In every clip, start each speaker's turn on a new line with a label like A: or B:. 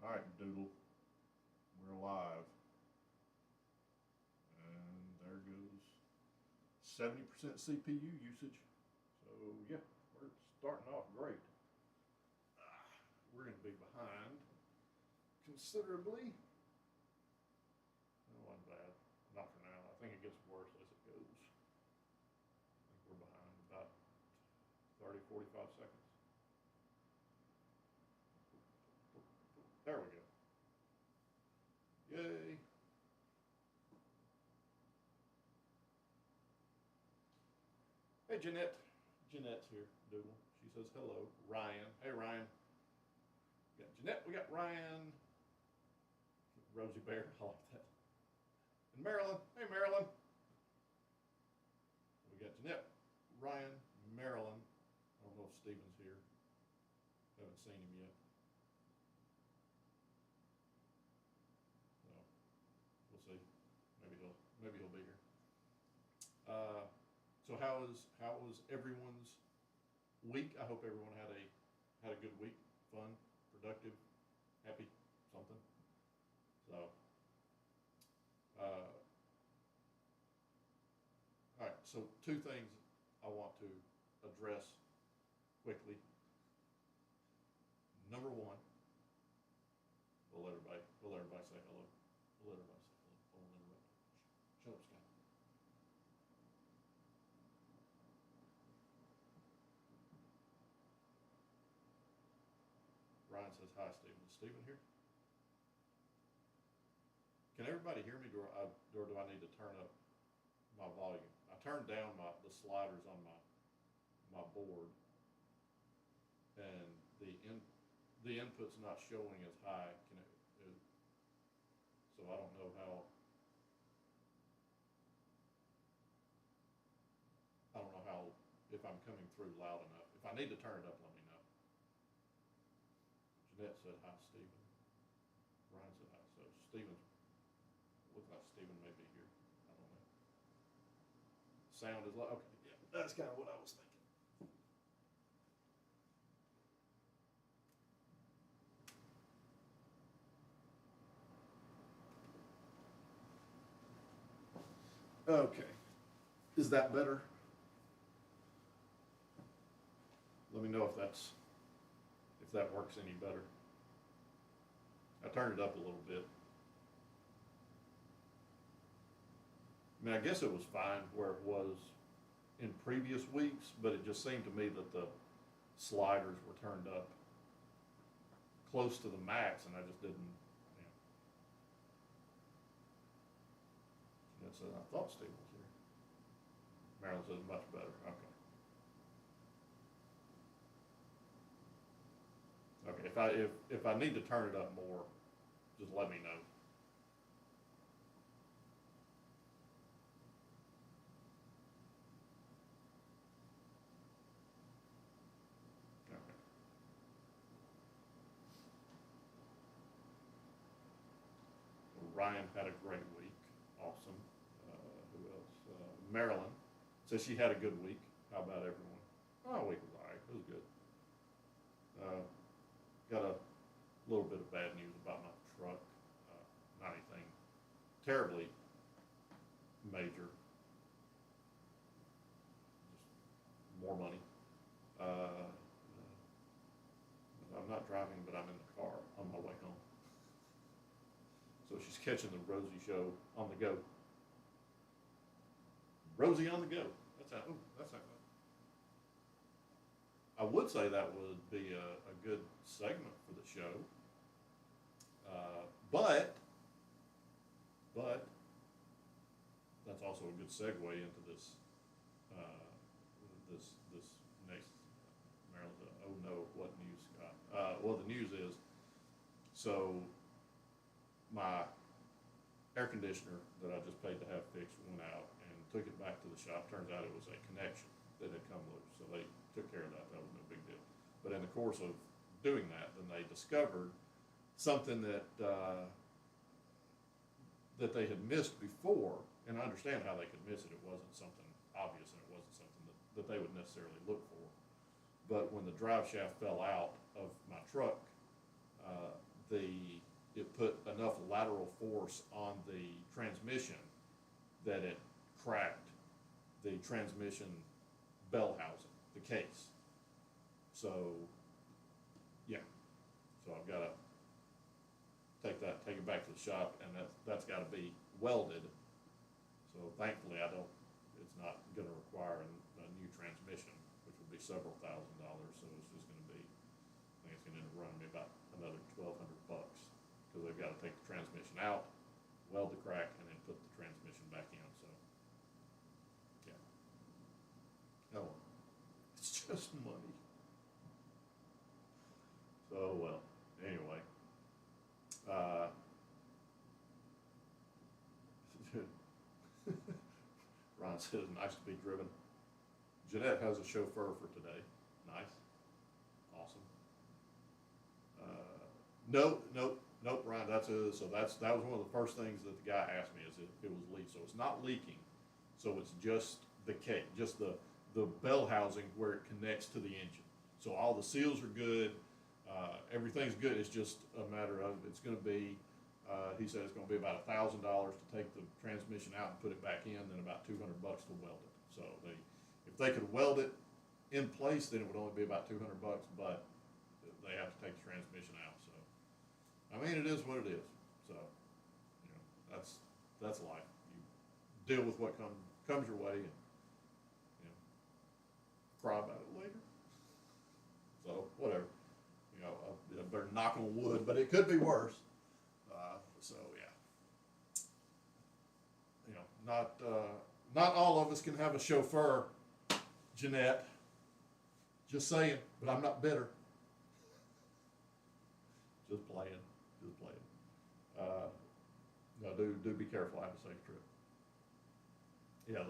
A: All right, Doodle, we're live. And there goes 70% CPU usage. So, yeah, we're starting off great. We're going to be behind considerably. That wasn't bad. Not for now. I think it gets worse as it goes. I think we're behind about 30, 45 seconds. There we go. Yay. Hey, Jeanette. Jeanette's here, Doodle. She says hello. Ryan. Hey, Ryan. We got Jeanette. We got Ryan. Rosie Bear. I like that. And Marilyn. Hey, Marilyn. We got Jeanette, Ryan, Marilyn. I don't know if Steven's here. Haven't seen him yet. So we'll see. Maybe he'll be here. So how was everyone's week? I hope everyone had a good week, fun, productive, happy, something. So, all right. So two things I want to address quickly. Number one, we'll let everybody say hello. We'll let everybody say hello. Don't interrupt. Shut up, Scott. Ryan says hi, Stephen. Is Stephen here? Can everybody hear me, or do I need to turn up my volume? I turned down the sliders on my board, and the input's not showing as high. So I don't know how. If I'm coming through loud enough. If I need to turn it up, let me know. Jeanette said hi, Stephen. Ryan said hi. So Stephen's looks like Stephen may be here. I don't know. Sound is like okay. Yeah, that's kind of what I was thinking. Okay. Is that better? Let me know if that works any better. I turned it up a little bit. I mean, I guess it was fine where it was in previous weeks, but it just seemed to me that the sliders were turned up close to the max, and I just didn't. Jeanette said, I thought Steve was here. Marilyn says, much better. Okay. Okay, if I need to turn it up more, just let me know. Okay. Well, Ryan had a great week. Awesome. Who else? Marilyn says she had a good week. How about everyone? Oh, week was all right. It was good. Got a little bit of bad news about my truck. Not anything terribly major. Just more money. I'm not driving, but I'm in the car on my way home. So she's catching the Rosie Show on the go. Rosie on the go. That's how. I would say that would be a good segment for the show, but that's also a good segue into this next. Marilyn, oh no, what news, Scott? Well, the news is so my air conditioner that I just paid to have fixed went out and took it back to the shop. Turns out it was a connection that had come loose, so they took care of that. That was no big deal. But in the course of doing that, then they discovered something that they had missed before, and I understand how they could miss it. It wasn't something obvious, and it wasn't something that they would necessarily look for. But when the drive shaft fell out of my truck, the put enough lateral force on the transmission that it cracked the transmission bell housing, the case. So, yeah, so I've got to take it back to the shop, and that's got to be welded. So thankfully, it's not going to require a new transmission, which would be several $1,000s. So it's just going to be, I think it's going to end up running me about another $1,200, because they've got to take the transmission out, weld the crack, and then put the transmission back in. So, yeah. Oh, it's just money. So, well, anyway. Ron says, nice to be driven. Jeanette has a chauffeur for today. Nice. Awesome. Nope, Ryan, that was one of the first things that the guy asked me, is if it was leaked. So it's not leaking. So it's just the bell housing where it connects to the engine. So all the seals are good. Everything's good. It's just a matter of, it's going to be, he said it's going to be about $1,000 to take the transmission out and put it back in, then about $200 to weld it. So if they could weld it in place, then it would only be about $200, but they have to take the transmission out. So, I mean, it is what it is. So, that's life. You deal with what comes your way, and cry about it later. So whatever. I better knock on wood, but it could be worse. So yeah, not all of us can have a chauffeur, Jeanette. Just saying, but I'm not bitter. Just playing. No, do be careful. Have a safe trip. Yeah,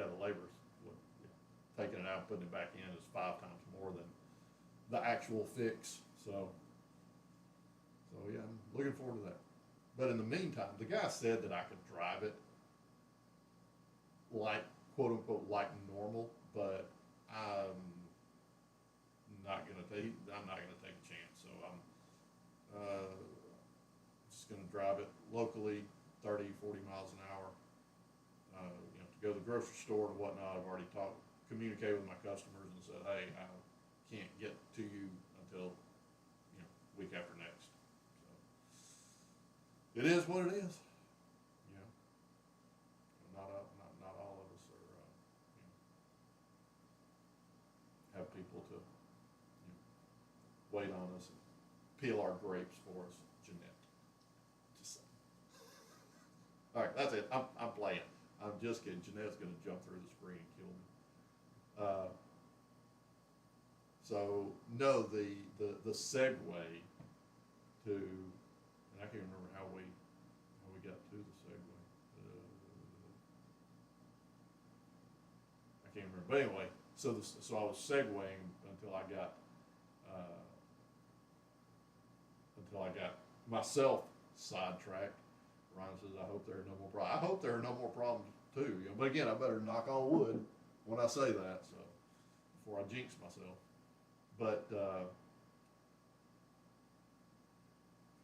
A: the labor's taking it out and putting it back in is 5 times more than the actual fix. So yeah, I'm looking forward to that. But in the meantime, the guy said that I could drive it like, quote unquote, like normal, but I'm not gonna take a chance. So I'm just gonna drive it locally, 30, 40 miles an hour. To go to the grocery store and whatnot. I've already communicated with my customers and said, hey, I can't get to you until week after next. So it is what it is. Not all of us are have people to wait on us and peel our grapes for us, Jeanette. Just saying. All right, that's it. I'm playing. I'm just kidding. Jeanette's going to jump through the screen and kill me. So no, the segue to, and I can't remember how we got to the segue. I can't remember. But anyway, so I was segueing until I got myself sidetracked. Ryan says, I hope there are no more problems. I hope there are no more problems too. But again, I better knock on wood when I say that, so before I jinx myself. But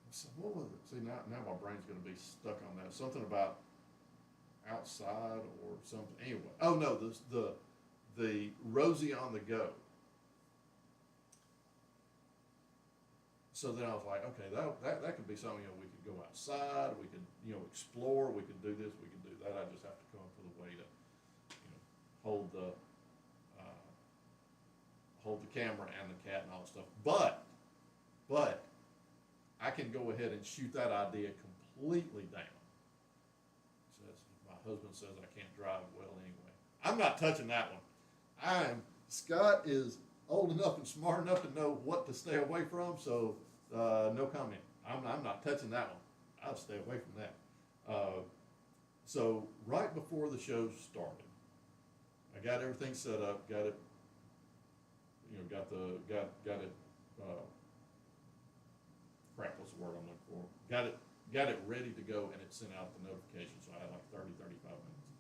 A: so what was it? See, now my brain's going to be stuck on that. Something about outside or something. Anyway, oh no, the Rosie on the go. So then I was like, okay, that could be something. We could go outside, we could explore, we could do this, we could do that. I just have to come up with a way to hold the camera and the cat and all that stuff. But I can go ahead and shoot that idea completely down. My husband says I can't drive well anyway. I'm not touching that one. Scott is old enough and smart enough to know what to stay away from, so no comment. I'm not touching that one. I'll stay away from that. So right before the show started, I got everything set up, got it, got it, crap, what's the word I'm looking for? Got it ready to go, and it sent out the notification, so I had like 30, 35 minutes.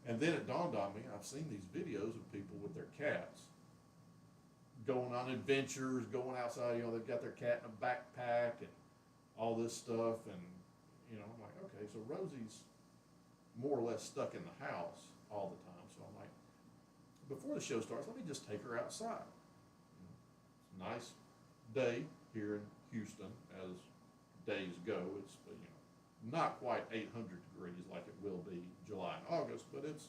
A: And then it dawned on me, I've seen these videos of people with their cats going on adventures, going outside, they've got their cat in a backpack and all this this stuff, and I'm like, okay, so Rosie's more or less stuck in the house all the time. So I'm like, before the show starts, let me just take her outside. It's a nice day here in Houston, as days go. It's not quite 800 degrees like it will be July and August, but it's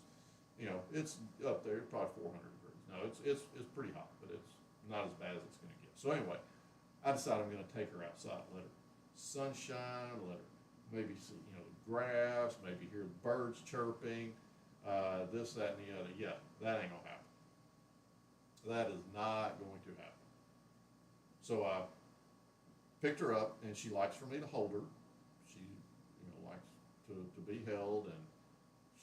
A: it's up there, probably 400 degrees. No, it's pretty hot, but it's not as bad as it's going to get. So anyway, I decided I'm going to take her outside, let her sunshine, let her maybe see the grass, maybe hear the birds chirping, this, that, and the other. Yeah, that ain't gonna happen. That is not going to happen. So I picked her up, and she likes for me to hold her. She likes to be held, and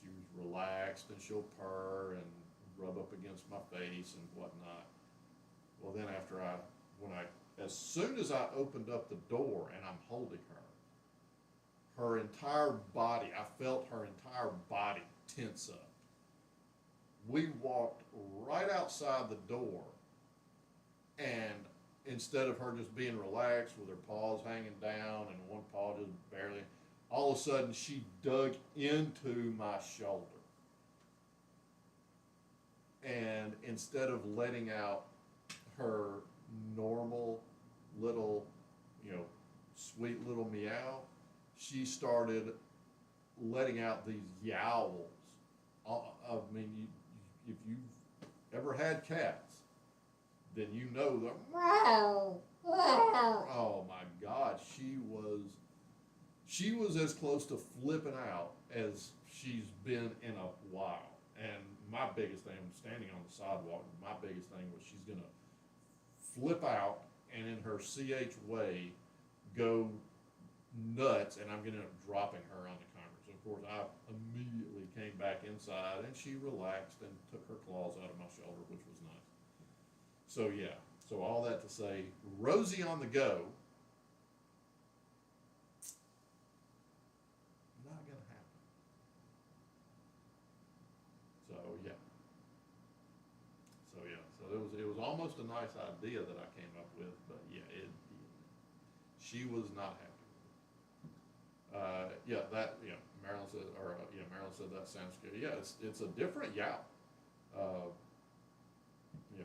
A: she's relaxed, and she'll purr and rub up against my face and whatnot. Well, then as soon as I opened up the door and I'm holding her entire body, I felt her entire body tense up. We walked right outside the door, and instead of her just being relaxed with her paws hanging down and one paw just barely, all of a sudden she dug into my shoulder. And instead of letting out her normal little, sweet little meow, she started letting out these yowls. If you've ever had cats, then the oh my God, she was as close to flipping out as she's been in a while. And my biggest thing, standing on the sidewalk, my biggest thing was she's gonna flip out and in her CH way go nuts, and I'm gonna end up dropping her on the concrete. So of course I immediately came back inside, and she relaxed and took her claws out of my shoulder, which was nice. So yeah, so all that to say, Rosie on the go, not gonna happen. So it was almost a nice idea that I came up with, but yeah, she was not happy with it. Marilyn said that sounds good. Yeah, it's a different yowl.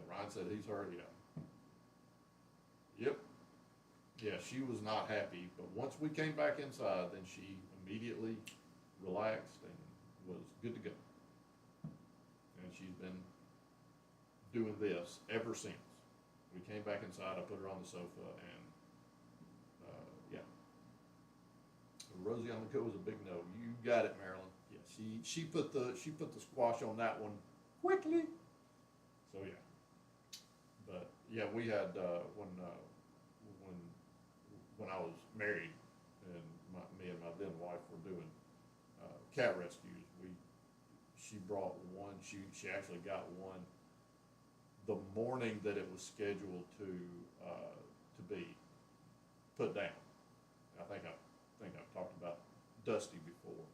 A: Ryan said he's heard. Yep. Yeah, she was not happy, but once we came back inside, then she immediately relaxed and was good to go. And she's been doing this ever since. We came back inside, I put her on the sofa, and Rosie on the go was a big no. You got it, Marilyn. Yeah, she put the squash on that one quickly. So yeah, but yeah, we had when I was married, and me and my then wife were doing cat rescues. She brought one. She actually got one the morning that it was scheduled to be put down. I think I've talked about Dusty before,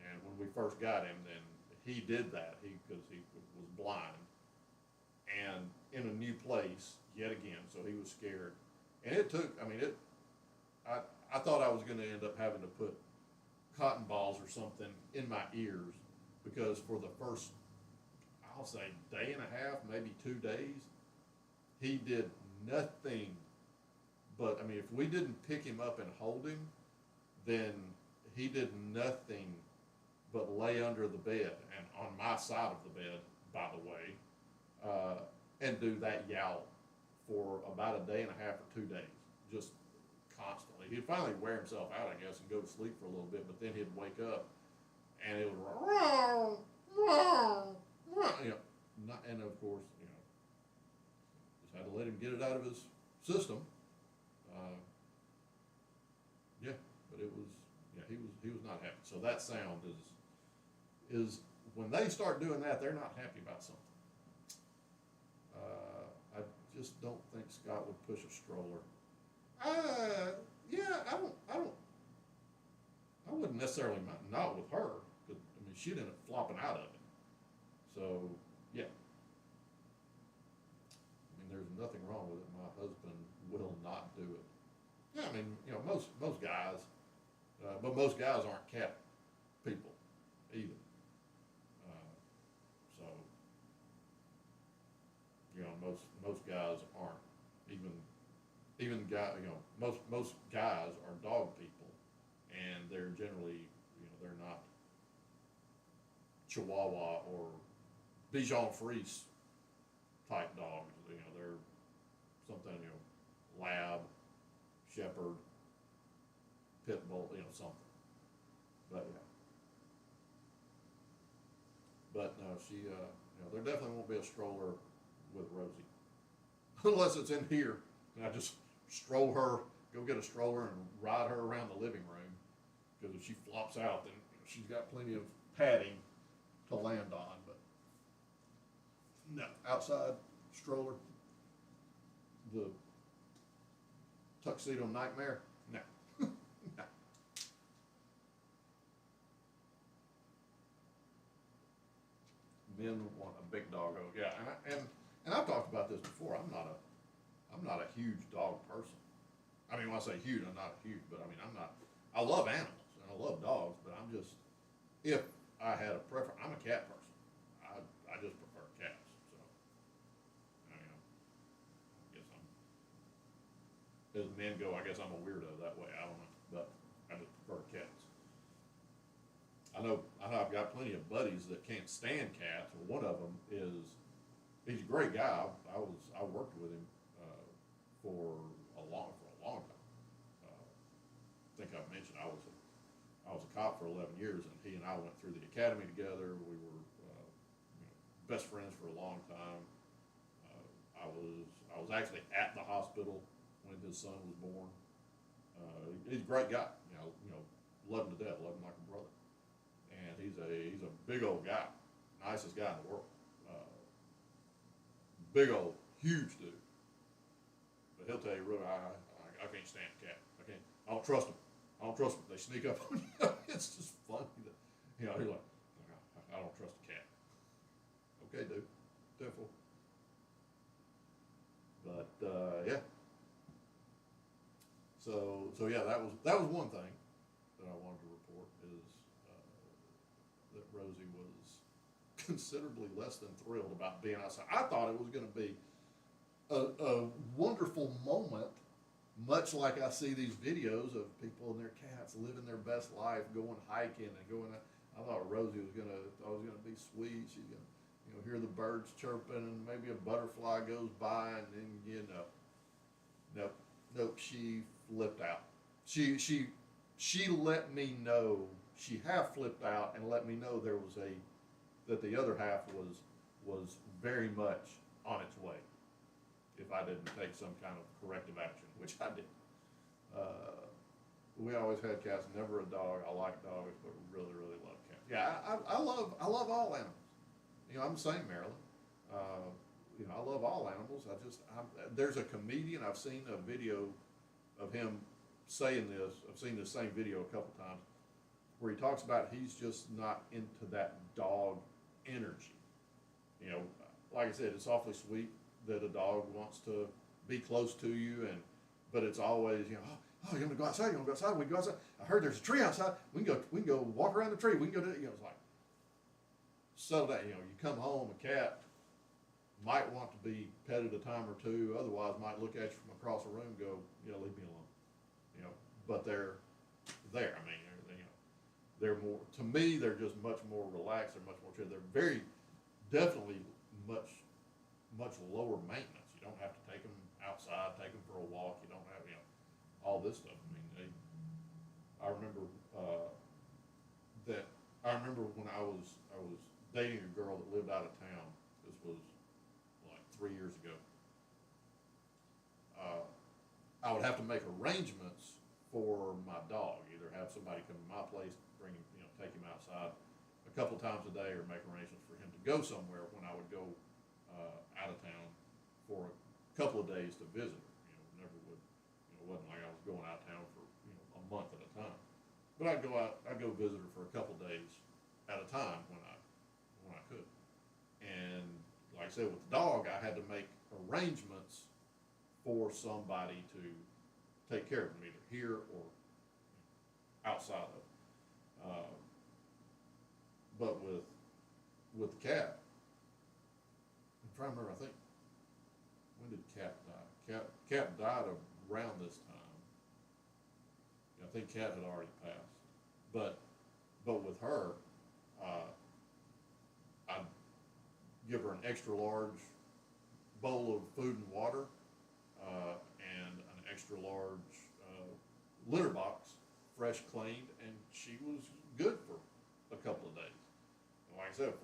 A: and when we first got him, then he did that because he was blind and in a new place yet again, so he was scared, and it took. I thought I was going to end up having to put cotton balls or something in my ears, because for the first, I'll say, day and a half, maybe 2 days, he did nothing but, if we didn't pick him up and hold him, then he did nothing but lay under the bed, and on my side of the bed, by the way, and do that yowl for about a day and a half or 2 days, just constantly. He'd finally wear himself out, I guess, and go to sleep for a little bit, but then he'd wake up, and it would, and of course, just had to let him get it out of his system. But he was not happy. So that sound is when they start doing that, they're not happy about something. I just don't think Scott would push a stroller. I wouldn't necessarily not with her, because she'd end up flopping out of it. So yeah, there's nothing wrong with it. My husband will not do it. Yeah, I mean, you know, most guys, but most guys aren't cat people either. So, you know, most guys aren't even guy. You know, most guys are dog people, and they're generally, you know, they're not Chihuahua or Bichon Frise type dogs. You know, they're something, you know, Lab, Shepherd, Pit Bull, you know, something. But yeah, but no, you know, there definitely won't be a stroller with Rosie unless it's in here, and I just stroll her, go get a stroller and ride her around the living room. Because if she flops out, then you know, she's got plenty of padding to land on. But no, outside stroller, the tuxedo nightmare, no. No. Men want a big dog. Oh yeah, and I've talked about this before. I'm not a huge dog person. I mean, when I say huge, I'm not huge, but I mean, I'm not. I love animals and I love dogs, but I'm just, if I had a preference, I'm a cat person. I just prefer cats. So, I mean, I guess as men go, I guess I'm a weirdo that way. I don't know, but I just prefer cats. I know I've got plenty of buddies that can't stand cats. Well, one of them he's a great guy. I worked with him for for a long time. I think I've mentioned I was a cop for 11 years, and he and I went through the academy together. We were you know, best friends for a long time. I was actually at the hospital when his son was born. He's a great guy. You know, love him to death. Love him like a brother. And he's a big old guy, nicest guy in the world. Big old, huge dude. But he'll tell you, really, I can't stand a cat. I don't trust them. I don't trust them. They sneak up on you. It's just funny that, you know, he's like, I don't trust a cat. Okay, dude. Careful. But yeah. So yeah, that was one thing that I wanted to report is that Rosie was considerably less than thrilled about being outside. I thought it was going to be a wonderful moment, much like I see these videos of people and their cats living their best life, going hiking and going. I thought Rosie was gonna be sweet. She's gonna, you know, hear the birds chirping and maybe a butterfly goes by, and then you know, nope. She flipped out. She let me know. She half flipped out and let me know that the other half was very much on its way if I didn't take some kind of corrective action, which I did. We always had cats, never a dog. I like dogs, but really, really love cats. Yeah, I love all animals. You know, I'm the same, Marilyn. You know, I love all animals. There's a comedian, I've seen a video of him saying this. I've seen the same video a couple times where he talks about he's just not into that dog energy. You know, like I said, it's awfully sweet that a dog wants to be close to you, but it's always, you know, oh, you want to go outside? You want to go outside? We can go outside. I heard there's a tree outside. We can go walk around the tree. We can go to, you know, it's like, settle that. You know, you come home, a cat might want to be petted a time or two, otherwise might look at you from across the room and go, you know, leave me alone. You know, but they're there. I mean, you know, they're more, to me, they're just much more relaxed. They're much more chill. They're very, definitely much lower maintenance. You don't have to take them outside, take them for a walk. You don't have, you know, all this stuff. I mean, I remember when I was dating a girl that lived out of town. This was like 3 years ago. I would have to make arrangements for my dog. Either have somebody come to my place, bring him, you know, take him outside a couple times a day, or make arrangements for him to go somewhere when I would go out of town for a couple of days to visit her. You know, never would, you know, it wasn't like I was going out of town for, you know, a month at a time. But I'd go visit her for a couple of days at a time when I could. And like I said, with the dog, I had to make arrangements for somebody to take care of them either here or outside of it. But with the cat, I'm trying to remember, I think, when did Cat die? Cat died around this time. I think Cat had already passed. But with her, I'd give her an extra large bowl of food and water, and an extra large litter box, fresh cleaned, and she was good for a couple of days. And like I said,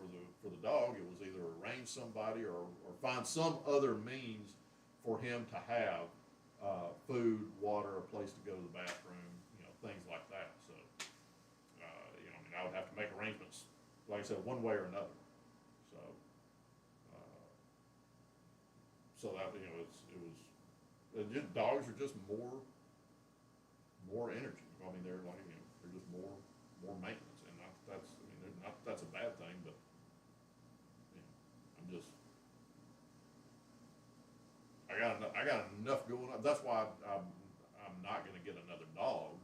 A: for the dog, it was either arrange somebody or find some other means for him to have food, water, a place to go to the bathroom, things like that. So, I mean, I would have to make arrangements, like I said, one way or another. So that, dogs are just more energy. I mean, they're like, they're just more maintenance, and that's a bad thing, but I got enough going on. That's why I'm not going to get another dog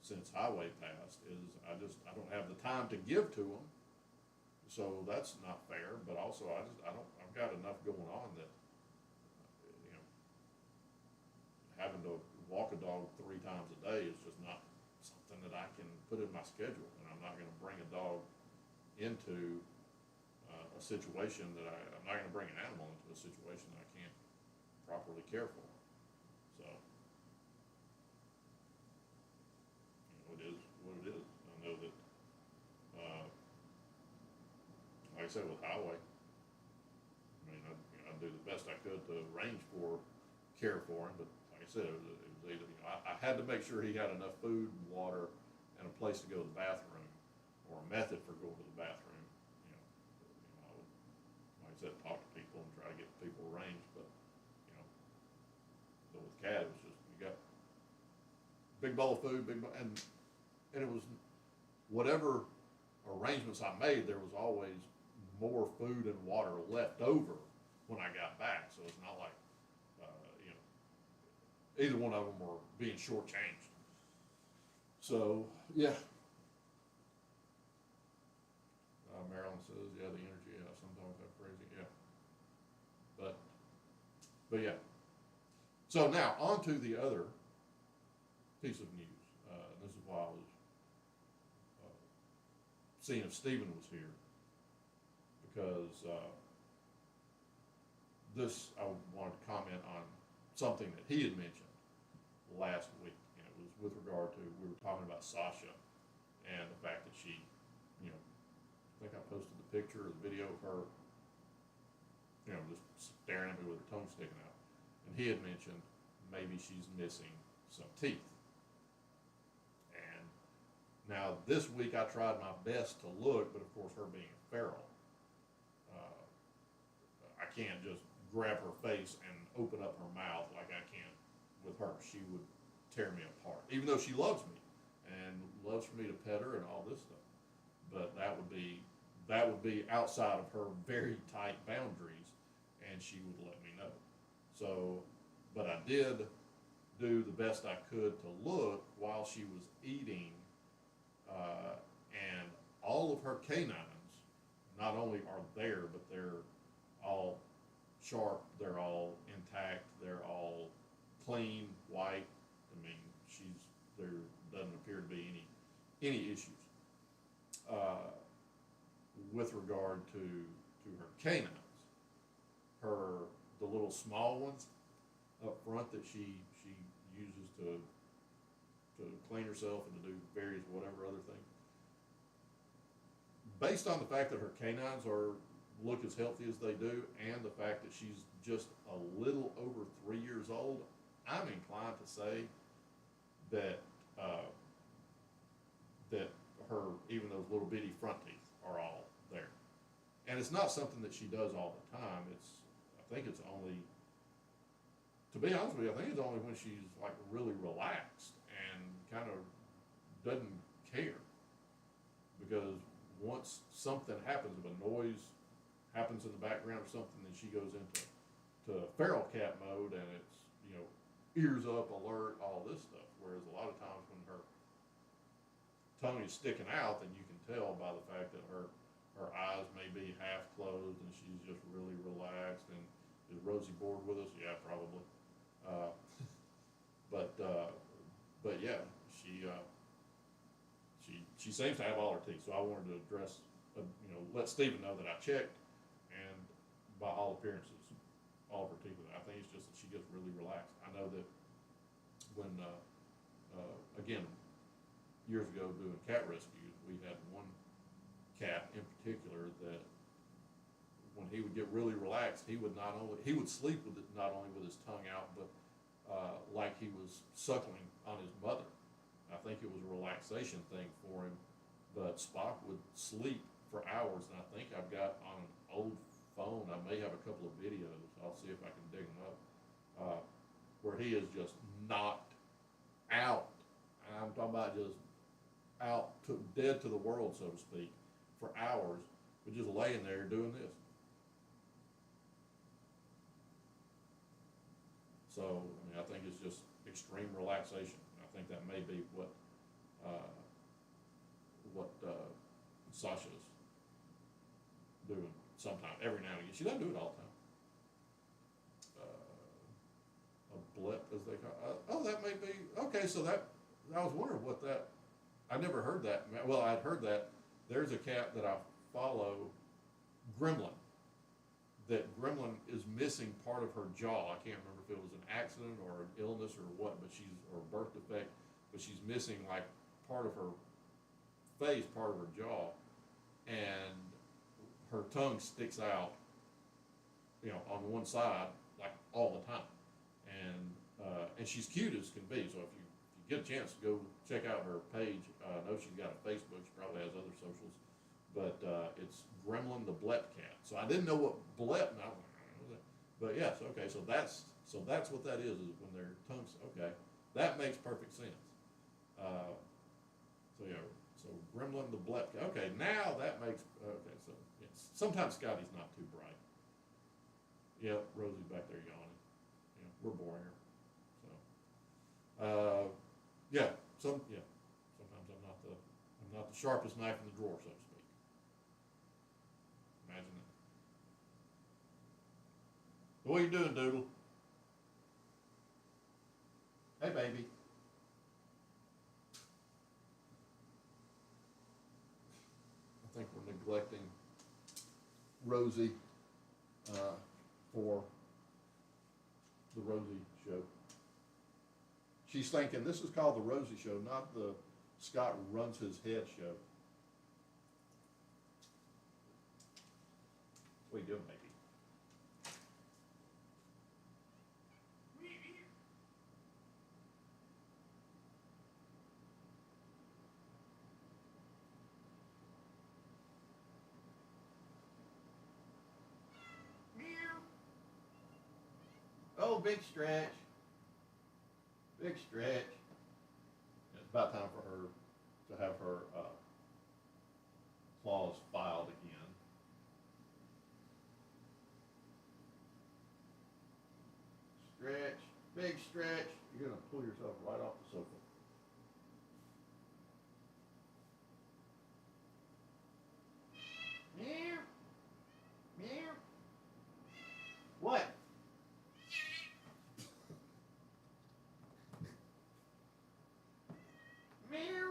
A: since Highway passed. I don't have the time to give to them, so that's not fair. But also I've got enough going on that having to walk a dog 3 times a day is just not something that I can put in my schedule, and I'm not going to bring a dog into a situation that I'm not going to bring an animal into a situation that I can't properly care for. So, it is what it is. I know that, like I said, with Highway, I mean, I do the best I could to arrange for care for him, but like I said, it was either, I had to make sure he had enough food and water and a place to go to the bathroom, or a method for going to the bathroom. I would, like I said, talk to people and try to get people arranged, but with Cat, it was just, you got big bowl of food, and it was whatever arrangements I made, there was always more food and water left over when I got back, so it's not like, either one of them were being shortchanged. So, yeah. Marilyn says, yeah, the energy, some dogs are crazy, yeah. But yeah. So now, on to the other piece of news. This is why I was seeing if Stephen was here, because I wanted to comment on something that he had mentioned last week, and it was with regard to, we were talking about Sasha and the fact that she, I think I posted the picture or the video of her, just staring at me with her tongue sticking out, and he had mentioned maybe she's missing some teeth. And now this week I tried my best to look, but of course her being feral, I can't just grab her face and open up her mouth like I can with her. She would tear me apart, even though she loves me and loves for me to pet her and all this stuff. But that would be outside of her very tight boundaries, and she would let me know. So, but I did do the best I could to look while she was eating, and all of her canines not only are there, but they're all sharp, they're all intact, they're all clean, white. I mean, there doesn't appear to be any issues with regard to her canines. The little small ones up front that she uses to clean herself and to do various whatever other things. Based on the fact that her canines look as healthy as they do, and the fact that she's just a little over 3 years old, I'm inclined to say that that her, even those little bitty front teeth are all there. And it's not something that she does all the time. I think it's only, to be honest with you, I think it's only when she's like really relaxed and kind of doesn't care. Because once something happens, if a noise happens in the background or something, then she goes into feral cat mode, and it's, ears up, alert, all this stuff. Whereas a lot of times when her tongue is sticking out, then you can tell by the fact that her eyes may be half closed and she's just really relaxed. And is Rosie bored with us? Yeah, probably. Uh, but yeah, she seems to have all her teeth. So I wanted to address, let Stephen know that I checked, and by all appearances, all of her teeth. I think it's just that she gets really relaxed. I know that when, again, years ago doing cat rescues, we had one cat in particular that when he would get really relaxed, he would sleep with it not only with his tongue out, but like he was suckling on his mother. I think it was a relaxation thing for him, but Spock would sleep for hours, and I think I've got on an old phone, I may have a couple of videos, I'll see if I can dig them up, where he is just knocked out. I'm talking about just out, dead to the world, so to speak, for hours, but just laying there doing this. So, I think it's just extreme relaxation. I think that may be what Sasha's doing sometime, every now and again. She doesn't do it all the time. A blip, as they call it. Oh, that may be, okay, so that, I was wondering what that, I never heard that. Well, I'd heard that there's a cat that I follow, Gremlin, that Gremlin is missing part of her jaw. I can't remember if it was an accident or an illness or what, or a birth defect, but she's missing like part of her face, part of her jaw, and her tongue sticks out, on one side, like all the time. And she's cute as can be. So if you get a chance, go check out her page. I know she's got a Facebook. She probably has other socials, but it's Gremlin the Blep cat. So I didn't know what blep, and I was like, I don't know that. But yes, okay. So that's what that is when their tongues. Okay, that makes perfect sense. So yeah. So Gremlin the Blep cat. Okay, now that makes okay. So yes. Sometimes Scotty's not too bright. Yep, Rosie's back there yawning. Yeah, we're boring her. So, yeah. Sometimes I'm not the sharpest knife in the drawer, so to speak. Imagine that. What are you doing, Doodle? Hey, baby. I think we're neglecting Rosie for the Rosie Show. She's thinking this is called the Rosie Show, not the Scott Runs His Head Show. What are you doing, baby? Oh, big stretch. Big stretch. It's about time for her to have her claws filed again. Stretch. Big stretch. You're going to pull yourself right off the sofa. Meow. Meow. What? Meow.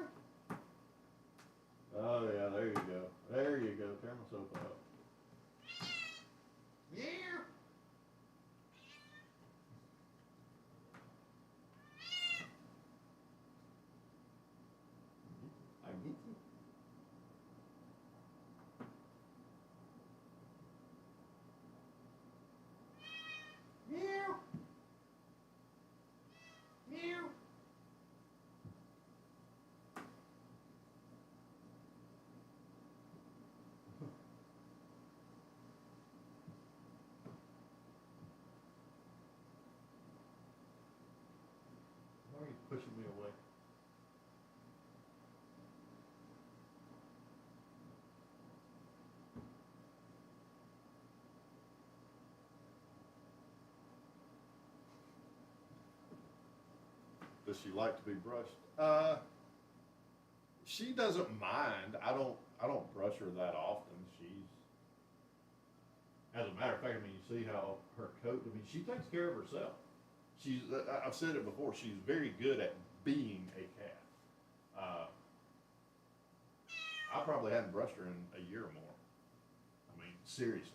A: Oh yeah, there you go. There you go. Tear my sofa up. Meow. I get you. Meow. Meow. Why are you pushing me away? Does she like to be brushed? She doesn't mind. I don't brush her that often. She's, as a matter of fact, I mean, you see how her coat. I mean, she takes care of herself. She's. I've said it before. She's very good at being a cat. Uh, I probably hadn't brushed her in a year or more. I mean, seriously.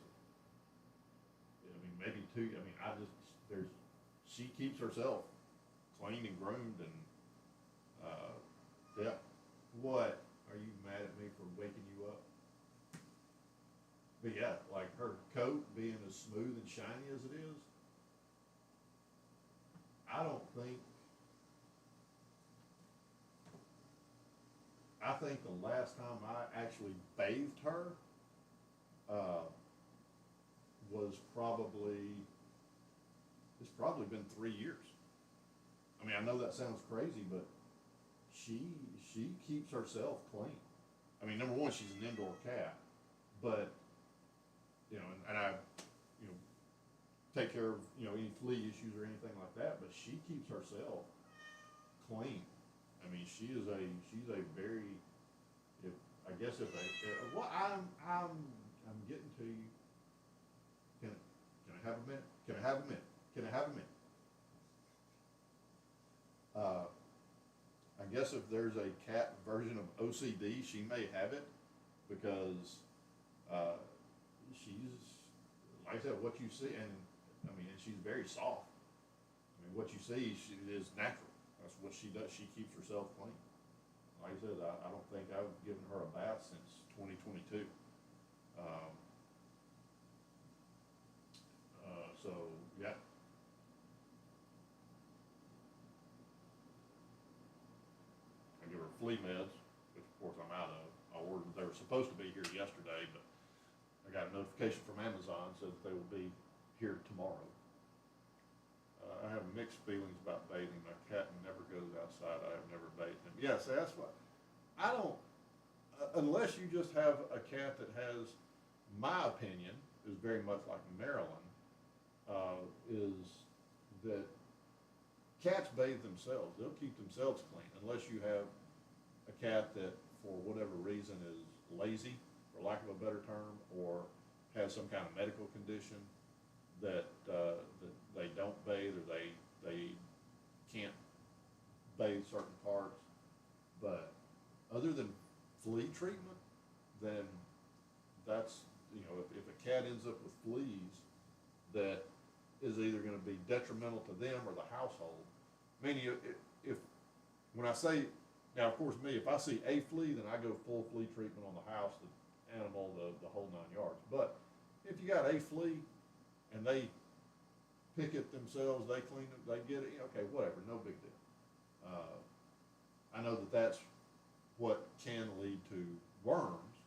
A: I mean, maybe two. I mean, I just there's. She keeps herself clean and groomed and yeah. What? Are you mad at me for waking you up? But yeah, like her coat being as smooth and shiny as it is, I don't think, I think the last time I actually bathed her, uh, was probably, it's probably been 3 years. I mean, I know that sounds crazy, but she keeps herself clean. I mean, number one, she's an indoor cat, but you know, and I, you know, take care of any flea issues or anything like that. But she keeps herself clean. I mean, she's a very, if I guess if well, I'm getting to you. Can I have a minute? Can I have a minute? Can I have a minute? I guess if there's a cat version of OCD, she may have it because she's, like I said, what you see, and I mean, and she's very soft. I mean, what you see is natural. That's what she does. She keeps herself clean. Like I said, I don't think I've given her a bath since 2022. So yeah. I give her flea meds, which of course I'm out of. I ordered, they were supposed to be here yesterday, but I got a notification from Amazon said that they will be here tomorrow. I have mixed feelings about bathing. My cat never goes outside. I have never bathed him. Yes, that's what, I don't, unless you just have a cat that has, my opinion is very much like Maryland, is that cats bathe themselves. They'll keep themselves clean unless you have a cat that, for whatever reason, is lazy, for lack of a better term, or has some kind of medical condition that they don't bathe, or they can't bathe certain parts. But other than flea treatment, then that's, if a cat ends up with fleas, that is either going to be detrimental to them or the household. I mean, if when I say, now of course me, if I see a flea, then I go full flea treatment on the house, the animal, the whole 9 yards. But if you got a flea and they pick it themselves, they clean it, they get it, okay, whatever, no big deal. I know that that's what can lead to worms,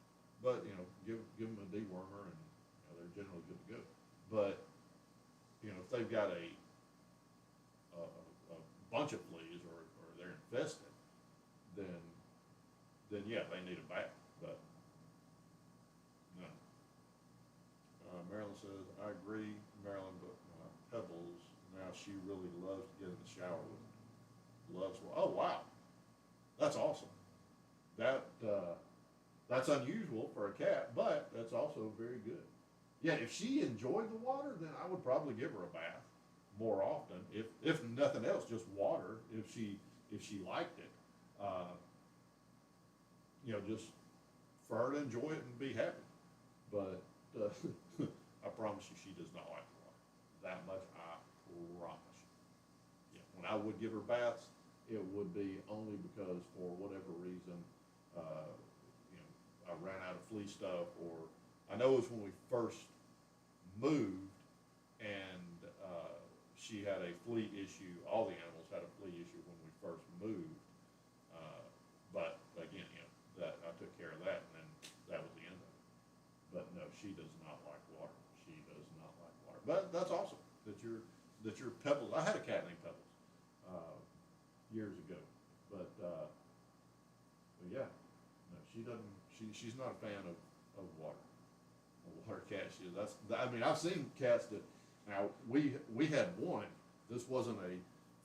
A: but give them a dewormer and they're generally good to go. But if they've got a bunch of fleas or they're infested, then yeah, they need a bath. But no. Marilyn says, I agree, Marilyn, but Pebbles, now she really loves to get in the shower with me. Loves, oh wow, that's awesome. That's unusual for a cat, but that's also very good. Yeah, if she enjoyed the water, then I would probably give her a bath more often. If nothing else, just water. If she liked it, just for her to enjoy it and be happy. But I promise you, she does not like the water. That much I promise you. Yeah, when I would give her baths, it would be only because for whatever reason, I ran out of flea stuff, or I know it was when we first moved and she had a flea issue. All the animals had a flea issue when we first moved. But again, that I took care of that, and then that was the end of it. But no, she does not like water. She does not like water. But that's awesome that you're Pebbles. I had a cat named Pebbles years ago, but yeah, no, she doesn't. She's not a fan of water. A water cat. I mean, I've seen cats that. Now we had one. This wasn't a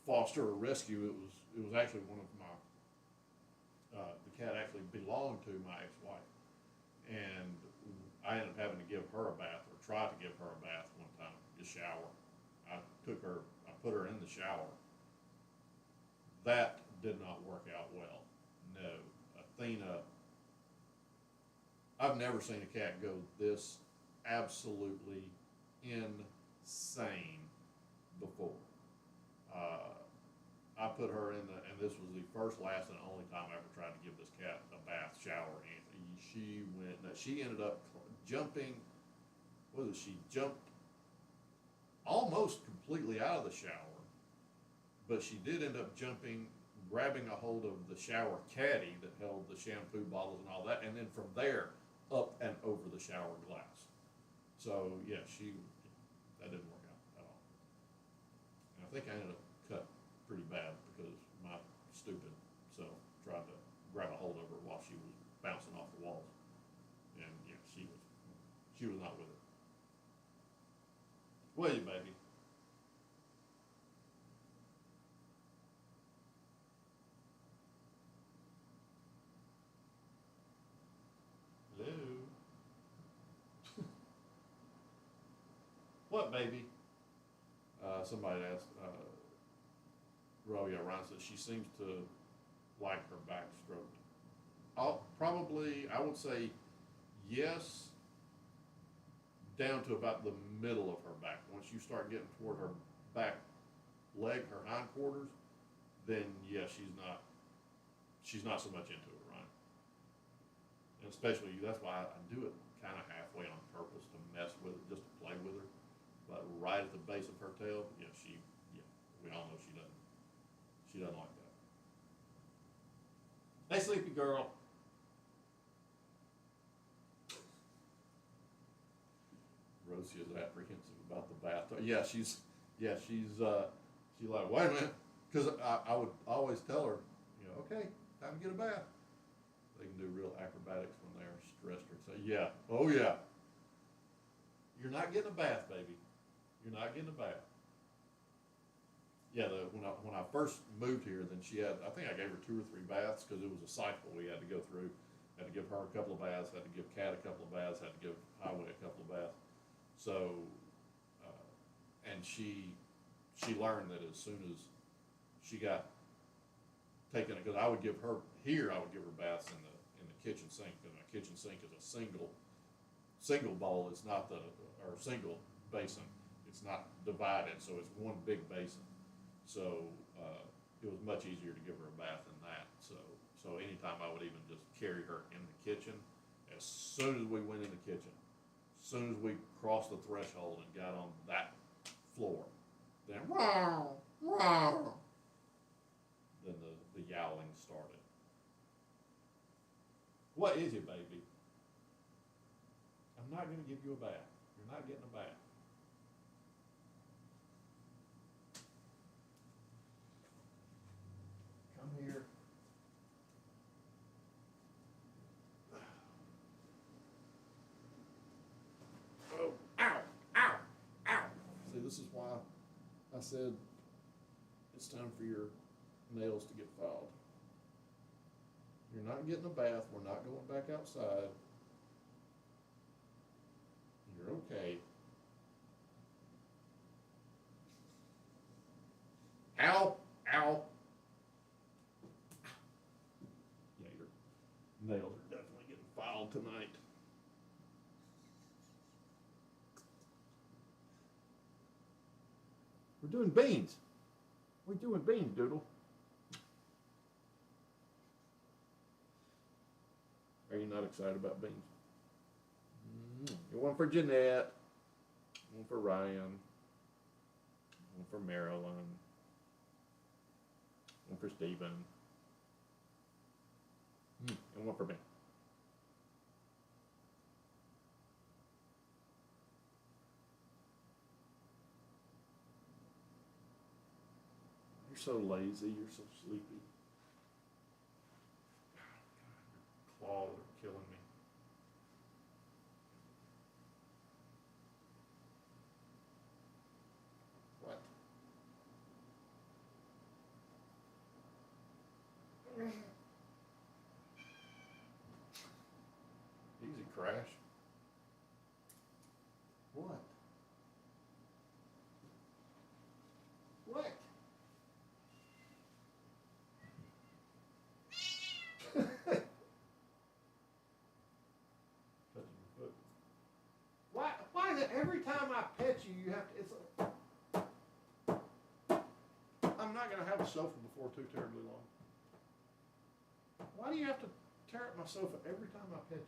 A: foster or rescue. it was actually one of my, the cat actually belonged to my ex-wife. And I ended up having to give her a bath, or try to give her a bath one time, just shower. I put her in the shower. That did not work out well. No, Athena, I've never seen a cat go this absolutely insane before. I put her in and this was the first, last, and only time I ever tried to give this cat a bath, shower, or anything. She ended up jumping, she jumped almost completely out of the shower, but she did end up jumping, grabbing a hold of the shower caddy that held the shampoo bottles and all that, and then from there, up and over the shower glass. So, yeah, that didn't work out at all. And I think I ended up cut pretty bad because my stupid self tried to grab a hold of her while she was bouncing off the walls. And, yeah, she was not with it. Will you, baby? Hello? What, baby? Somebody asked, Ryan says she seems to like her back stroked. I would say yes, down to about the middle of her back. Once you start getting toward her back leg, her hindquarters, then yeah, she's not so much into it, Ryan. And especially, that's why I do it kind of halfway on purpose, to mess with it, just to play with her. But right at the base of her tail, yeah, we all know she doesn't like that. Hey, sleepy girl. Rosie is apprehensive about the bath. Yeah, she's like, wait a minute, because I would always tell her, okay, time to get a bath. They can do real acrobatics when they're stressed or say, yeah, oh yeah. You're not getting a bath, baby. You're not getting a bath. Yeah, when I first moved here, then I think I gave her 2 or 3 baths because it was a cycle we had to go through. Had to give her a couple of baths, had to give Kat a couple of baths, had to give Highway a couple of baths. So, and she learned that as soon as she got taken, because I would give her baths in the kitchen sink, and my kitchen sink is a single bowl. It's not or single basin. It's not divided, so it's one big basin. So it was much easier to give her a bath than that. So anytime I would even just carry her in the kitchen, as soon as we went in the kitchen, as soon as we crossed the threshold and got on that floor, then then the yowling started. What is it, baby? I'm not going to give you a bath. You're not getting a bath. Come here. Oh, ow, ow, ow. See, this is why I said it's time for your nails to get filed. You're not getting a bath. We're not going back outside. You're okay. Ow, ow. Yeah, your nails are definitely getting filed tonight. We're doing beans. We're doing beans, Doodle. Are you not excited about beans? One for Jeanette, one for Ryan, one for Marilyn, one for Stephen, and one for me. You're so lazy, you're so sleepy. Your claws are killing me. What? crash? What? What? Touching your foot. Why is it every time I pet you, you have to, it's I'm not gonna have a sofa before too terribly long. Why do you have to tear up my sofa every time I pet you?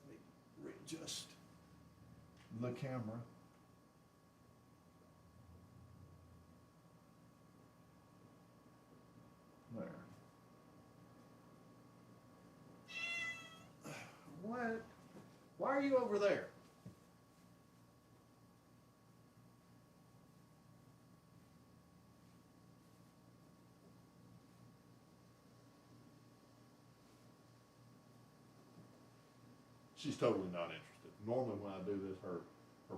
A: Let me readjust the camera. There. What? Why are you over there? She's totally not interested. Normally when I do this, her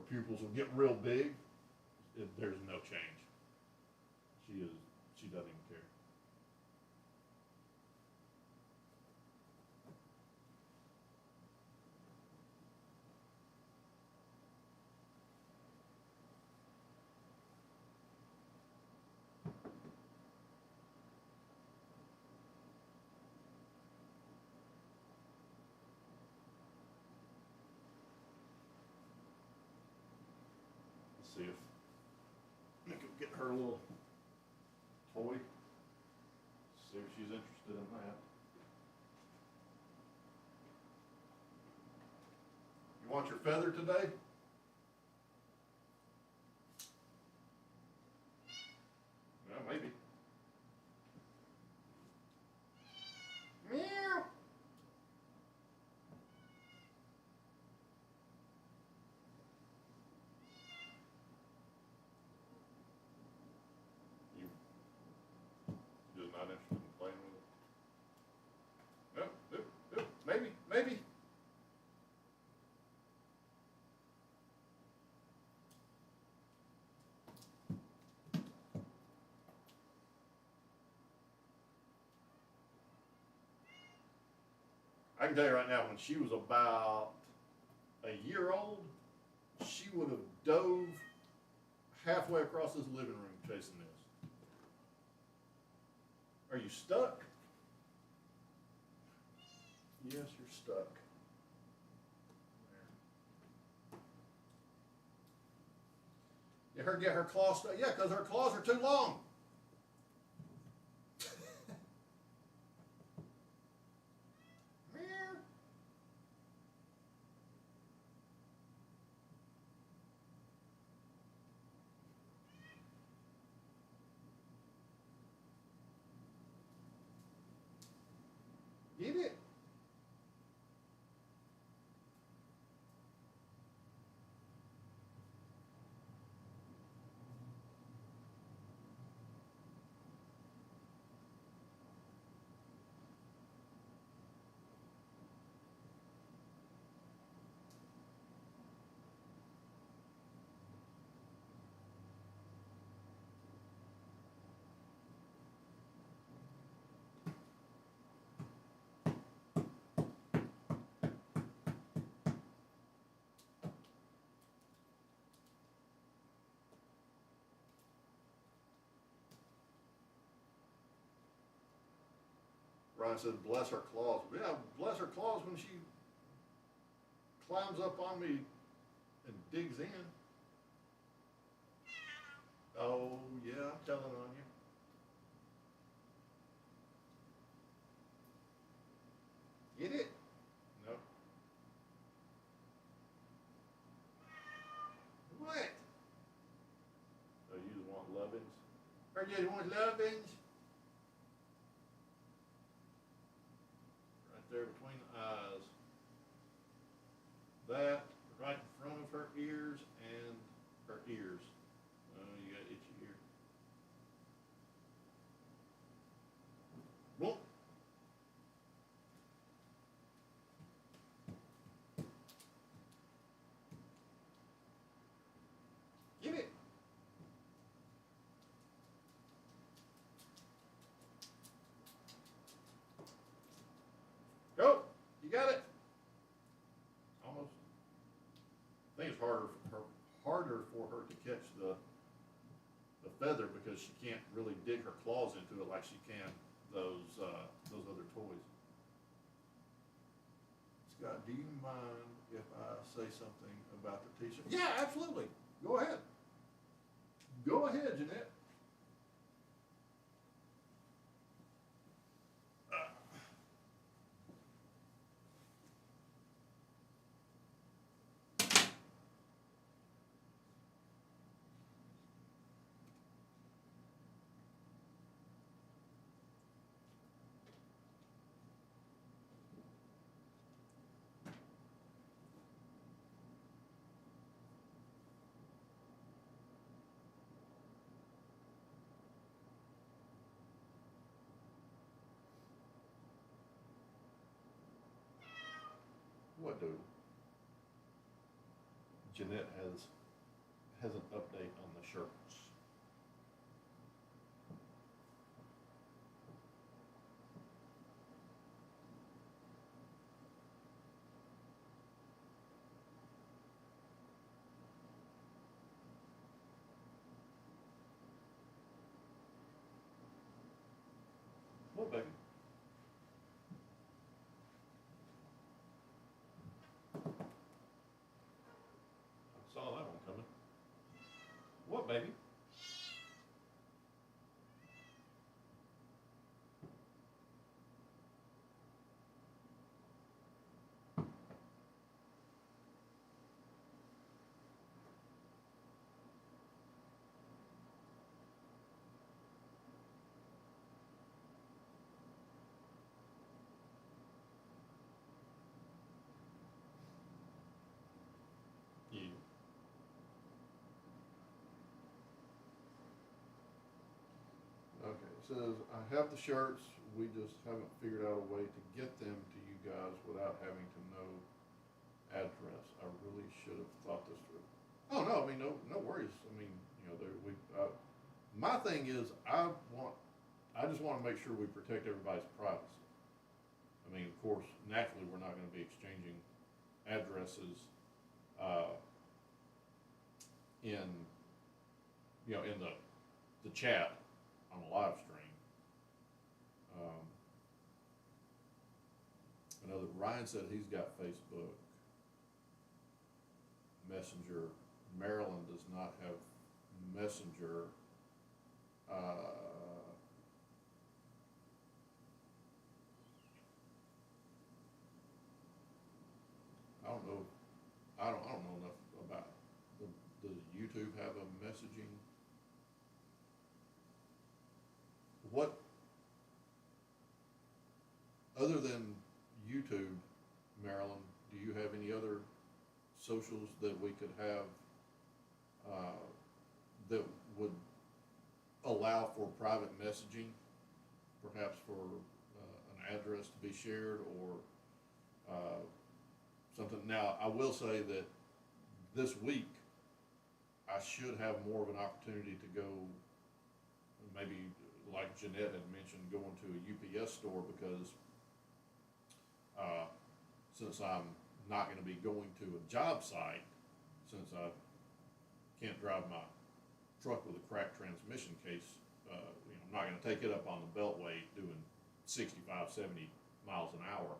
A: pupils will get real big. There's no change. She doesn't even care. Let's see if I can get her a little toy. See if she's interested in that. You want your feather today? Well, maybe. Meow. You're just not interested in playing with it? No, nope, nope, maybe. I can tell you right now, when she was about a year old, she would have dove halfway across this living room chasing this. Are you stuck? Yes, you're stuck. There. Get her claws stuck. Yeah, because her claws are too long. Get it? Ryan says, bless her claws. Yeah, bless her claws when she climbs up on me and digs in. Oh, yeah, I'm telling on you. Get it? No. What? Oh, you just want lovin's? Or you just want lovin's? Right there between the eyes. That, right in front of her ears and her ears. Oh, you got itchy ear. Boom. Get it. Go. feather because she can't really dig her claws into it like she can those other toys. Scott, do you mind if I say something about the t-shirt? Yeah, absolutely. Go ahead. Go ahead, Jeanette. What do? Jeanette has an update on the shirts. What, baby? I saw that one coming. What, baby? Yeah. Okay, it says, I have the shirts, we just haven't figured out a way to get them to you guys without having to know address. I really should have thought this through. Oh, no, I mean, no worries. I mean, you know, my thing is, I just wanna make sure we protect everybody's privacy. I mean, of course, naturally, we're not gonna be exchanging addresses, in, you know, in the chat on a live stream. I know that Ryan said he's got Facebook Messenger. Maryland does not have Messenger. I don't know. I don't know enough about. Does YouTube have a messaging? What, other than YouTube, Maryland, do you have any other socials that we could have that would allow for private messaging, perhaps for an address to be shared or something? Now, I will say that this week I should have more of an opportunity to go, maybe like Jeanette had mentioned, going to a UPS store, because since I'm not going to be going to a job site, since I can't drive my truck with a cracked transmission case, you know, I'm not going to take it up on the beltway doing 65, 70 miles an hour.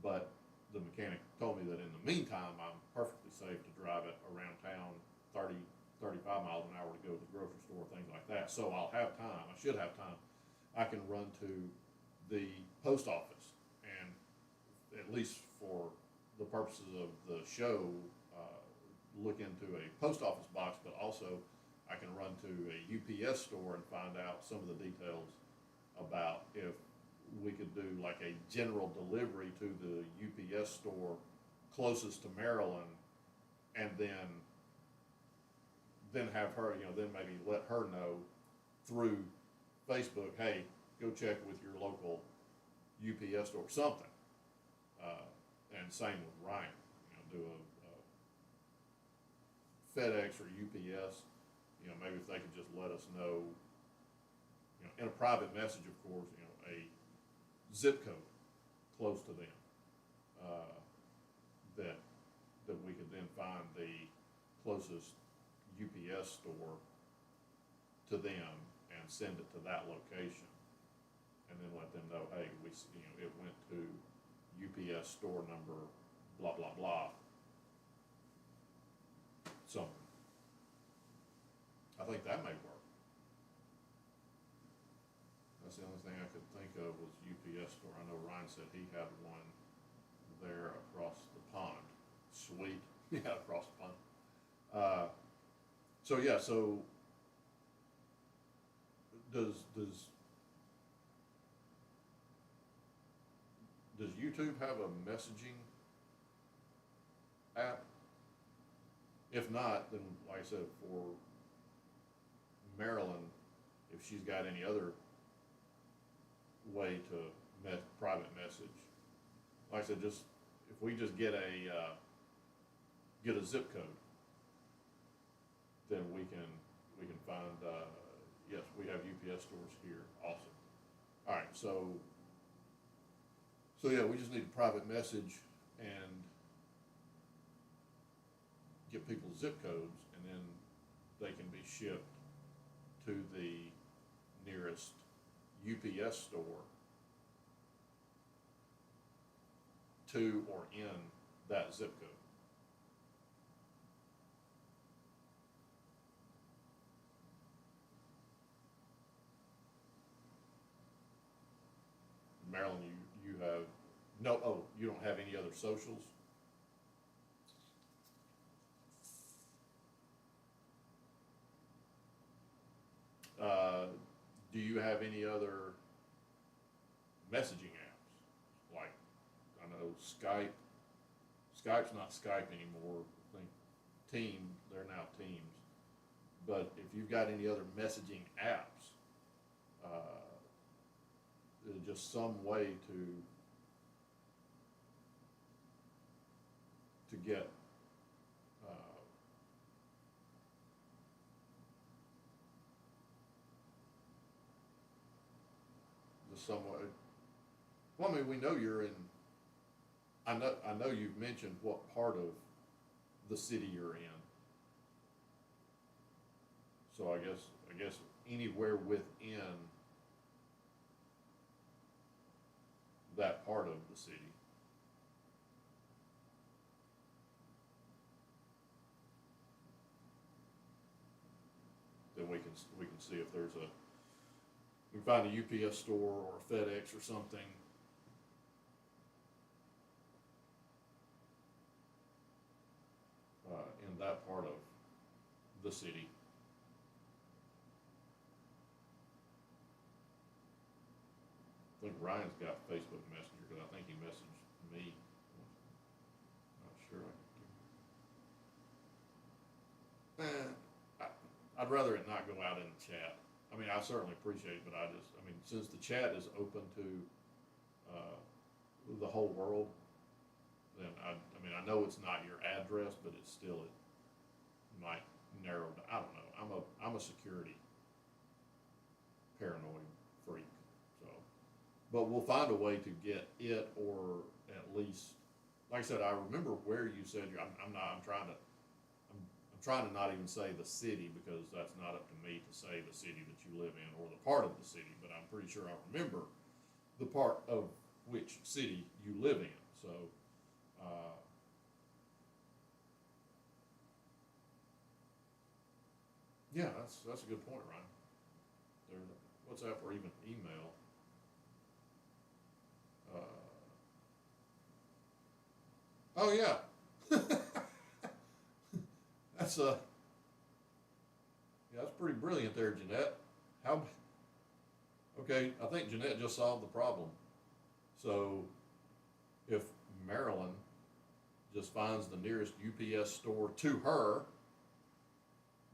A: But the mechanic told me that in the meantime, I'm perfectly safe to drive it around town 30, 35 miles an hour to go to the grocery store, things like that. So I'll have time, I should have time. I can run to the post office and, at least for the purposes of the show, look into a post office box, but also I can run to a UPS store and find out some of the details about if we could do like a general delivery to the UPS store closest to Maryland, and then have her, you know, then maybe let her know through Facebook, hey, go check with your local UPS store, something. And same with Ryan, you know, do a FedEx or UPS, you know, maybe if they could just let us know, you know, in a private message, of course, you know, a zip code close to them, that we could then find the closest UPS store to them and send it to that location. And then let them know, hey, it went to UPS store number blah, blah, blah. So, I think that may work. That's the only thing I could think of was UPS store. I know Ryan said he had one there across the pond. Sweet, yeah, across the pond. So yeah, so does YouTube have a messaging app? If not, then like I said, for Marilyn, if she's got any other way to private message, like I said, just if we just get a zip code, then we can find. Yes, we have UPS stores here. Awesome. All right, so yeah, we just need a private message and get people's zip codes, and then they can be shipped to the nearest UPS store to or in that zip code. Marilyn, you have no, oh, you don't have any other socials? Do you have any other messaging apps? Like, I know Skype. Skype's not Skype anymore. I think they're now Teams. But if you've got any other messaging apps, just some way to get just some way. Well, I mean, we know you're in. I know you've mentioned what part of the city you're in. So I guess anywhere within that part of the city. Then we can see if there's we can find a UPS store or a FedEx or something. In that part of the city. I think Ryan's got Facebook Messenger because I think he messaged me. Not sure. I'd rather it not go out in the chat. I mean, I certainly appreciate it, but I mean, since the chat is open to the whole world, then I mean, I know it's not your address, but it's still, it might narrow down. I don't know. I'm a security paranoid freak, so. But we'll find a way to get it, or at least, like I said, I remember where you said I'm trying to not even say the city, because that's not up to me to say the city that you live in or the part of the city, but I'm pretty sure I remember the part of which city you live in. So, yeah, that's a good point, Ryan. WhatsApp or even email. Oh yeah. That's yeah, that's pretty brilliant there, Jeanette. Okay, I think Jeanette just solved the problem. So if Marilyn just finds the nearest UPS store to her,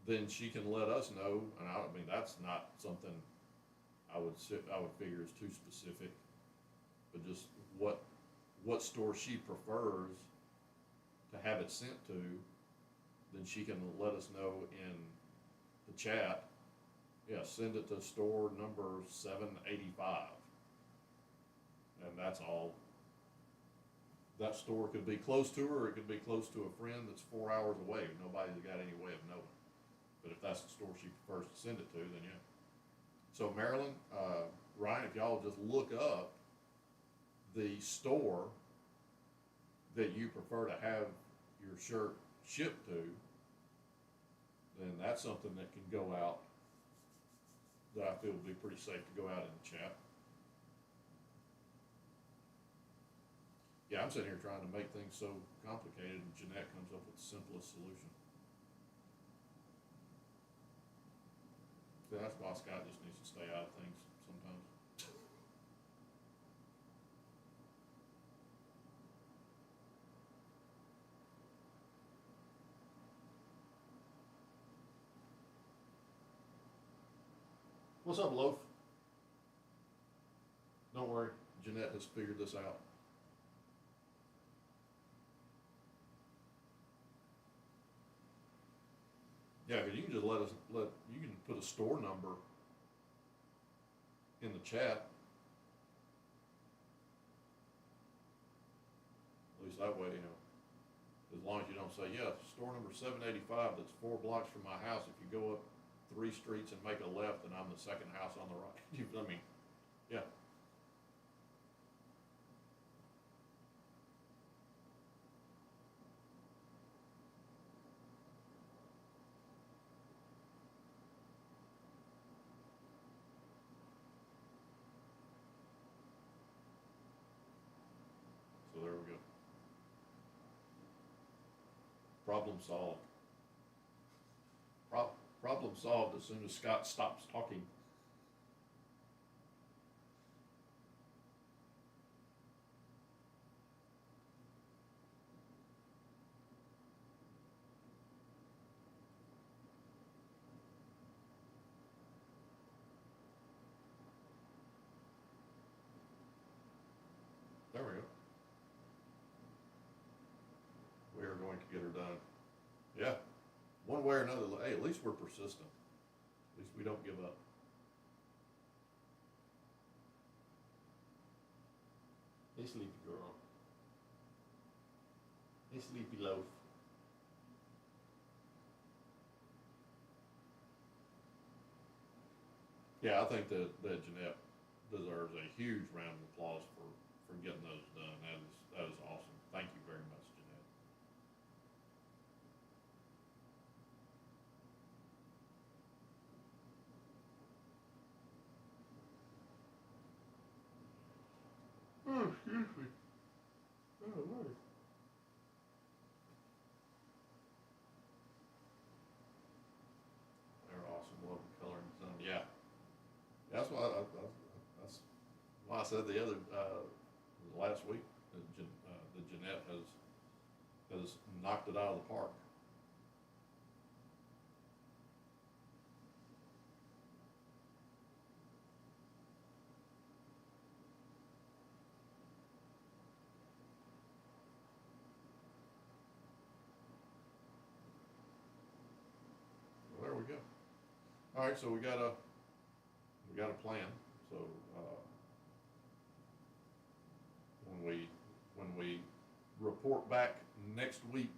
A: then she can let us know. And I mean, that's not something I would figure is too specific, but just what store she prefers to have it sent to, then she can let us know in the chat. Yeah, send it to store number 785. And that's all. That store could be close to her, or it could be close to a friend that's 4 hours away. Nobody's got any way of knowing. But if that's the store she prefers to send it to, then yeah. So Marilyn, Ryan, if y'all just look up the store that you prefer to have your shirt shipped to, then that's something that can go out, that I feel would be pretty safe to go out in the chat. Yeah, I'm sitting here trying to make things so complicated, and Jeanette comes up with the simplest solution. So that's why Scott just needs to stay out of things sometimes. What's up, Loaf? Don't worry, Jeanette has figured this out. Yeah, because you can just you can put a store number in the chat. At least that way, you know, as long as you don't say, yeah, store number 785, that's 4 blocks from my house. If you go up 3 streets and make a left, then I'm the second house on the right. I mean, yeah. So there we go. Problem solved. Problem solved as soon as Scott stops talking. There we go. We are going to get her done. Yeah. One way or another, hey, at least we're persistent. At least we don't give up. Hey, sleepy girl. Hey, sleepy loaf. Yeah, I think that Jeanette deserves a huge round of applause for getting those done. That is awesome. Thank you very much, Jeanette. Oh, excuse me. Oh, Lord. They're awesome. Love the color and design. Yeah, that's why that's why I said the other last week that Jeanette has knocked it out of the park. Well, there we go. All right, so we got a plan. So when we report back next week,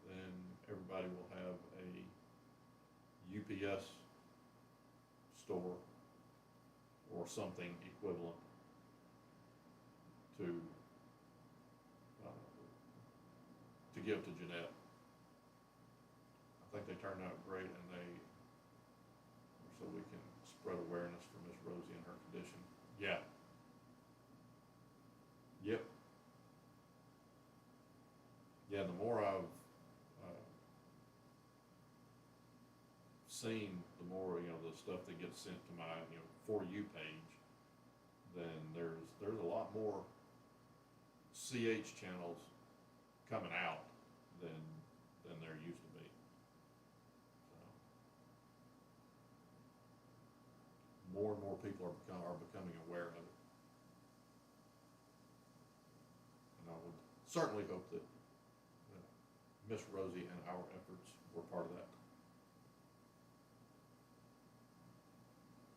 A: then everybody will have a UPS store or something equivalent to give to Jeanette. I think they turned out great, and so we can spread awareness for Miss Rosie and her condition. Yeah. Yep. Yeah, the more I've seen, the more, you know, the stuff that gets sent to my, you know, For You page, then there's a lot more CH channels coming out than there used to be. So, more and more people are becoming aware of it. And I would certainly hope that Miss Rosie and our efforts were part of that.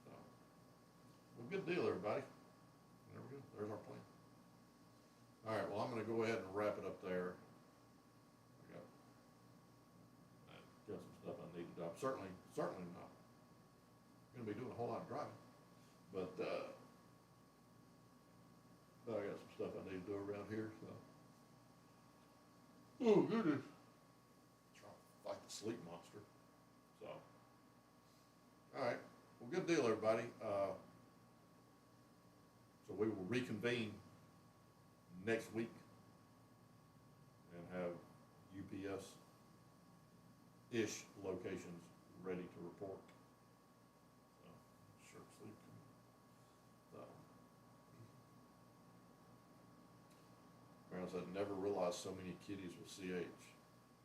A: So, well, good deal, everybody. There we go. There's our plan. All right. Well, I'm going to go ahead and wrap it up there. I got some stuff I need to drop. certainly not gonna be doing a whole lot of driving, but, I got some stuff I need to do around here, so. Oh, goodness. Trying to fight the sleep monster, so. All right, well, good deal, everybody. So we will reconvene next week and have UPS-ish locations ready to report. So, sure sleep. So. Marilyn said, never realized so many kitties with CH.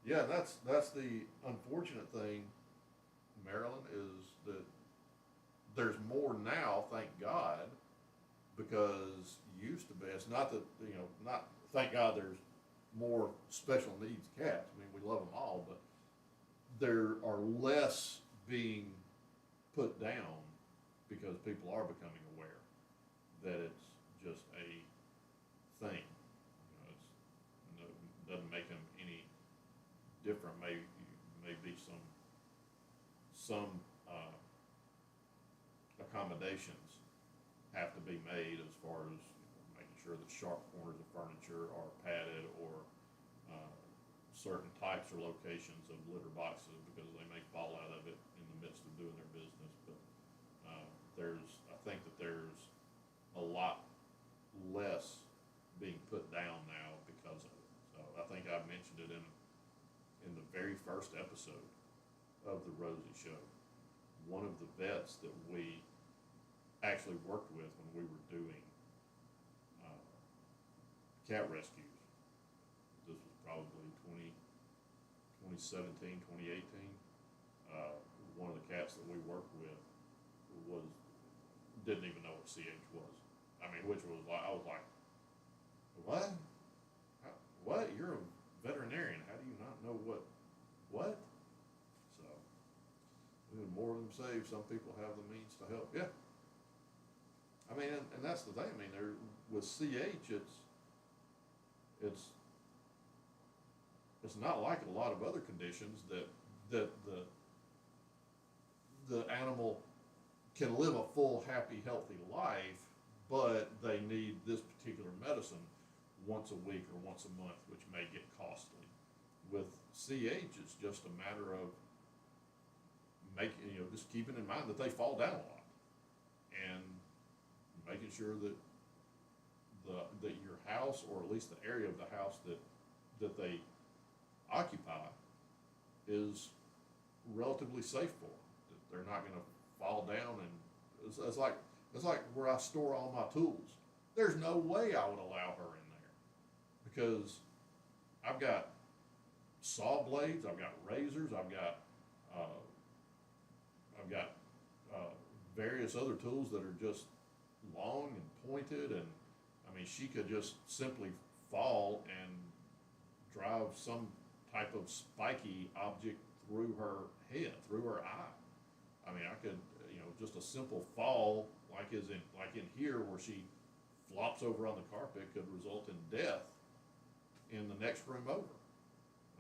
A: Yeah, that's the unfortunate thing, Marilyn, is that there's more now, thank God, because used to be, it's not that, not, thank God there's more special needs cats. I mean, we love them all, but there are less being put down because people are becoming aware that it's just a thing. It doesn't make them any different. Maybe some accommodations have to be made as far as making sure that sharp corners of furniture are padded, or certain types or locations of litter boxes, because they may fall out of it in the midst of doing their business. But I think that there's a lot less being put down now because of it. So I think I mentioned it in the very first episode of the Rosie Show. One of the vets that we actually worked with when we were doing cat rescues, this was probably 2017, 2018, one of the cats that we worked with didn't even know what CH was. I mean, which was like, I was like, what? What? You're a veterinarian. How do you not know what? So, the more of them saved, some people have the means to help. Yeah. I mean, and that's the thing. I mean, with CH, it's not like a lot of other conditions that the animal can live a full, happy, healthy life, but they need this particular medicine once a week or once a month, which may get costly. With CH, it's just a matter of just keeping in mind that they fall down a lot, and making sure that your house, or at least the area of the house that they occupy, is relatively safe for them. That they're not going to fall down, and it's like where I store all my tools. There's no way I would allow her in there, because I've got saw blades, I've got razors, I've got various other tools that are just long and pointed, and I mean, she could just simply fall and drive some type of spiky object through her head, through her eye. I mean, I could, just a simple fall, like in here, where she flops over on the carpet, could result in death in the next room over,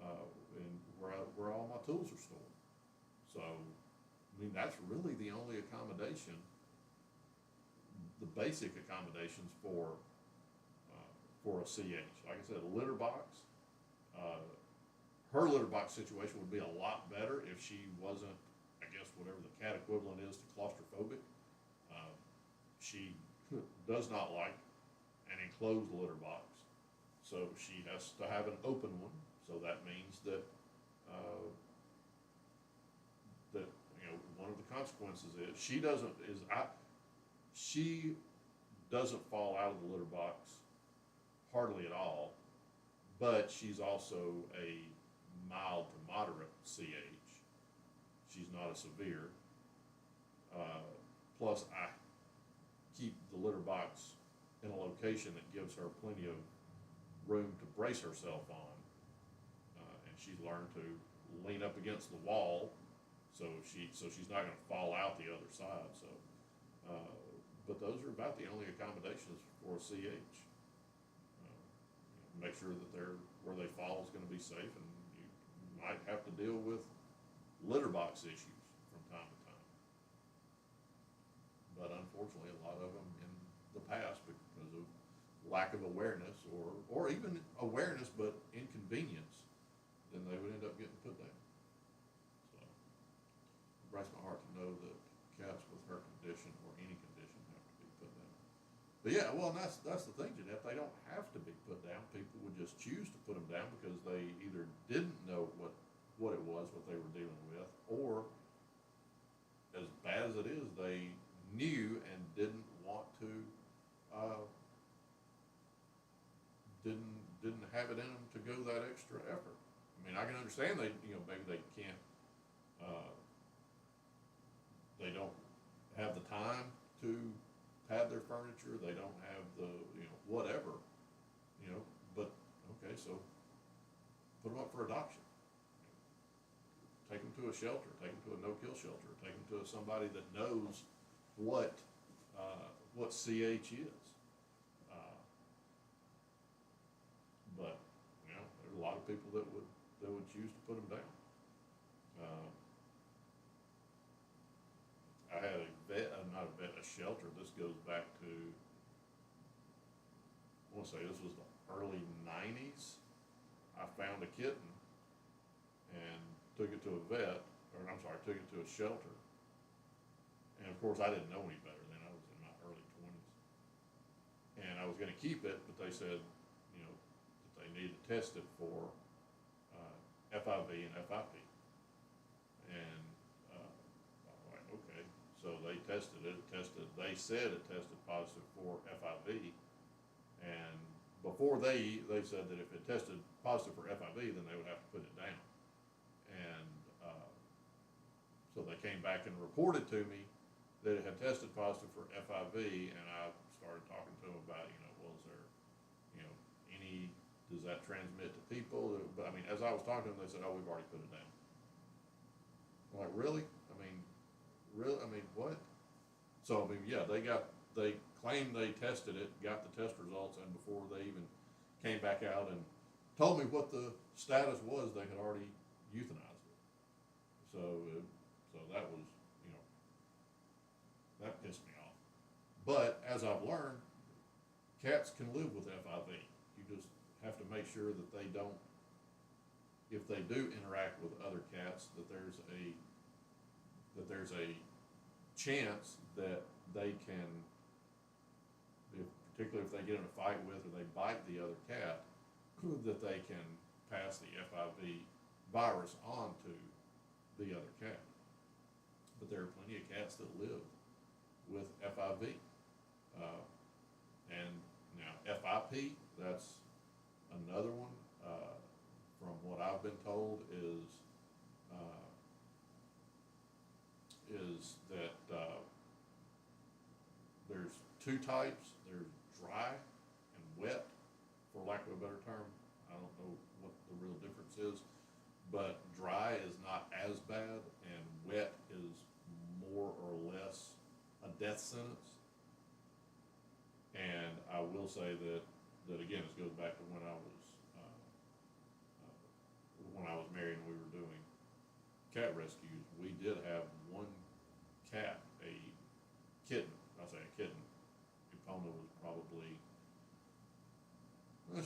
A: and where all my tools are stored. So, I mean, that's really the only accommodation, the basic accommodations for a CH. Like I said, a litter box. Her litter box situation would be a lot better if she wasn't, I guess, whatever the cat equivalent is to claustrophobic. She does not like an enclosed litter box, so she has to have an open one. So that means that one of the consequences is she doesn't fall out of the litter box hardly at all, but she's also a mild to moderate CH. She's not a severe. Plus, I keep the litter box in a location that gives her plenty of room to brace herself on, and she's learned to lean up against the wall, so she's not going to fall out the other side. So, but those are about the only accommodations for a CH. Make sure that where they fall is going to be safe, and you might have to deal with litter box issues from time to time. But unfortunately, a lot of them in the past, because of lack of awareness, or even awareness but inconvenience, then they would end up getting put down. So it breaks my heart to know that cats with her condition or any condition have to be put down. But yeah, well, and that's the thing, Jeanette. They don't have to be put down. People would just choose to put them down because they either didn't know what it was, what they were dealing with, or as bad as it is, they knew and didn't want to, didn't have it in them to go that extra effort. I mean, I can understand maybe they can't, they don't have the time to pad their furniture, they don't have the, whatever, but, okay, so put them up for adoption. Take them to a shelter, take them to a no-kill shelter, take them to somebody that knows what CH is. But, there's a lot of people that would choose to put them down. I had a shelter. This goes back to, I want to say this was the early 90s. I found a kitten and took it to a vet, took it to a shelter. And of course, I didn't know any better then. I was in my early 20s. And I was going to keep it, but they said, that they needed to test it for FIV and FIP. And okay. So they tested it. They said it tested positive for FIV. And before they said that if it tested positive for FIV, then they would have to put it down. And so they came back and reported to me that it had tested positive for FIV, and I started talking to them about, well, is there, does that transmit to people? But I mean, as I was talking to them, they said, oh, we've already put it down. I'm like, really? Really? What? So, yeah, they claimed they tested it, got the test results, and before they even came back out and told me what the status was, they had already euthanized it. So that was, that pissed me off. But as I've learned, cats can live with FIV. You just have to make sure that they don't, if they do interact with other cats, that there's a chance that they can, particularly if they get in a fight with or they bite the other cat, that they can pass the FIV virus on to the other cat. But there are plenty of cats that live with FIV. And now FIP, that's another one, from what I've been told is that there's two types. There's dry and wet, for lack of a better term. I don't know what the real difference is, but dry is not as bad, and wet is more or less a death sentence. And I will say that again, this goes back to when I was married and we were doing cat rescues. We did have one cat, a kitten. I say a kitten. Epona was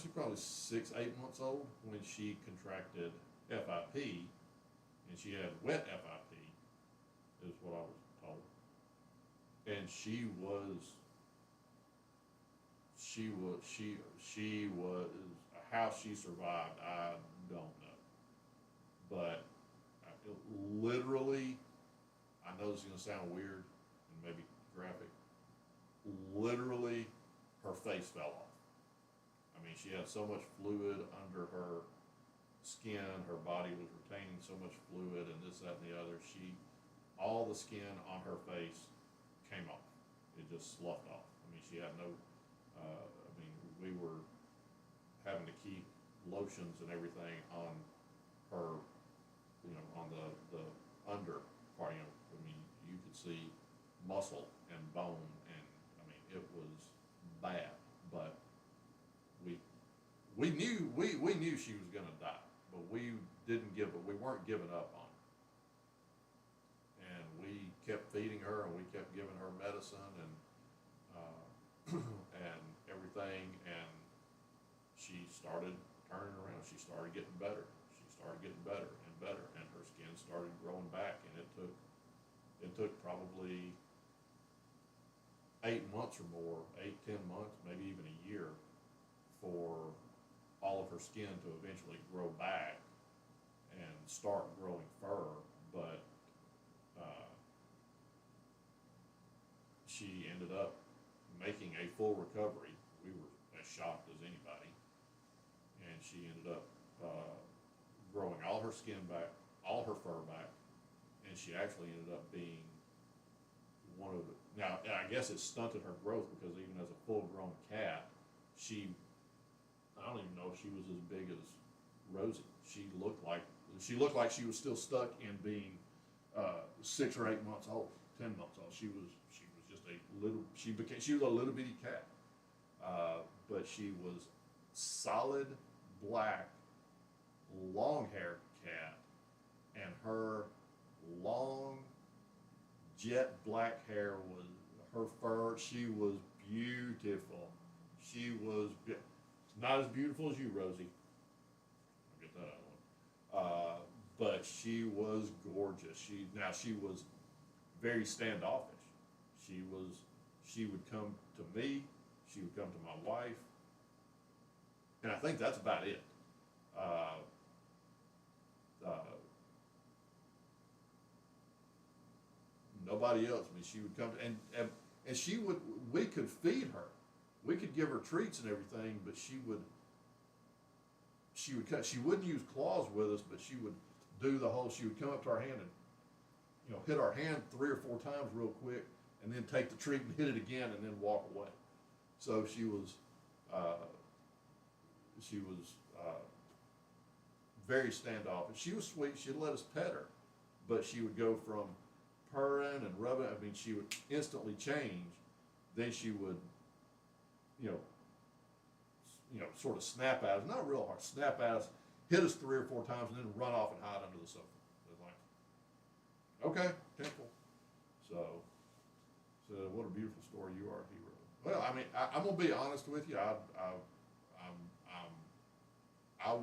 A: she's probably 6-8 months old when she contracted FIP, and she had wet FIP, is what I was told. And she was how she survived, I don't know. But literally, I know this is gonna sound weird and maybe graphic, literally her face fell off. I mean, she had so much fluid under her skin, her body was retaining so much fluid and this, that, and the other. All the skin on her face came off. It just sloughed off. I mean, she had no, we were having to keep lotions and everything on her, on the under part, I mean, you could see muscle and bone, and I mean, it was bad, but we knew she was gonna die, but we weren't giving up on her. kept feeding her, and we kept giving her medicine and and everything, and she started turning around. She started getting better. She started getting better and better, and her skin started growing back. And it took probably 8 months or more, 8, 10 months, maybe even a year, for all of her skin to eventually grow back and start growing fur. But she ended up making a full recovery. We were as shocked as anybody. And she ended up growing all her skin back, all her fur back, and she actually ended up being one of the, now I guess it stunted her growth, because even as a full-grown cat, I don't even know if she was as big as Rosie. She looked like she was still stuck in being 6 or 8 months old, 10 months old. She was just a little. She was a little bitty cat, but she was solid black, long-haired cat, and her long jet black hair was her fur. She was beautiful. She was not as beautiful as you, Rosie. I'll get that out of one. But she was gorgeous. She was very standoffish. She would come to me. She would come to my wife, and I think that's about it. Nobody else. I mean, she would come to, and we could feed her. We could give her treats and everything, but she wouldn't use claws with us, but she would she would come up to our hand and, hit our hand 3 or 4 times real quick, and then take the treat and hit it again, and then walk away. So she was very standoffish. She was sweet. She'd let us pet her, but she would go from purring and rubbing. I mean, she would instantly change. Then she would, sort of snap at us, not real hard, snap at us, hit us 3 or 4 times, and then run off and hide under the sofa. It was like, okay, Temple. So what a beautiful story you are, hero. Well, I mean, I'm gonna be honest with you. I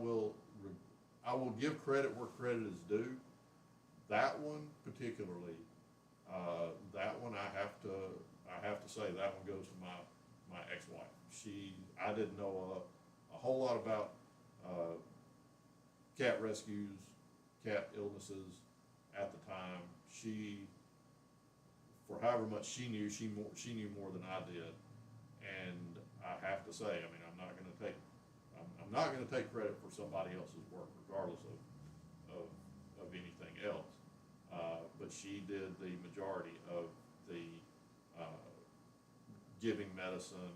A: will give credit where credit is due. That one particularly, that one I have to say that one goes to my ex-wife. I didn't know a whole lot about cat rescues, cat illnesses at the time. For however much she knew more than I did, and I have to say, I mean, I'm not going to take credit for somebody else's work, regardless of anything else. But she did the majority of the giving medicine,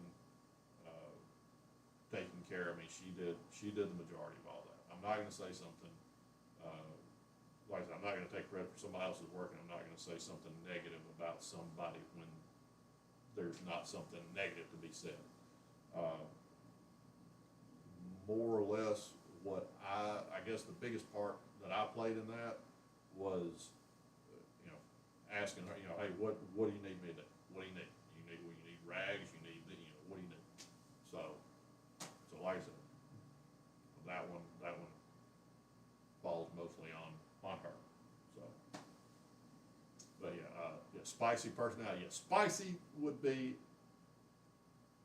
A: taking care of me. She did the majority of all that. I'm not going to say something. Like I said, I'm not going to take credit for somebody else's work, and I'm not going to say something negative about somebody when there's not something negative to be said. More or less, what I guess the biggest part that I played in that was, asking her, hey, what do you need me to do? What do you need? You need rags? You need, what do you need? So like I said, that one falls mostly on her. So, but yeah, spicy personality. Yeah, spicy would be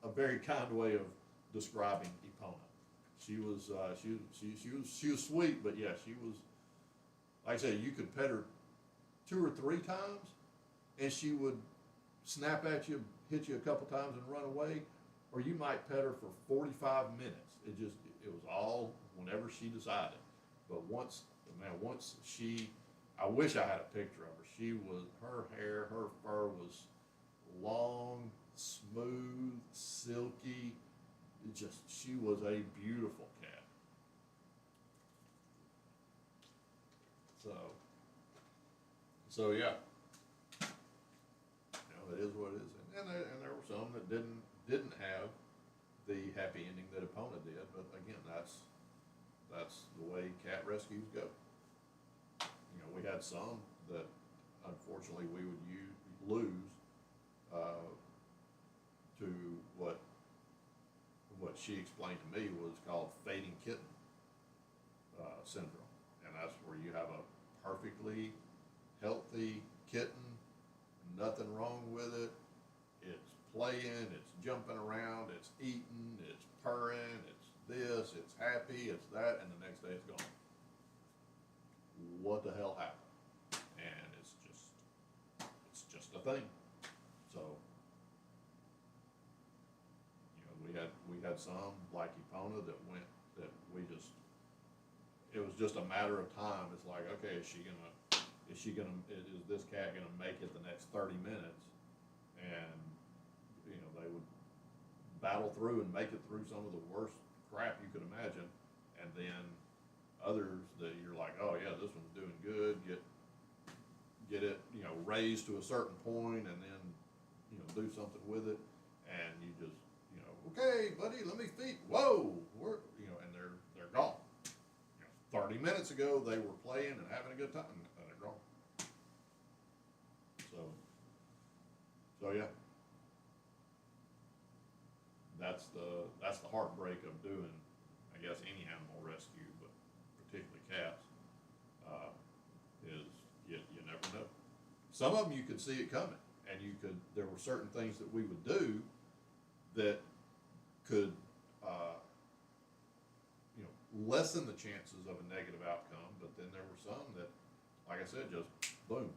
A: a very kind way of describing Epona. She was sweet, but yeah, she was, like I said, you could pet her 2 or 3 times, and she would snap at you, hit you a couple times, and run away, or you might pet her for 45 minutes. It was all whenever she decided. But once I wish I had a picture of her. Her hair, her fur was long, smooth, silky. She was a beautiful cat. So yeah, it is what it is, and there were some that didn't have the happy ending that Epona did. But again, that's the way cat rescues go. We had some that unfortunately, we would lose to what she explained to me was called fading kitten syndrome, and that's where you have a perfectly healthy kitten, nothing wrong with it. It's playing, it's jumping around, it's eating, it's purring, it's this, it's happy, it's that, and the next day it's gone. What the hell happened? And it's just a thing. So, we had some like Epona that it was just a matter of time. It's like, okay, is this cat gonna make it the next 30 minutes? And, they would battle through and make it through some of the worst crap you could imagine. And then others that you're like, oh yeah, this one's doing good, get it, raised to a certain point and then, do something with it. And you just, okay, buddy, let me feed, whoa, and they're gone. 30 minutes ago, they were playing and having a good time, and they're gone. So yeah, that's the heartbreak of doing, I guess, any animal rescue, but particularly cats, is you never know. Some of them you could see it coming, and there were certain things that we would do that could, lessen the chances of a negative outcome, but then there were some that, like I said, just boom,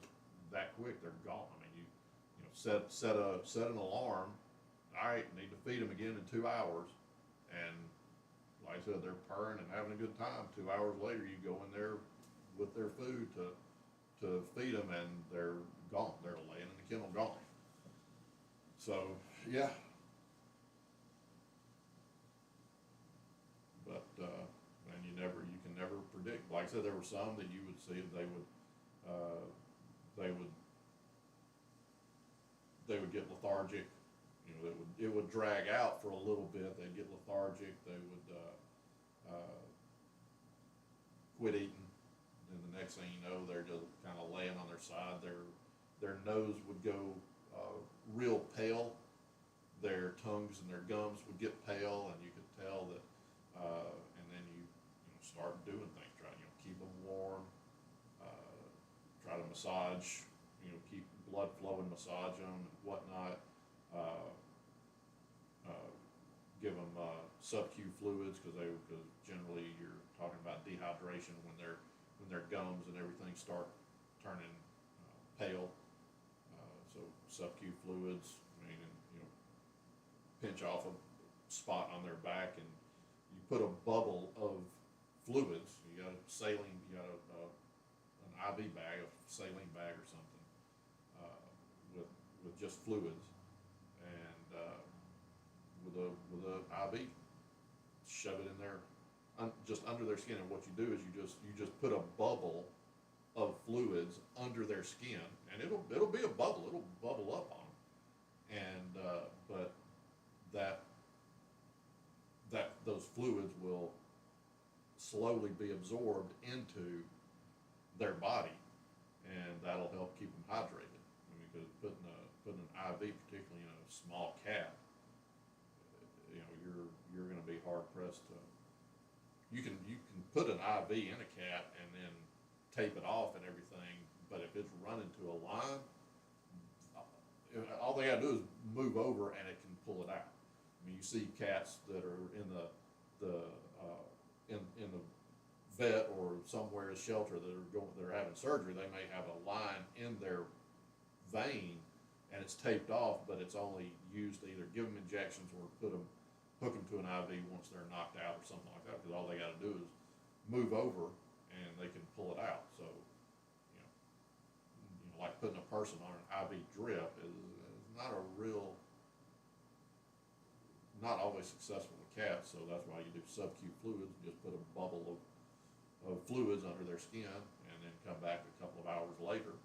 A: that quick, they're gone. I mean, set an alarm. All right, need to feed them again in 2 hours, and like I said, they're purring and having a good time. 2 hours later, you go in there with their food to feed them, and they're gone. They're laying in the kennel, gone. So yeah. But and you can never predict. Like I said, there were some that you would see they would get lethargic. It would drag out for a little bit. They'd get lethargic. They would quit eating. And the next thing you know, they're just kind of laying on their side. Their nose would go real pale. Their tongues and their gums would get pale, and you could tell that. And then you start doing things, try to keep them warm, try to massage, keep blood flowing, massage them and whatnot. Give them sub-Q fluids because generally you're talking about dehydration when their gums and everything start turning pale. So sub-Q fluids, meaning pinch off a spot on their back and you put a bubble of fluids. You got an IV bag, a saline bag or something, with just fluids, and with a IV, shove it in there, just under their skin. And what you do is you just put a bubble of fluids under their skin, and it'll be a bubble. It'll bubble up on them, and but those fluids will slowly be absorbed into their body, and that'll help keep them hydrated. I mean, because putting an IV, particularly in a small cat, you're going to be hard pressed to. You can put an IV in a cat and then tape it off and everything, but if it's running to a line, all they got to do is move over and it can pull it out. I mean, you see cats that are in the vet or somewhere, a shelter, that are having surgery. They may have a line in their vein and it's taped off, but it's only used to either give them injections or hook them to an IV once they're knocked out or something like that, because all they got to do is move over and they can pull it out. So, like putting a person on an IV drip is not always successful with cats. So that's why you do sub-Q fluids. You just put a bubble of fluids under their skin and then come back a couple of hours later.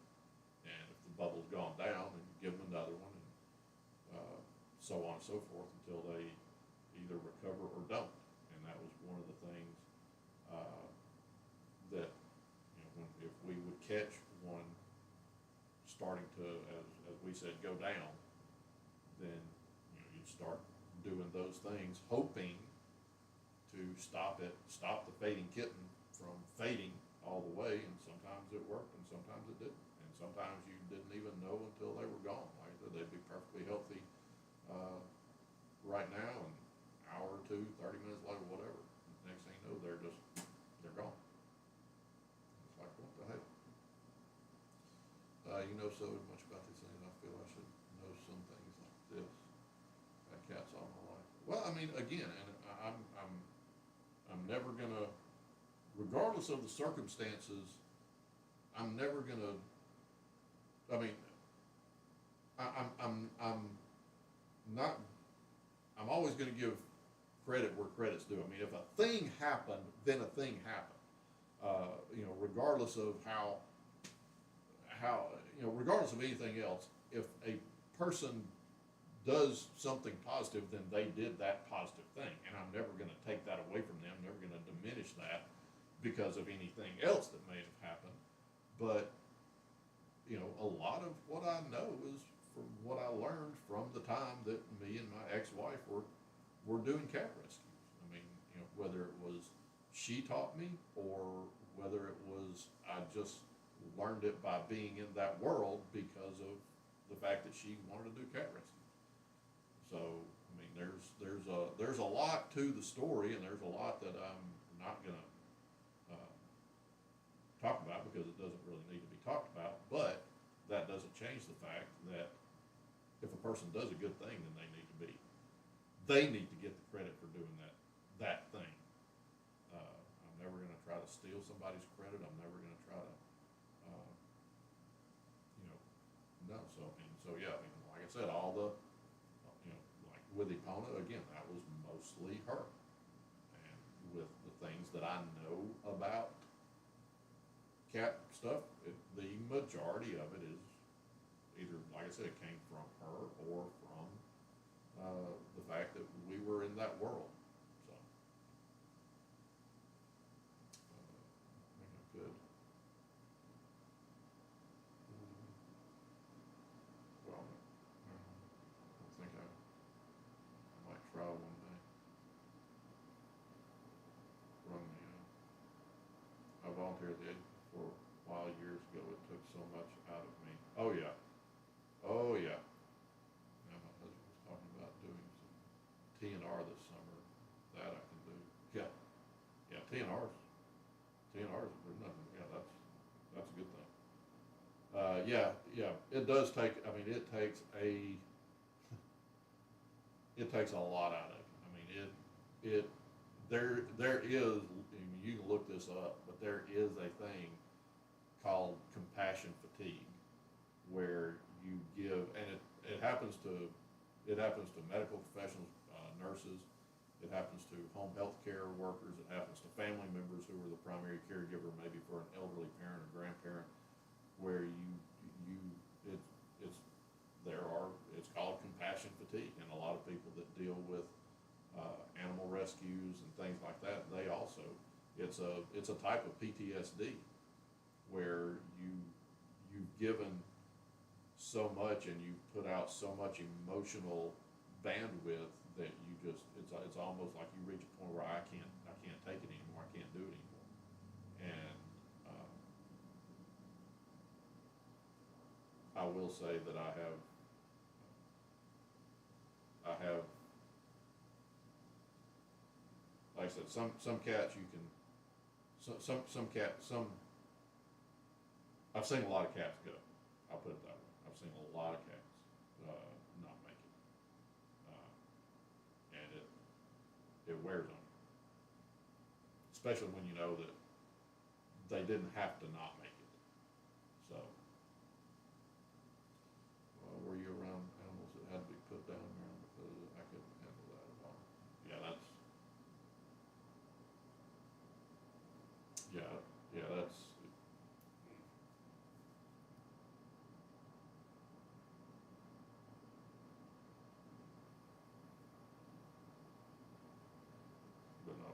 A: And if the bubble's gone down, then you give them another one, and so on and so forth until they either recover or don't. And that was one of the things that if we would catch one we said go down, then you'd start doing those things, hoping to stop the fading kitten from fading all the way. And sometimes it worked, and sometimes it didn't, and sometimes you didn't even know until they were gone. Like I said, they'd be perfectly healthy right now, and an hour or two, 30 minutes later, whatever. Next thing you know, they're gone. It's like, what the hell? You know so much about these things. I feel I should know some things like this. Had cats all my life. Well, I mean, again, and I'm never gonna, regardless of the circumstances, I'm never gonna. I mean, I'm not. I'm always gonna give credit where credit's due. I mean, if a thing happened, then a thing happened. Regardless of how regardless of anything else, if a person does something positive, then they did that positive thing, and I'm never going to take that away from them, never going to diminish that because of anything else that may have happened. But a lot of what I know is from what I learned from the time that me and my ex-wife were doing cat rescues. I mean, whether it was she taught me or whether it was I just learned it by being in that world because of the fact that she wanted to do cat rescues. So, I mean, there's a lot to the story, and there's a lot that I'm not gonna talk about because it doesn't really need to be talked about. But that doesn't change the fact that if a person does a good thing, then they need to get the credit for doing that thing. I'm never gonna try to steal somebody's credit. I'm never gonna try to, no. So yeah. I mean, like I said, all the, like with Epona, again, that was mostly her. And with the things that I know about cat stuff, the majority of it is either, like I said, it came from her or from the fact that we were in that world. So, I think I could. Well, I think I might try one day. Run I volunteered at the age for a while years ago. It took so much out of me. Oh yeah. Oh yeah. Now my husband was talking about doing some TNR this summer. That I can do. Yeah. Yeah. TNRs. There's nothing. Yeah, that's a good thing. Yeah. It does take. I mean, it takes a lot out of it. I mean, there is. I mean, you can look this up, but there is a thing called compassion fatigue, where you give, and it happens to medical professionals, nurses. It happens to home health care workers. It happens to family members who are the primary caregiver, maybe for an elderly parent or grandparent, where it's called compassion fatigue. And a lot of people that deal with animal rescues and things like that, they also, it's a type of PTSD where you've given so much and you've put out so much emotional bandwidth that it's almost like you reach a point where I can't take it anymore. I can't do it anymore. And I will say that I have like I said, some cats you can I've seen a lot of cats go. I'll put it that way. I've seen a lot of cats not make it, and it wears on you, especially when you know that they didn't have to not make it. So, were you around animals that had to be put down there because I couldn't handle that at all? Yeah, that's but no,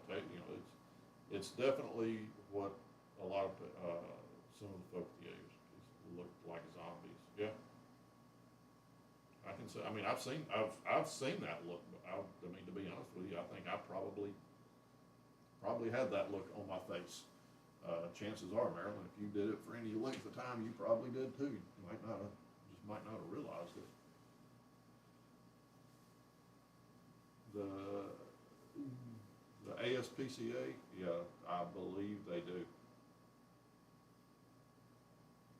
A: it's definitely what a lot of some of the folk at the age looked like zombies. Yeah. say, I mean, I've seen that look, but I mean, to be honest with you, I think I probably had that look on my face. Chances are, Marilyn, if you did it for any length of time, you probably did too. You might not have realized it. The ASPCA, yeah, I believe they do.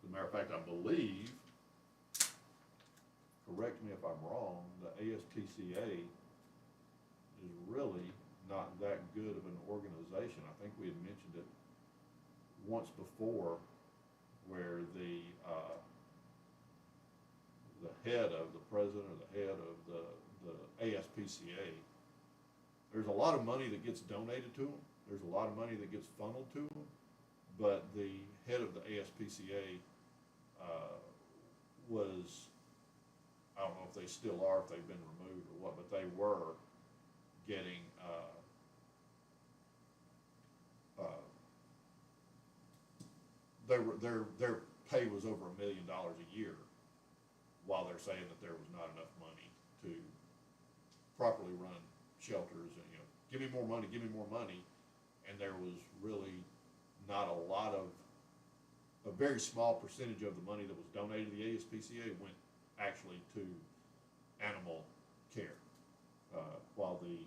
A: As a matter of fact, I believe, correct me if I'm wrong, the ASPCA is really not that good of an organization. I think we had mentioned it once before, where the head of the president or the head of the ASPCA, there's a lot of money that gets donated to them. There's a lot of money that gets funneled to them, but the head of the ASPCA was, I don't know if they still are, if they've been removed or what, but they were getting their pay was over $1 million a year, while they're saying that there was not enough money to properly run shelters, and give me more money, and there was really not a lot of, a very small percentage of the money that was donated to the ASPCA went actually to animal care, while the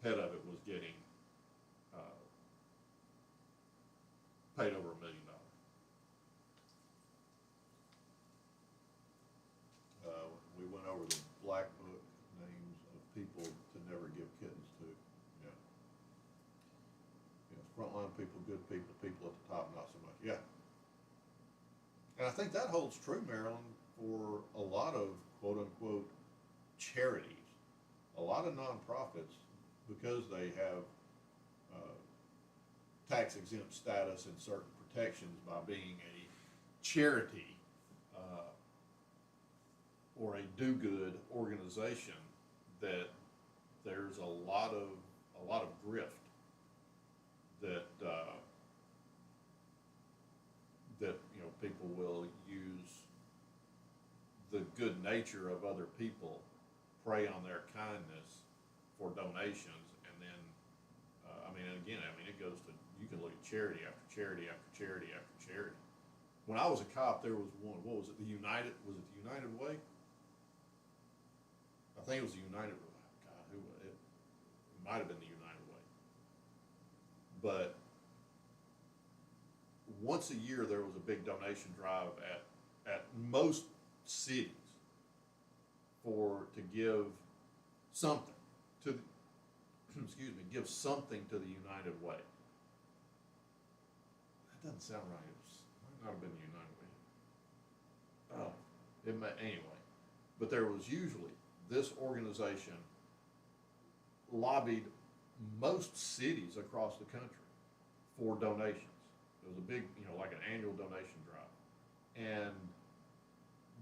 A: head of it was getting paid over $1 million. We went over the black book names of people to never give kittens to. Yeah. Frontline people, good people, people at the top, not so much. Yeah. And I think that holds true, Marilyn, for a lot of quote unquote charities, a lot of nonprofits, because they have tax exempt status and certain protections by being a charity or a do-good organization, that there's a lot of grift that people will use the good nature of other people, prey on their kindness for donations, and then it goes to, you can look at charity after charity after charity after charity. When I was a cop, there was one. What was it? Was it the United Way? I think it was the United Way. God, who was it? It might have been the United Way. But once a year, there was a big donation drive at most cities to give something to the, give something to the United Way. That doesn't sound right. It might not have been the United Way. Oh, it may, anyway. But there was usually, this organization lobbied most cities across the country for donations. It was a big, like an annual donation drive. And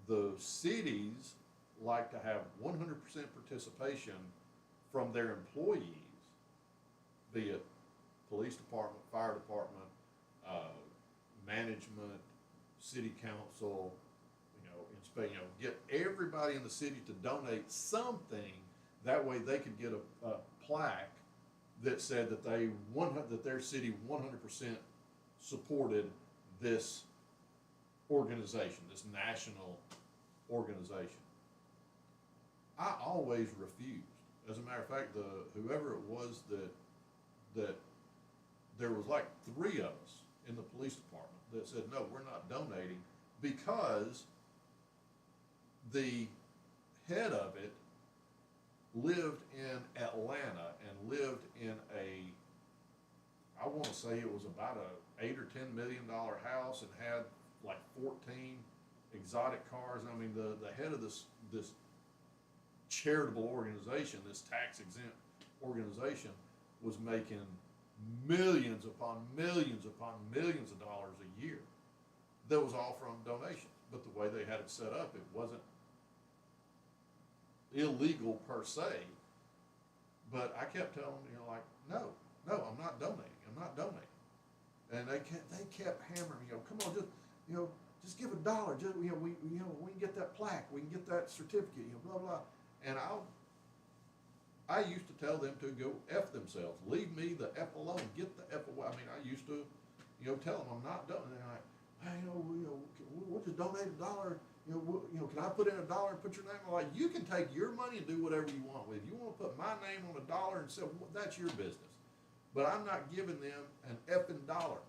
A: the cities like to have 100% participation from their employees, be it police department, fire department, management, city council, get everybody in the city to donate something. That way they could get a plaque that said that that their city 100% supported this organization, this national organization. I always refused. As a matter of fact, whoever it was that there was like 3 of us in the police department that said, no, we're not donating, because the head of it lived in Atlanta and lived in I want to say it was about a $8 or $10 million house, and had like 14 exotic cars. I mean, the head of this charitable organization, this tax exempt organization, was making millions upon millions upon millions of dollars a year. That was all from donations. But the way they had it set up, it wasn't illegal per se. But I kept telling them, no, I'm not donating. I'm not donating. And they kept hammering me, come on, just,
B: just give $1. Just, we can get that plaque, we can get that certificate, blah, blah. And I used to tell them to go F themselves. Leave me the F alone. Get the F away. I mean, I used to, tell them I'm not done. And they're like, hey, we'll just donate $1. Can I put in $1 and put your name? I'm like, you can take your money and do whatever you want with it. If you want to put my name on $1 and say, well, that's your business. But I'm not giving them an effing dollar.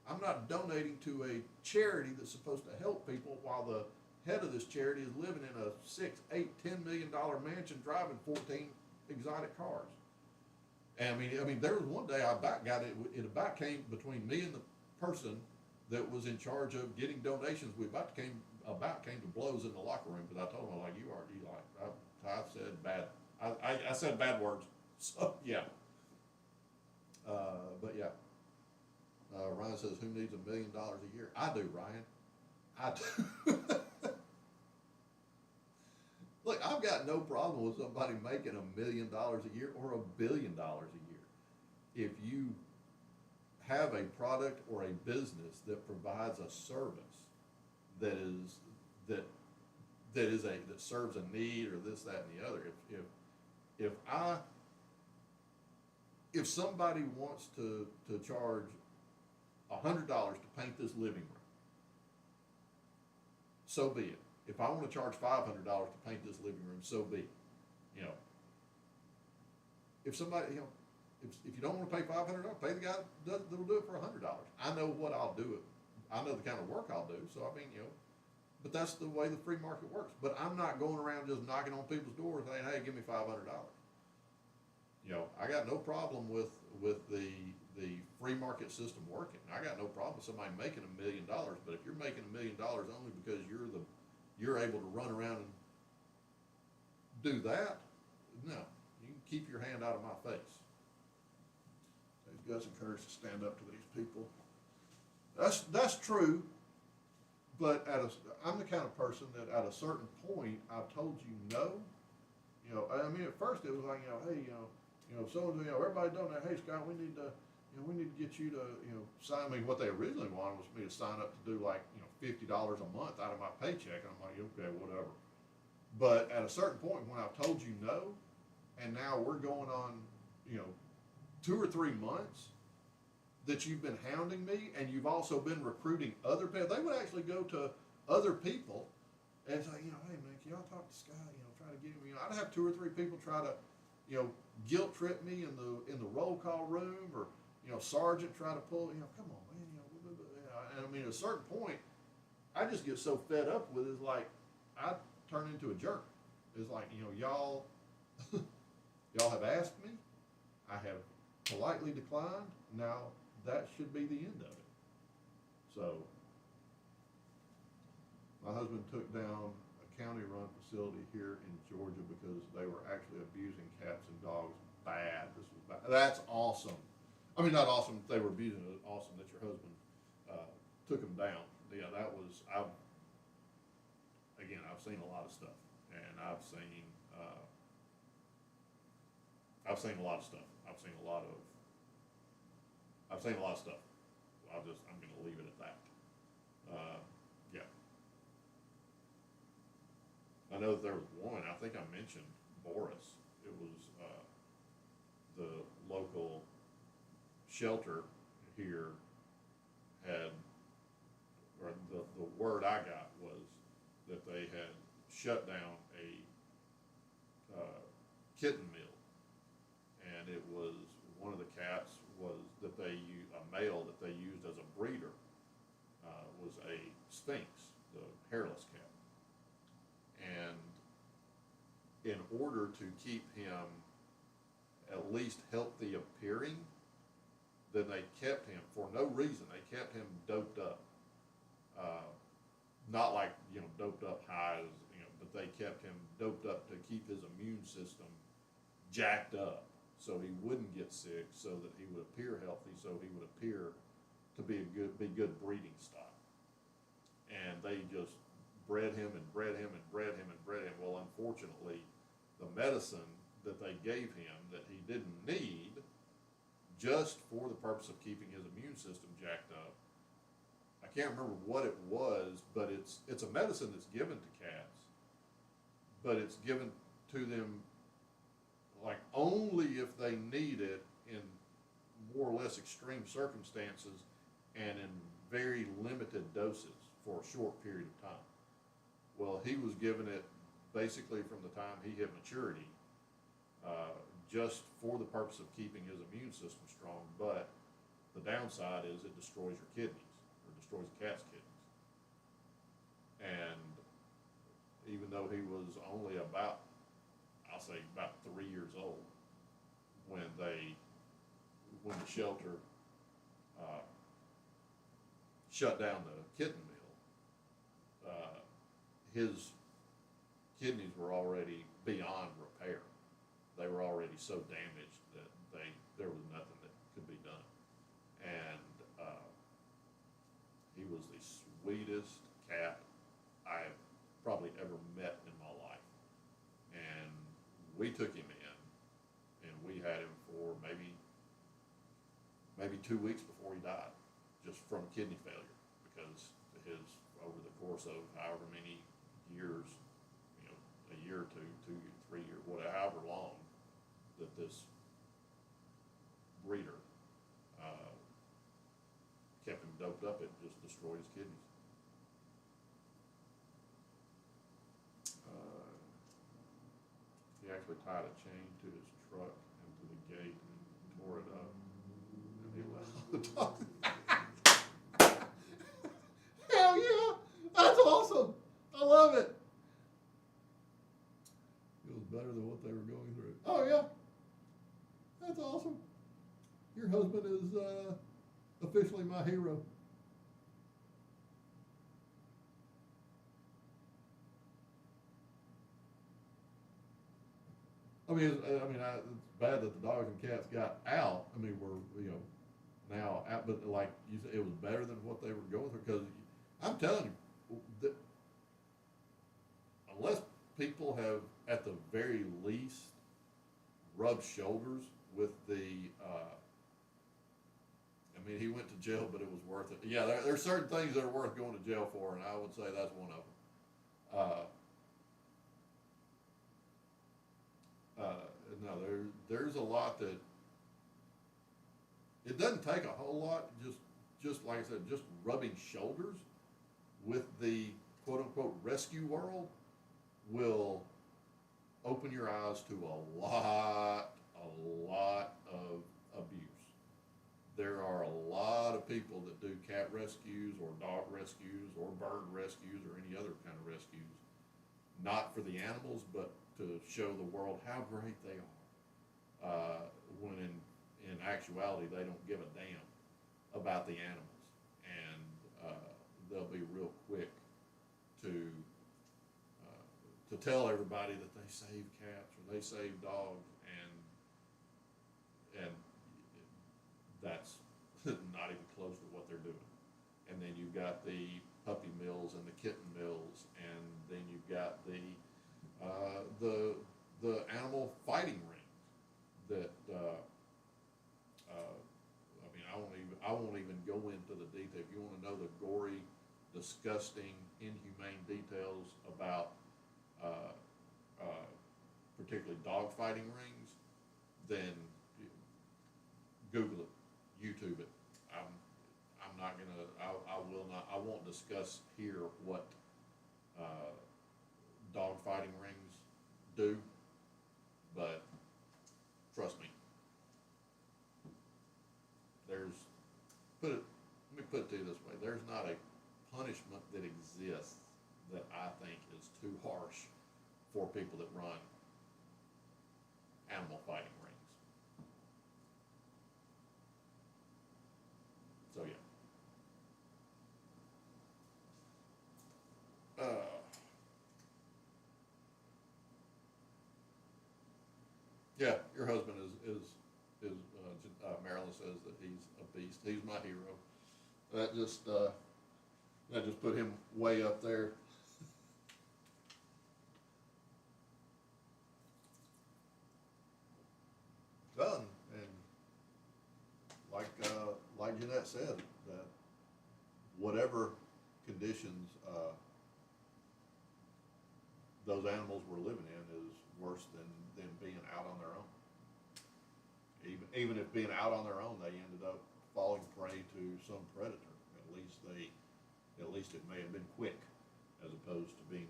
B: I'm not donating to a charity that's supposed to help people while the head of this charity is living in a $6, $8, $10 million mansion driving 14 exotic cars. And I mean, there was one day I about came between me and the person that was in charge of getting donations. We about came to blows in the locker room, because I told him, like, I said bad, I said bad words. So yeah. But yeah. Ryan says, who needs $1 million a year? I do, Ryan. I do. Look, I've got no problem with somebody making $1 million a year or $1 billion a year. If you have a product or a business that provides a service that serves a need, or this, that, and the other. If somebody wants to charge $100 to paint this living room, so be it. If I want to charge $500 to paint this living room, so be it. If somebody, if you don't want to pay $500, pay the guy that'll do it for $100. I know what I'll do it. I know the kind of work I'll do. So I mean, but that's the way the free market works. But I'm not going around just knocking on people's doors saying, hey, give me $500. I got no problem with the free market system working. I got no problem with somebody making $1 million. But if you're making $1 million only because you're able to run around and do that, no, you can keep your hand out of my face. They've got some courage to stand up to these people. That's true, but I'm the kind of person that at a certain point I've told you no. I mean, at first it was like, hey, someone, everybody done that. Hey, Scott, we need to get you to, sign me. What they originally wanted was me to sign up to do like, $50 a month out of my paycheck. And I'm like, okay, whatever. But at a certain point when I've told you no, and now we're going on, 2 or 3 months that you've been hounding me, and you've also been recruiting other people. They would actually go to other people and say, hey man, can y'all talk to Scott? Try to get him. I'd have 2 or 3 people try to, guilt trip me in the roll call room, or sergeant try to pull. Come on, man. And I mean, at a certain point, I just get so fed up with it. It's like I turn into a jerk. It's like y'all have asked me. I have politely declined. Now that should be the end of it. So my husband took down a county-run facility here in Georgia because they were actually abusing cats and dogs bad. This was bad. That's awesome. I mean, not awesome that they were abusing it. Awesome that your husband took them down. Yeah, that was. I've seen a lot of stuff, and I've seen a lot of stuff. I've seen a lot of stuff. I'm going to leave it at that. Yeah. I know that there was one. I think I mentioned Boris. It was the local shelter here had, or the word I got was that they had shut down a kitten mill, and it was one of the cats was that they used, a male that they used as a breeder was a Sphinx, the hairless cat, and in order to keep him at least healthy appearing, then they kept him, for no reason, they kept him doped up. Not like, doped up high, but they kept him doped up to keep his immune system jacked up so he wouldn't get sick, so that he would appear healthy, so he would appear to be good breeding stock. And they just bred him and bred him and bred him and bred him. Well, unfortunately, the medicine that they gave him that he didn't need, just for the purpose of keeping his immune system jacked up, a can't remember what it was, but it's a medicine that's given to cats, but it's given to them like only if they need it in more or less extreme circumstances and in very limited doses for a short period of time. Well, he was given it basically from the time he hit maturity, just for the purpose of keeping his immune system strong, but the downside is it destroys your kidneys, or destroys a cat's kidneys. And even though he was only about, I'll say about 3 years old, when the shelter shut down the kitten mill, his kidneys were already beyond repair. They were already so damaged that there was nothing that could be done. And he was the sweetest cat I've probably ever met in my life. And we took him in, and we had him for maybe 2 weeks before he died, just from kidney failure, because over the course of however many years, a year or two, 3 years, whatever, however long that this breeder kept him doped up, it just destroyed his kidneys. He actually tied a chain to his truck and to the gate and tore it up, and he left the dog. Hell yeah, that's awesome. I love it. It was better than what they were going through. Oh yeah, that's awesome. Your husband is officially my hero. I mean, it's bad that the dogs and cats got out. I mean, we're now out, but like you said, it was better than what they were going through. Because I'm telling you, that unless people have at the very least rubbed shoulders with the, I mean, he went to jail, but it was worth it. Yeah, there's certain things that are worth going to jail for, and I would say that's one of them. No, there's a lot that, it doesn't take a whole lot, just like I said, just rubbing shoulders with the quote unquote rescue world will open your eyes to a lot of abuse. There are a lot of people that do cat rescues or dog rescues or bird rescues or any other kind of rescues, not for the animals, but to show the world how great they are, when in actuality they don't give a damn about the animals, and they'll be real quick to tell everybody that they save cats or they save dogs, and that's not even close to what they're doing. And then you've got the puppy mills and the kitten mills, and then you've got the animal fighting rings that I mean, I won't even go into the detail. If you want to know the gory, disgusting, inhumane details about particularly dog fighting rings, then Google it, YouTube it. I'm not gonna. I won't discuss here what dog fighting rings do, but trust me, let me put it to you this way, there's not a punishment that exists that I think is too harsh for people that run animal fighting rings. So yeah. Yeah, your husband is Marilyn says that he's a beast. He's my hero. That just put him way up there. Done. And like Jeanette said, that whatever conditions, those animals were living in is worse than being out on their own. Even if being out on their own, they ended up falling prey to some predator. At least it may have been quick, as opposed to being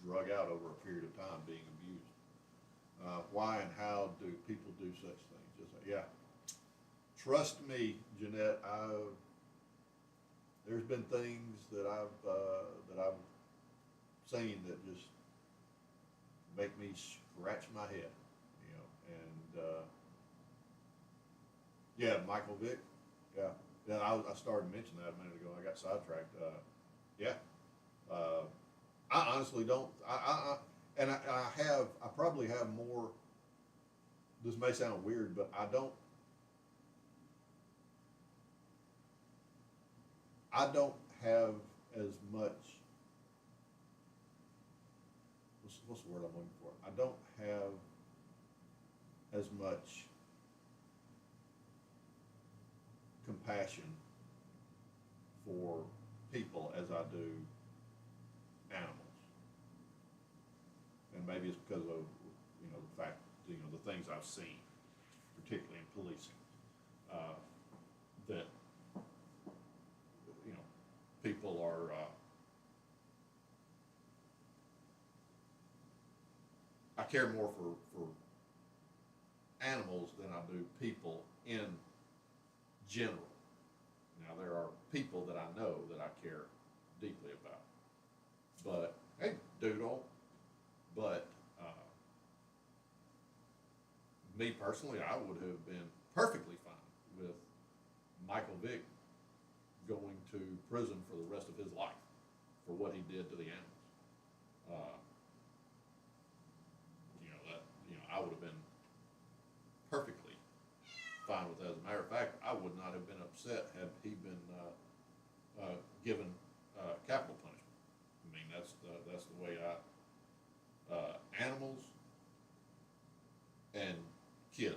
B: drug out over a period of time, being abused. Why and how do people do such things? Just yeah, trust me, Jeanette. There's been things that I've seen that just make me scratch my head, you know. And yeah, Michael Vick. Yeah, yeah. I started mentioning that a minute ago. I got sidetracked. Yeah. I honestly don't. I probably have more. This may sound weird, but I don't have as much. What's the word I'm looking for? I don't have as much compassion for people as I do animals. And maybe it's because of, you know, the fact, you know, the things I've seen, particularly in policing, that, you know, people are, I care more for animals than I do people in general. Now, there are people that I know that I care deeply about, but, hey, doodle. But me personally, I would have been perfectly fine with Michael Vick going to prison for the rest of his life for what he did to the animals. I would have been perfectly fine with that. As a matter of fact, I would not have been upset had he been given capital punishment. I mean, that's the way animals and kids.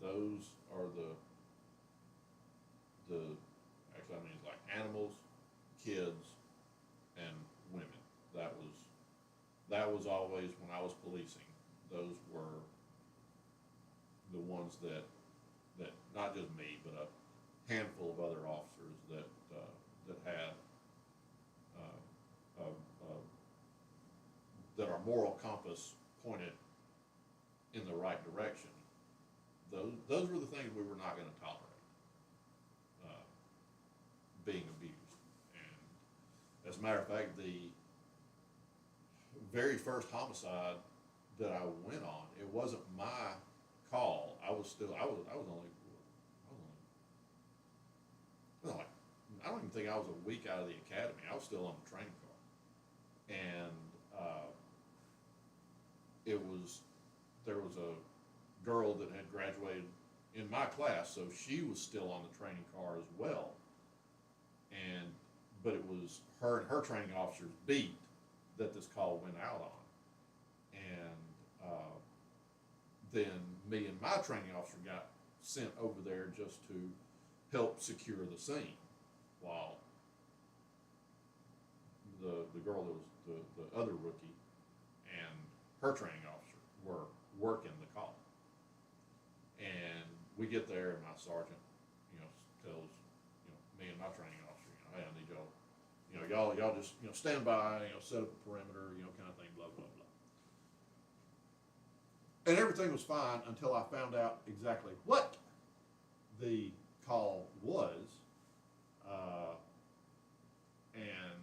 B: Those are actually, I mean, it's like animals, kids, and women. That was always, when I was policing, those were the ones that not just me, but a handful of other officers that had that our moral compass pointed in the right direction. Those were the things we were not going to tolerate, being abused. And as a matter of fact, the very first homicide that I went on, it wasn't my call. I was only like, I don't even think I was a week out of the academy. I was still on the training car, and there was a girl that had graduated in my class, so she was still on the training car as well. But it was her and her training officer's beat that this call went out on, and then me and my training officer got sent over there just to help secure the scene, while the girl that was the other rookie and her training officer were working the call. And we get there, and my sergeant, you know, tells, you know, me and my training officer, you know, hey, I need y'all, you know, y'all just, you know, stand by, you know, set up a perimeter, you know, kind of thing, blah, blah, blah. And everything was fine until I found out exactly what the call was, and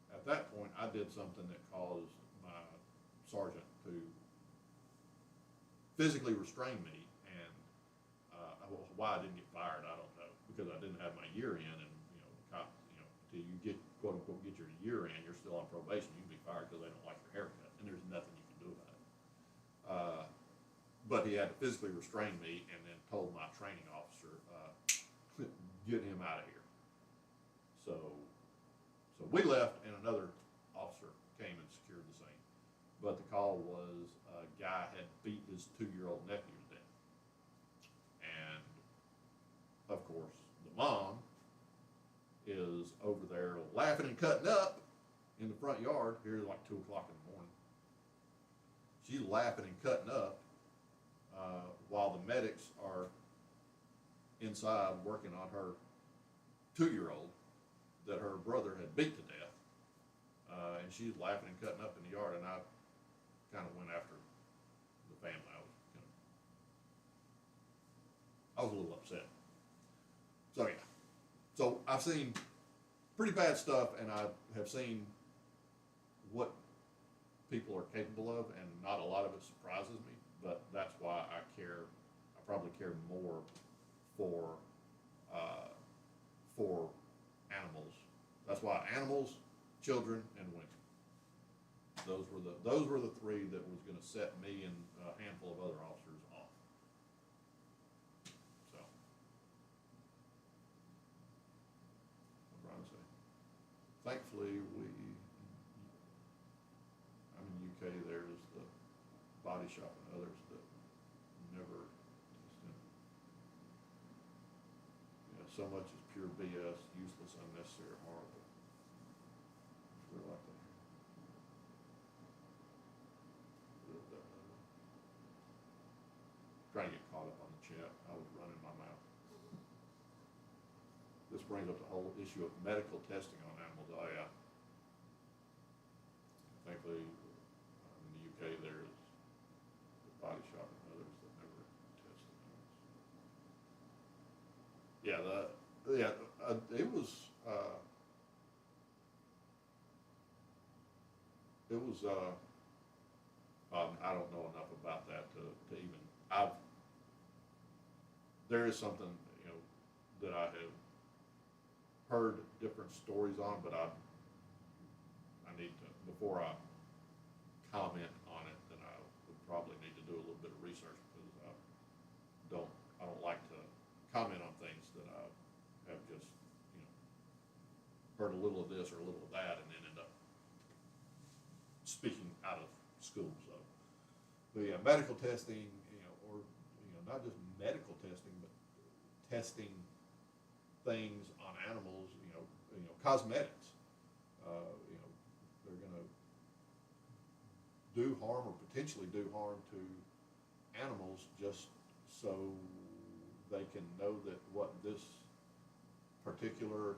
B: at that point, I did something that caused my sergeant to physically restrain me, and why I didn't get fired, I don't know, because I didn't have my year in, and you know, the cop, you know, until you get, quote unquote, get your year in, you're still on probation. You can be fired because they don't like your haircut, and there's nothing you can do about it. But he had to physically restrain me, and then told my training officer, get him out of here. So we left, and another officer came and secured the scene. But the call was a guy had beat his 2-year-old nephew to death. And, of course, laughing and cutting up in the front yard here at like 2 o'clock in the morning. She's laughing and cutting up while the medics are inside working on her 2-year-old that her brother had beat to death. And she's laughing and cutting up in the yard, and I kind of went after the family. I was a little upset. So yeah. So I've seen pretty bad stuff, and I have seen what people are capable of, and not a lot of it surprises me, but that's why I probably care more for animals. That's why animals, children, and women. Those were the three that was gonna set me and a handful of other officers off. So. What am I trying to say? Thankfully, I'm in UK, there's the body shop and others that never, so much is pure BS, useless, unnecessary, horrible. It's really like that. Trying to get caught up on the chat. I was running my mouth. This brings up the whole issue of medical testing on animals. Oh yeah. Thankfully, in the UK, there's the body shop and others that never test animals. Yeah, it was. I don't know enough about that to even. There is something that I have heard different stories on, but I need to, before I comment on it, then I would probably need to do a little bit of research, because I don't like to comment on things that I have just heard a little of this or a little of that, and then end up speaking out of school. So, but yeah, medical testing, or not just medical testing, but testing things on animals, cosmetics. They're going to do harm or potentially do harm to animals just so they can know that what this particular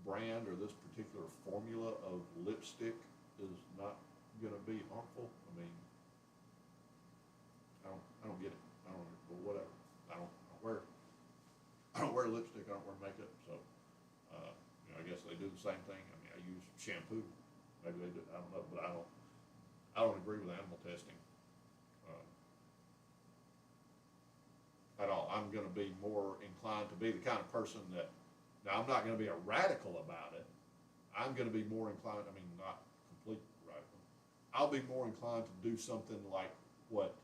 B: brand or this particular formula of lipstick is not going to be harmful. I mean, I don't get it. But whatever. I don't wear lipstick. I don't wear makeup. So, I guess they do the same thing. I mean, I use shampoo. Maybe they do. I don't know, but I don't agree with animal testing at all. I'm going to be more inclined to be the kind of person that. Now, I'm not going to be a radical about it. I'm going to be more inclined. I mean, not complete radical. I'll be more inclined to do something like what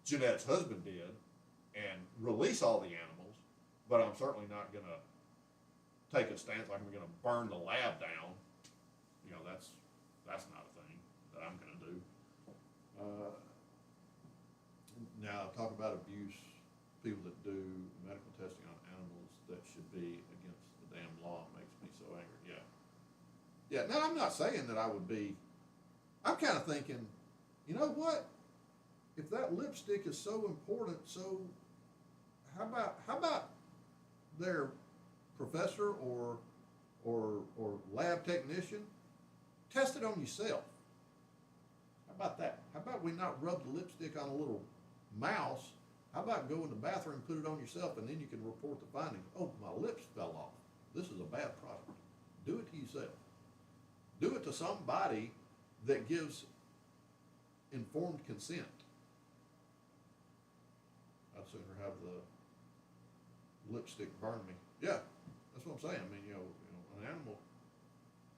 B: Jeanette's husband did and release all the animals, but I'm certainly not going to take a stance like I'm going to burn the lab down. That's not a thing that I'm going to do. Now, talk about abuse, people that do medical testing on animals that should be against the damn law makes me so angry. Yeah. Now, I'm not saying that I would be. I'm kind of thinking, you know what? If that lipstick is so important, so how about their professor or lab technician test it on yourself? How about that? How about we not rub the lipstick on a little mouse? How about go in the bathroom, put it on yourself, and then you can report the findings? Oh, my lips fell off. This is a bad product. Do it to yourself. Do it to somebody that gives informed consent. I'd sooner have the lipstick burn me. Yeah, that's what I'm saying. I mean, an animal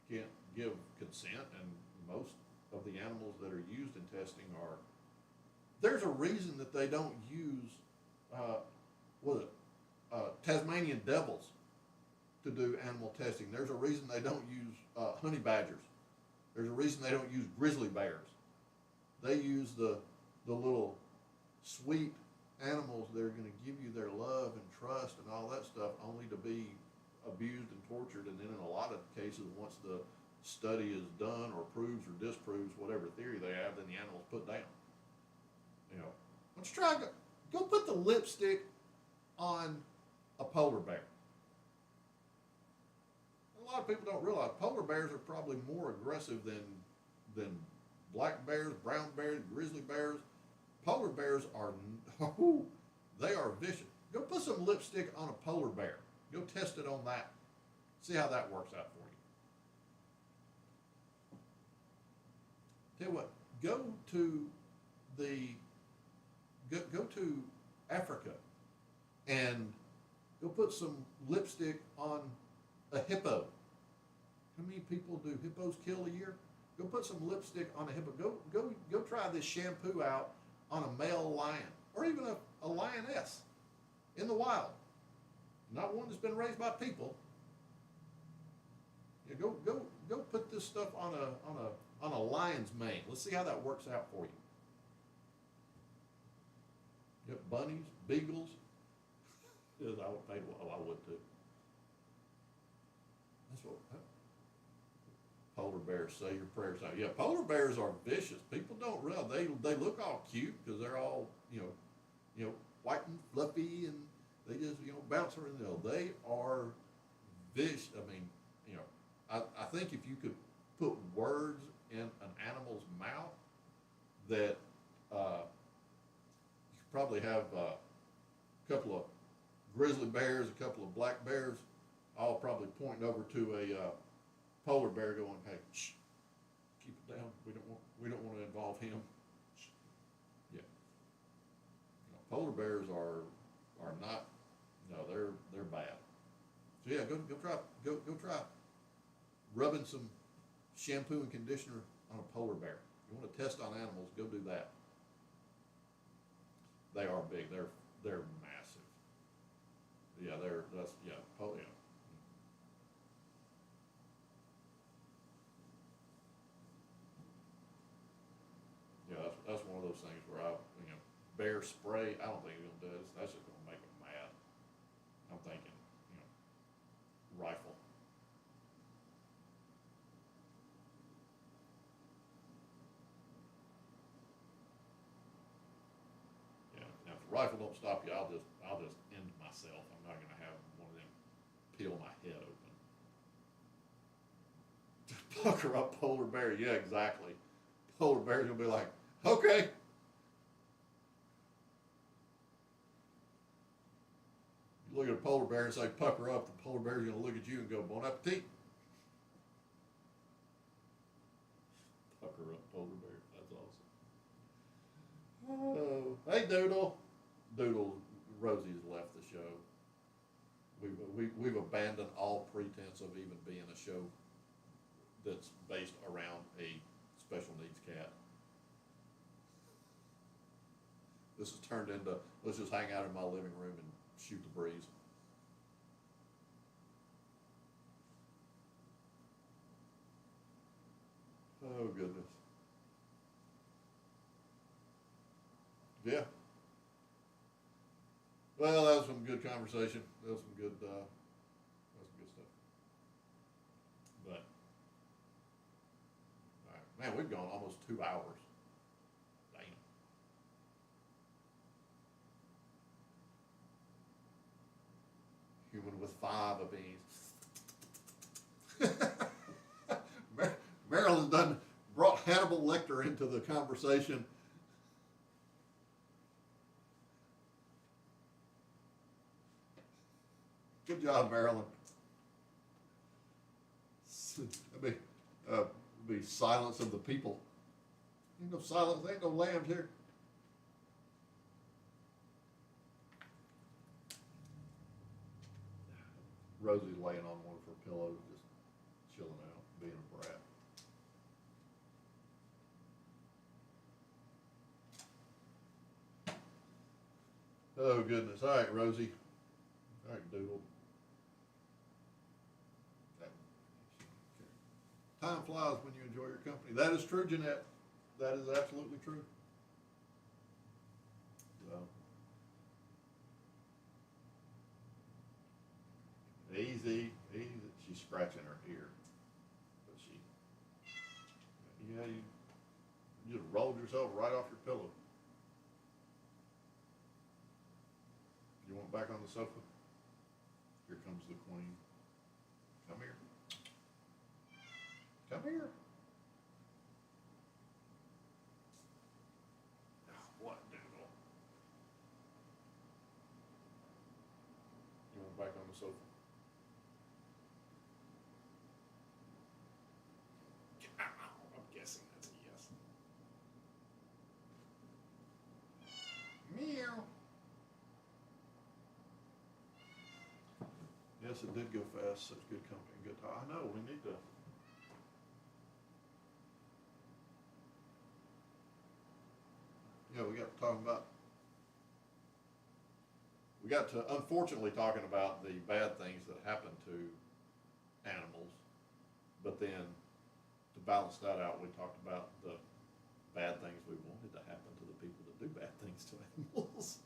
B: can't give consent, and most of the animals that are used in testing are. There's a reason that they don't use, Tasmanian devils to do animal testing. There's a reason they don't use honey badgers. There's a reason they don't use grizzly bears. They use the little sweet animals that are going to give you their love and trust and all that stuff, only to be abused and tortured, and then in a lot of cases, once the study is done or proves or disproves whatever theory they have, then the animal's put down. You know, let's try go put the lipstick on a polar bear. A lot of people don't realize polar bears are probably more aggressive than black bears, brown bears, grizzly bears. Polar bears are, they are vicious. Go put some lipstick on a polar bear. Go test it on that. See how that works out for you. Tell you what, go to Africa and go put some lipstick on a hippo. How many people do hippos kill a year? Go put some lipstick on a hippo. Go try this shampoo out on a male lion, or even a lioness in the wild. Not one that's been raised by people. Yeah, go put this stuff on a lion's mane. Let's see how that works out for you. Yep, bunnies, beagles. Yes, I would pay. Well, I would too. That's what. Polar bears, say your prayers out. Yeah, polar bears are vicious. People don't realize they look all cute because they're all you know white and fluffy, and they just bounce around. They are vicious. I mean, I think if you could put words in an animal's mouth, that you could probably have a couple of grizzly bears, a couple of black bears, all probably pointing over to a polar bear going, hey, shh, keep it down. We don't want to involve him. Shh. Yeah. Polar bears are not. No, they're bad. So yeah, go try rubbing some shampoo and conditioner on a polar bear. You want to test on animals? Go do that. They are big. They're massive. Yeah, yeah. Yeah, that's one of those things where bear spray, I don't think it's gonna do it. That's just gonna make them mad. I'm thinking, rifle. Yeah, now if the rifle don't stop you, I'll just end myself. I'm not gonna have one of them peel my head open. Pucker up polar bear, yeah, exactly. Polar bear's gonna be like, okay. You look at a polar bear and say, pucker up, the polar bear's gonna look at you and go, bon appetit. Pucker up polar bear, that's awesome. Oh, hey Doodle. Doodle, Rosie's left the show. We've abandoned all pretense of even being a show that's based around a special needs cat. This has turned into, let's just hang out in my living room and shoot the breeze. Oh, goodness. Yeah. Well, that was some good conversation. That was some good stuff. But, all right. Man, we've gone almost 2 hours. Damn. Human with 5 of these. Marilyn done brought Hannibal Lecter into the conversation. Good job, Marilyn. Be silence of the people. Ain't no silence, ain't no lambs here. Rosie's laying on one of her pillows, just chilling out, being a brat. Oh goodness. All right, Rosie. All right, Doodle. Time flies when you enjoy your company. That is true, Jeanette. That is absolutely true. So, Easy, easy. She's scratching her ear, but yeah, you just rolled yourself right off your pillow. You want back on the sofa? Here comes the queen. Come here. Come here. Oh, what doodle? You want back on the sofa? I'm guessing that's a yes. Meow. Yes, it did go fast. Such good company, good talk. I know, we need to. Yeah, we got to, unfortunately, talking about the bad things that happen to animals, but then to balance that out, we talked about the bad things we wanted to happen to the people that do bad things to animals.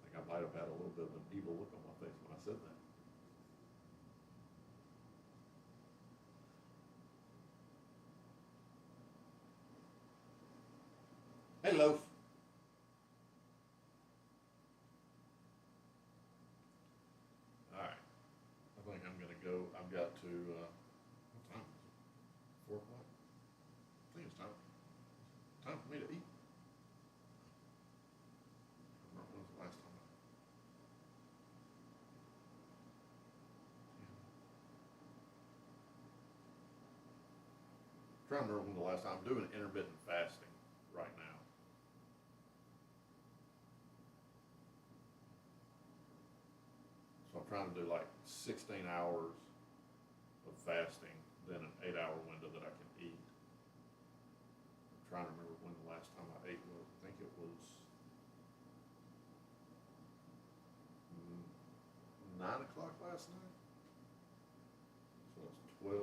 B: I think I might have had a little bit of an evil look on my face when I said that. Hey, Loaf. All right. I think I'm gonna go. I've got to. What time is it? 4 o'clock. I think it's time for me to eat. When was the last time? I'm trying to remember when the last time. I'm doing intermittent fasting right now. So I'm trying to do like 16 hours of fasting, then an 8-hour window that I can eat. I'm trying to remember when the last time I ate was. I think it was 9 o'clock last night. So it's 12.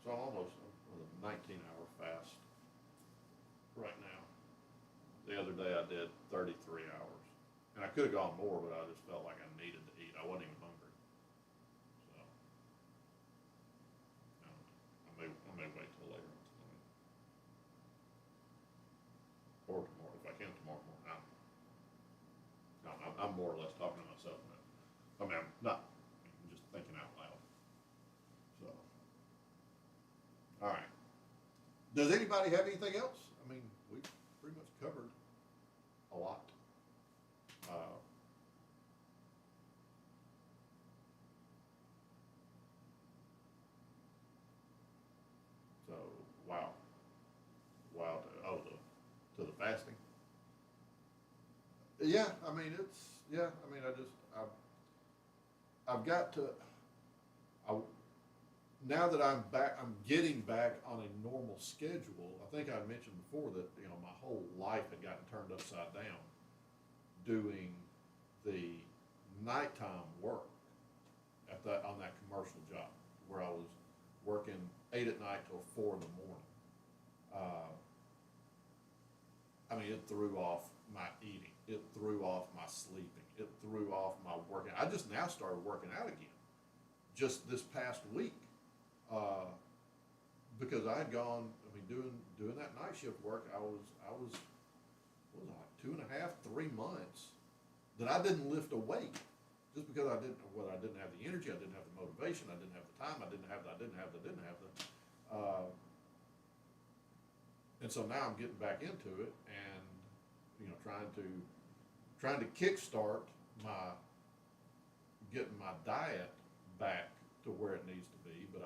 B: So I'm almost on a 19-hour fast right now. The other day I did 33 hours. And I could have gone more, but I just felt like I needed to eat. I wasn't even hungry. So, I may wait till later on tonight. Or tomorrow, if I can tomorrow morning. I'm more or less talking to myself now. I mean, I'm just thinking out loud. So, all right. Does anybody have anything else? I mean, we've pretty much covered a lot. So, wow. To the fasting. Yeah, I mean, I've got to, I, now that I'm back, I'm getting back on a normal schedule. I think I mentioned before that, my whole life had gotten turned upside down doing the nighttime work on that commercial job where I was working 8 at night till 4 in the morning. I mean, it threw off my eating. It threw off my sleeping. It threw off my working. I just now started working out again, just this past week, because I had gone. I mean, doing that night shift work. I was what was it, like 2.5, 3 months that I didn't lift a weight, just because I didn't have the energy. I didn't have the motivation. I didn't have the time. I didn't have the. And so now I'm getting back into it, and trying to kickstart getting my diet back to where it needs to be. But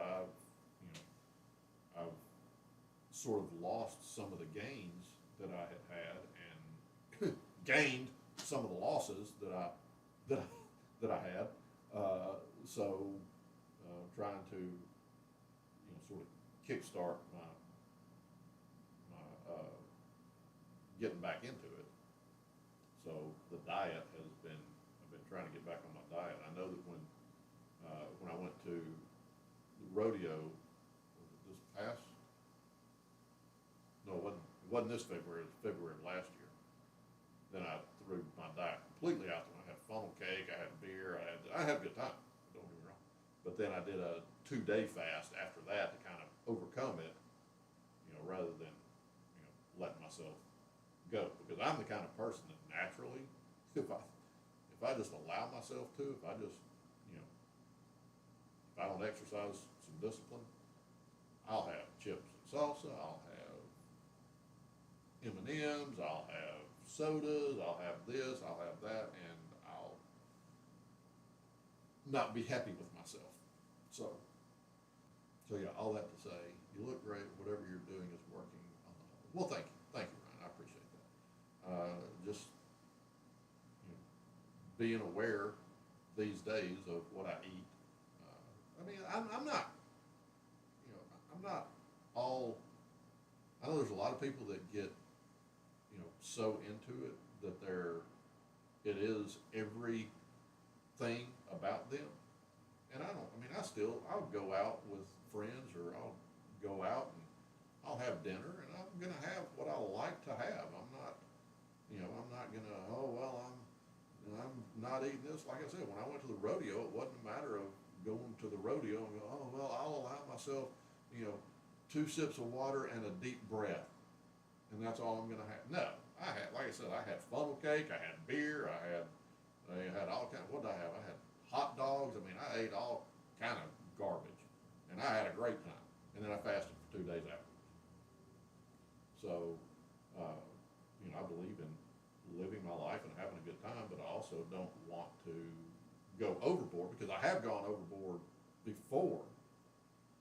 B: I've sort of lost some of the gains that I had and gained some of the losses that I had. So trying to sort of kickstart my getting back into it. So the diet I've been trying to get back on my diet. I know that when I went to the rodeo, was it this past? No, it wasn't this February. It was February of last year. Then I threw my diet completely out. I had funnel cake, I had beer, I had a good time, don't get me wrong. But then I did a 2-day fast after that to kind of overcome it, rather than, letting myself go. Because I'm the kind of person that naturally, if I just allow myself to, if I just, if I don't exercise some discipline, I'll have chips and salsa, I'll have M&Ms, I'll have sodas, I'll have this, I'll have that, and I'll not be happy with myself. So yeah, all that to say, you look great, whatever you're doing is working on the whole. Well, thank you, Ryan, I appreciate that. Just, being aware these days of what I eat. I'm not, I'm not all, I know there's a lot of people that get, so into it that it is everything about them. And I'll go out with friends, or I'll go out and I'll have dinner, and I'm gonna have what I like to have. I'm not gonna, I'm not eating this. Like I said, when I went to the rodeo, it wasn't a matter of going to the rodeo and go, I'll allow myself, 2 sips of water and a deep breath, and that's all I'm gonna have. No, like I said, I had funnel cake, I had beer, I had all kind of, what did I have? I had hot dogs. I ate all kind of garbage, and I had a great time. And then I fasted for 2 days afterwards. So, I believe in living my life and having a good time, but I also don't want to go overboard, because I have gone overboard before,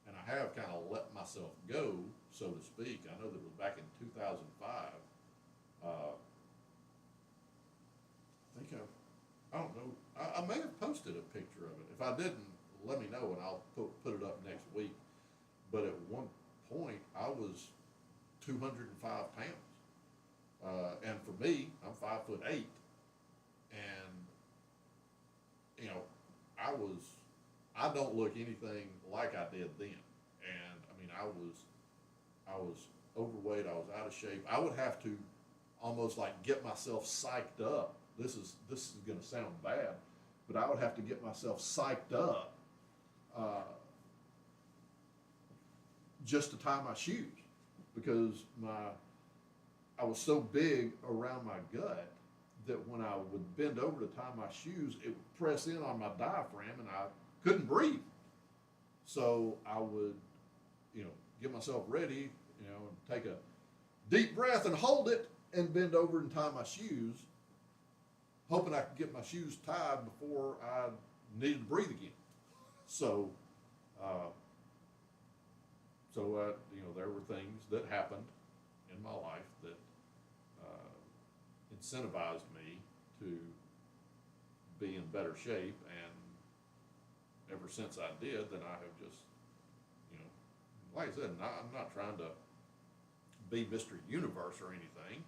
B: and I have kind of let myself go, so to speak. I know that it was back in 2005. I don't know, I may have posted a picture of it. If I didn't, let me know and I'll put it up next week. But at one point, I was 205 pounds. And for me, I'm 5'8", and I don't look anything like I did then. And I was overweight. I was out of shape. I would have to almost like get myself psyched up. This is going to sound bad, but I would have to get myself psyched up just to tie my shoes, because I was so big around my gut that when I would bend over to tie my shoes, it would press in on my diaphragm and I couldn't breathe. So I would, get myself ready, and take a deep breath and hold it and bend over and tie my shoes, hoping I could get my shoes tied before I needed to breathe again. So, there were things that happened in my life that incentivized me to be in better shape, and ever since I did, then I have just, like I said, I'm not trying to be Mr. Universe or anything,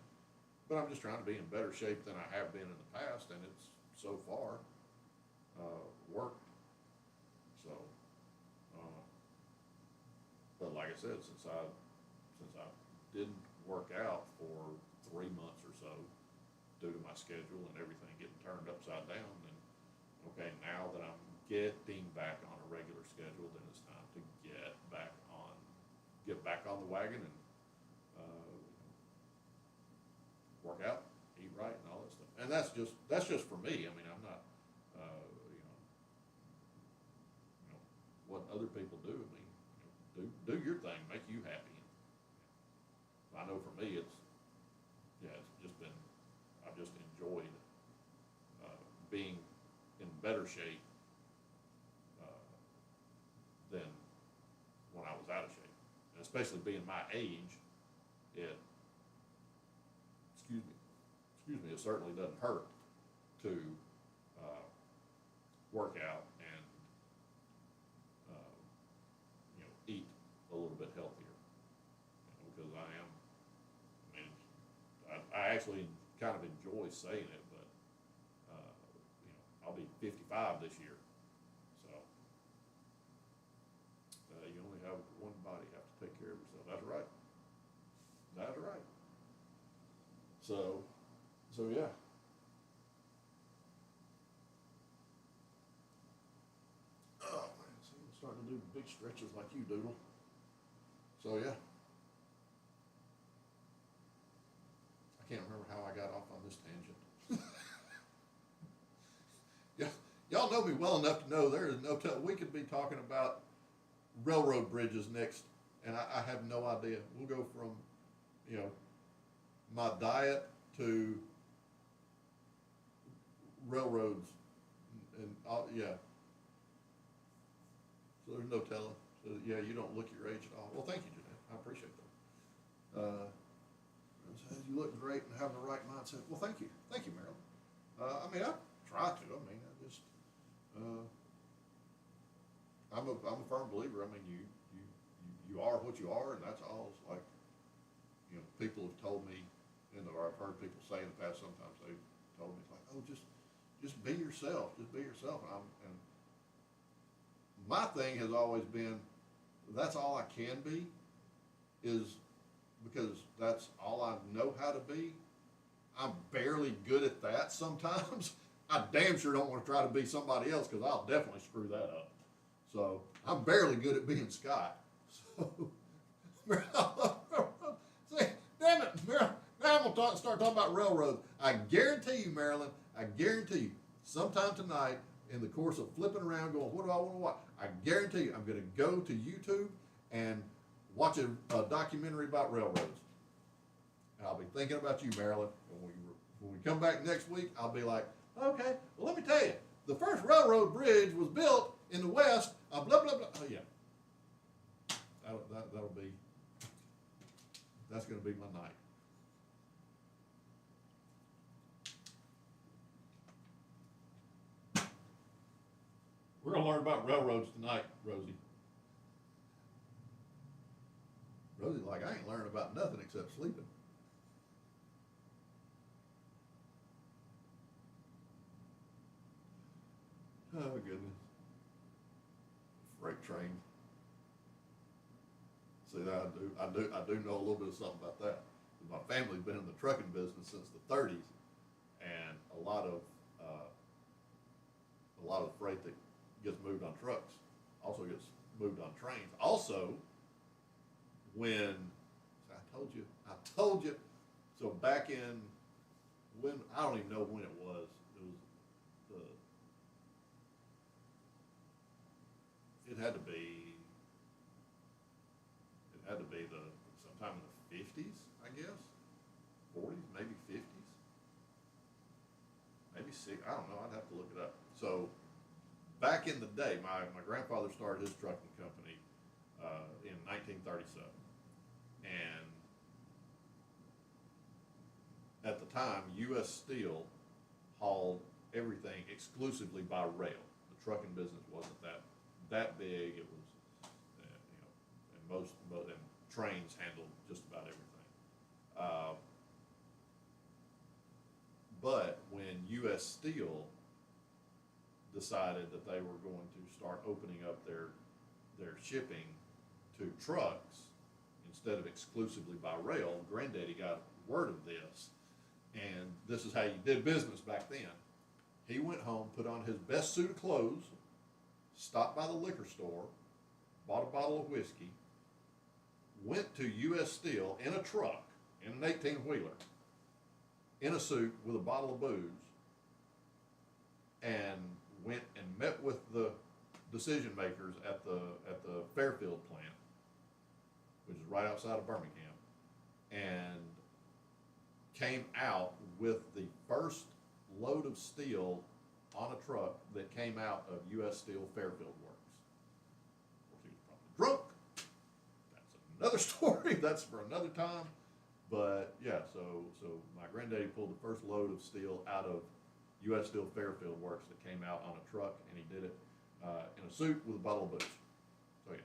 B: but I'm just trying to be in better shape than I have been in the past, and it's so far worked. So, but like I said, since I didn't work out for 3 months or so due to my schedule and everything getting turned upside down, then okay, now that I'm getting back on a regular schedule, then it's time to get back on the wagon and work out, eat right, and all that stuff. And that's just for me. I'm not, what other people do. Do your thing, make you happy. I know for me, it's just been, I've just enjoyed being in better shape than when I was out of shape. And especially being my age, it certainly doesn't hurt to work out and eat a little bit healthier, because I actually kind of enjoy saying it, but I'll be 55 this year, so you only have one body. You have to take care of yourself. That's right. So yeah. ain't stretches like you, Doodle. So, yeah. I can't remember how I got off on this tangent. Yeah, y'all know me well enough to know there is no we could be talking about railroad bridges next, and I have no idea. We'll go from, you know, my diet to railroads, and yeah. So there's no telling. So yeah, you don't look your age at all. Well, thank you, Jeanette. I appreciate that. Says you look great and have the right mindset. Well, thank you, Marilyn. I mean, I try to. I mean, I just, I'm a firm believer. I mean, you are what you are, and that's all. It's like, you know, people have told me, or I've heard people say in the past. Sometimes they've told me, it's like, oh, just be yourself. Just be yourself. And my thing has always been, that's all I can be, is because that's all I know how to be. I'm barely good at that sometimes. I damn sure don't want to try to be somebody else, because I'll definitely screw that up. So I'm barely good at being Scott. So, see, damn it, Marilyn. Now I'm going to start talking about railroads. I guarantee you, Marilyn, I guarantee you, sometime tonight, in the course of flipping around going, what do I want to watch? I guarantee you, I'm going to go to YouTube and watch a documentary about railroads. And I'll be thinking about you, Marilyn. And when we come back next week, I'll be like, okay, well, let me tell you, the first railroad bridge was built in the West, blah, blah, blah. Oh, yeah. That's going to be my night. We're going to learn about railroads tonight, Rosie. Rosie's like, I ain't learning about nothing except sleeping. Oh, goodness. Freight train. See, that I do know a little bit of something about that. My family's been in the trucking business since the 30s, and a lot of freight that gets moved on trucks also gets moved on trains. Also, when I told you, so back in when I don't even know when it was. It had to be sometime in the 50s, I guess, 40s, maybe 50s, maybe 60. I don't know. I'd have to look it up. So back in the day, my grandfather started his trucking company in 1937, and at the time, U.S. Steel hauled everything exclusively by rail. The trucking business wasn't that big. It was, and trains handled just about everything. But when U.S. Steel decided that they were going to start opening up their shipping to trucks instead of exclusively by rail, Granddaddy got word of this, and this is how you did business back then. He went home, put on his best suit of clothes, stopped by the liquor store, bought a bottle of whiskey, went to U.S. Steel in a truck, in an 18-wheeler, in a suit with a bottle of booze, and went and met with the decision makers at the Fairfield plant, which is right outside of Birmingham, and came out with the first load of steel on a truck that came out of U.S. Steel Fairfield Works. Of course, he was probably drunk. That's another story. That's for another time. But yeah, so my granddaddy pulled the first load of steel out of U.S. Steel Fairfield Works that came out on a truck, and he did it in a suit with a bottle of booze. So yeah.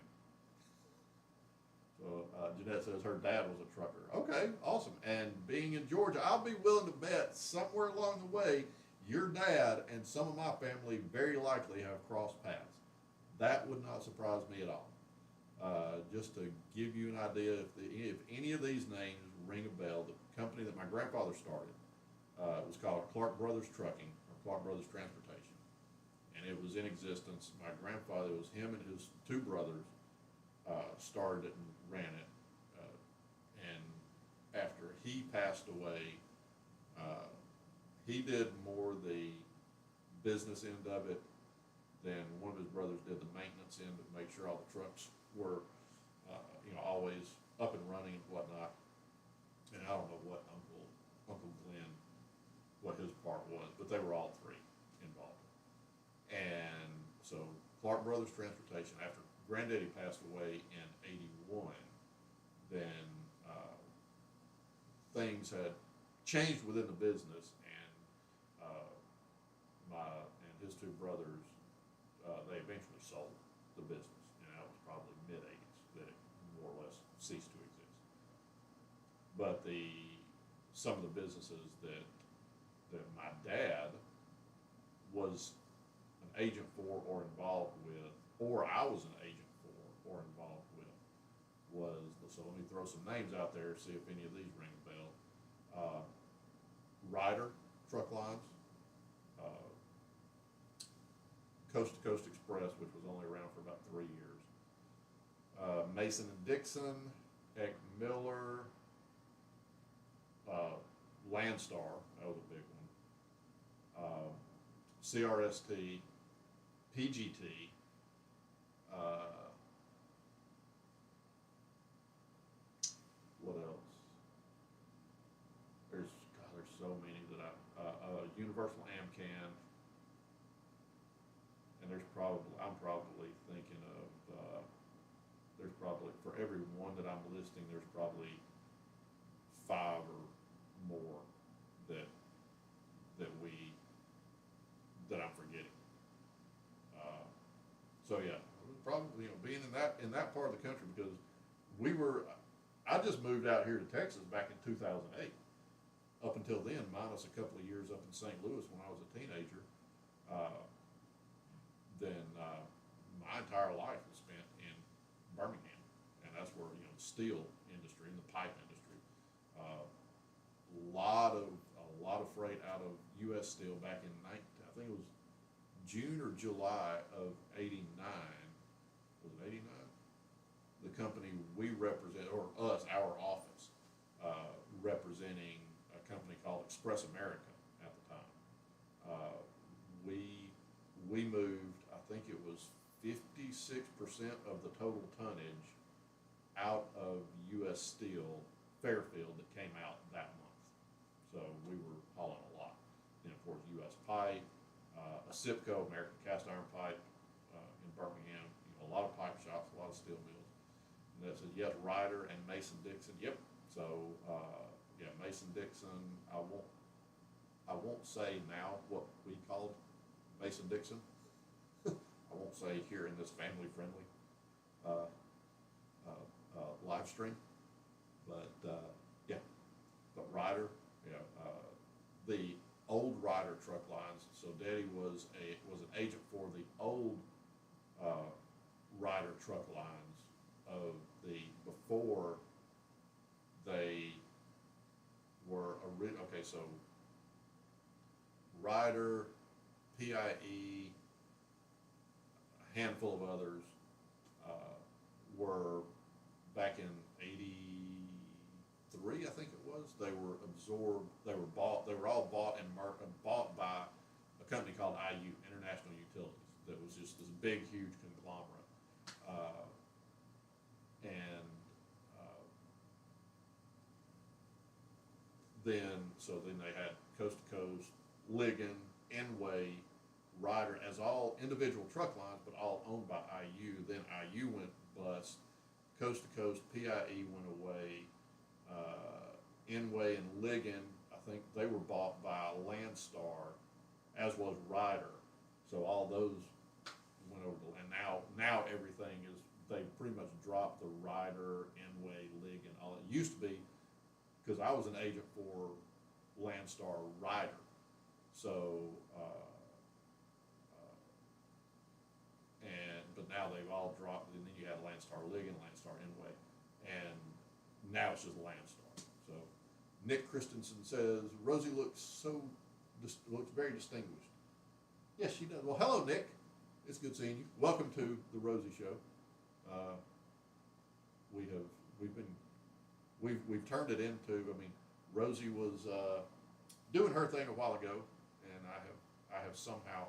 B: So Jeanette says her dad was a trucker. Okay, awesome. And being in Georgia, I'll be willing to bet somewhere along the way, your dad and some of my family very likely have crossed paths. That would not surprise me at all. Just to give you an idea, if any of these names ring a bell, the company that my grandfather started was called Clark Brothers Trucking, or Clark Brothers Transportation. and it was in existence. My grandfather, it was him and his two brothers, started it and ran it. And after he passed away, he did more the business end of it than one of his brothers did the maintenance end to make sure all the trucks were, always up and running and whatnot. And I don't know what Uncle Glenn, what his part was, but they were all three involved. And so Clark Brothers Transportation, after Granddaddy passed away in '81, then things had changed within the business, and and his two brothers, they eventually sold the business, and that was probably mid-'80s that it more or less ceased to exist. But some of the businesses that my dad was an agent for or involved with, or I was an agent for or involved with, so let me throw some names out there, see if any of these ring a bell. Ryder Truck Lines, Coast to Coast Express, which was only around for about 3 years. Mason and Dixon, Eck Miller, Landstar, that was a big one. CRST, PGT, what else? There's so many that Universal Amcan, and I'm probably thinking of, there's probably, for every one that I'm listing, there's probably 5 or more that I'm forgetting. So yeah, probably, being in that part of the country, because I just moved out here to Texas back in 2008. Up until then, minus a couple of years up in St. Louis when I was a teenager, then my entire life was spent in Birmingham, and that's where the steel industry and the pipe industry. A lot of freight out of U.S. Steel back in I think it was June or July of '89. Was it '89? The company we represent, or us, our office, representing a company called Express America at the time. We moved, I think it was 56% of the total tonnage out of U.S. Steel Fairfield that came out that month. So we were hauling a lot. Then of course U.S. Pipe, ASIPCO, American Cast Iron Pipe in Birmingham, a lot of pipe shops, a lot of steel mills. And that says yes, Ryder and Mason Dixon. Yep. So yeah, Mason Dixon. I won't say now what we called Mason Dixon. I won't say here in this family-friendly live stream, but yeah. But Ryder, the old Ryder Truck Lines. So Daddy was an agent for the old Ryder Truck Lines of before they were okay. So Ryder, PIE, a handful of others were back in '83, I think it was. They were absorbed. They were all bought bought by a company called IU, International Utilities. That was just this big, huge conglomerate. Then they had Coast to Coast, Ligon, Enway, Ryder as all individual truck lines, but all owned by IU. Then IU went bust. Coast to Coast, PIE went away. Enway and Ligon, I think they were bought by Landstar, as was Ryder. So all those went over and now everything is, they pretty much dropped the Ryder, Enway, Ligon. All it used to be, because I was an agent for Landstar Ryder. So but now they've all dropped, and then you had Landstar Ligon, Landstar Enway, and now it's just Landstar. So Nick Christensen says Rosie looks very distinguished. Yes, she does. Well, hello, Nick. It's good seeing you. Welcome to the Rosie Show. We've turned it into. I mean, Rosie was doing her thing a while ago, and I have somehow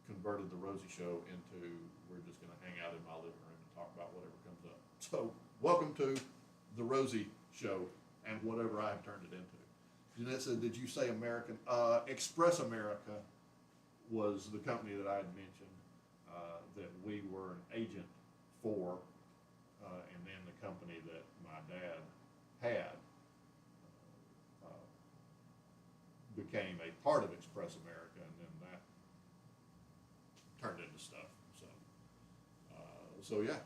B: converted the Rosie Show into we're just going to hang out in my living room and talk about whatever comes up. So, welcome to the Rosie Show and whatever I have turned it into. Jeanette said, "Did you say American?" Express America was the company that I had mentioned that we were an agent for, and then the company that my dad had became a part of Express America, and then that turned into stuff. So yeah,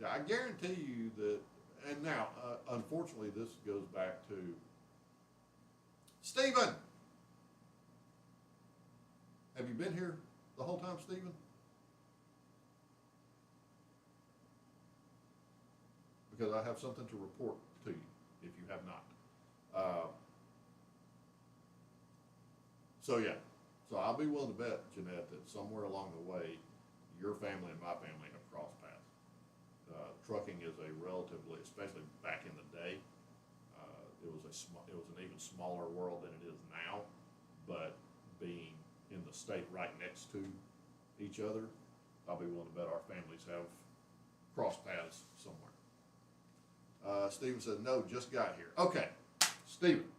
B: I guarantee you that. And now, unfortunately, this goes back to Stephen. Have you been here the whole time, Stephen? Because I have something to report to you if you have not. So yeah, so I'll be willing to bet, Jeanette, that somewhere along the way, your family and my family have crossed paths. Trucking is a relatively, especially back in the day, it was an even smaller world than it is now. But being in the state right next to each other, I'll be willing to bet our families have crossed paths somewhere. Stephen said, "No, just got here." Okay, Stephen.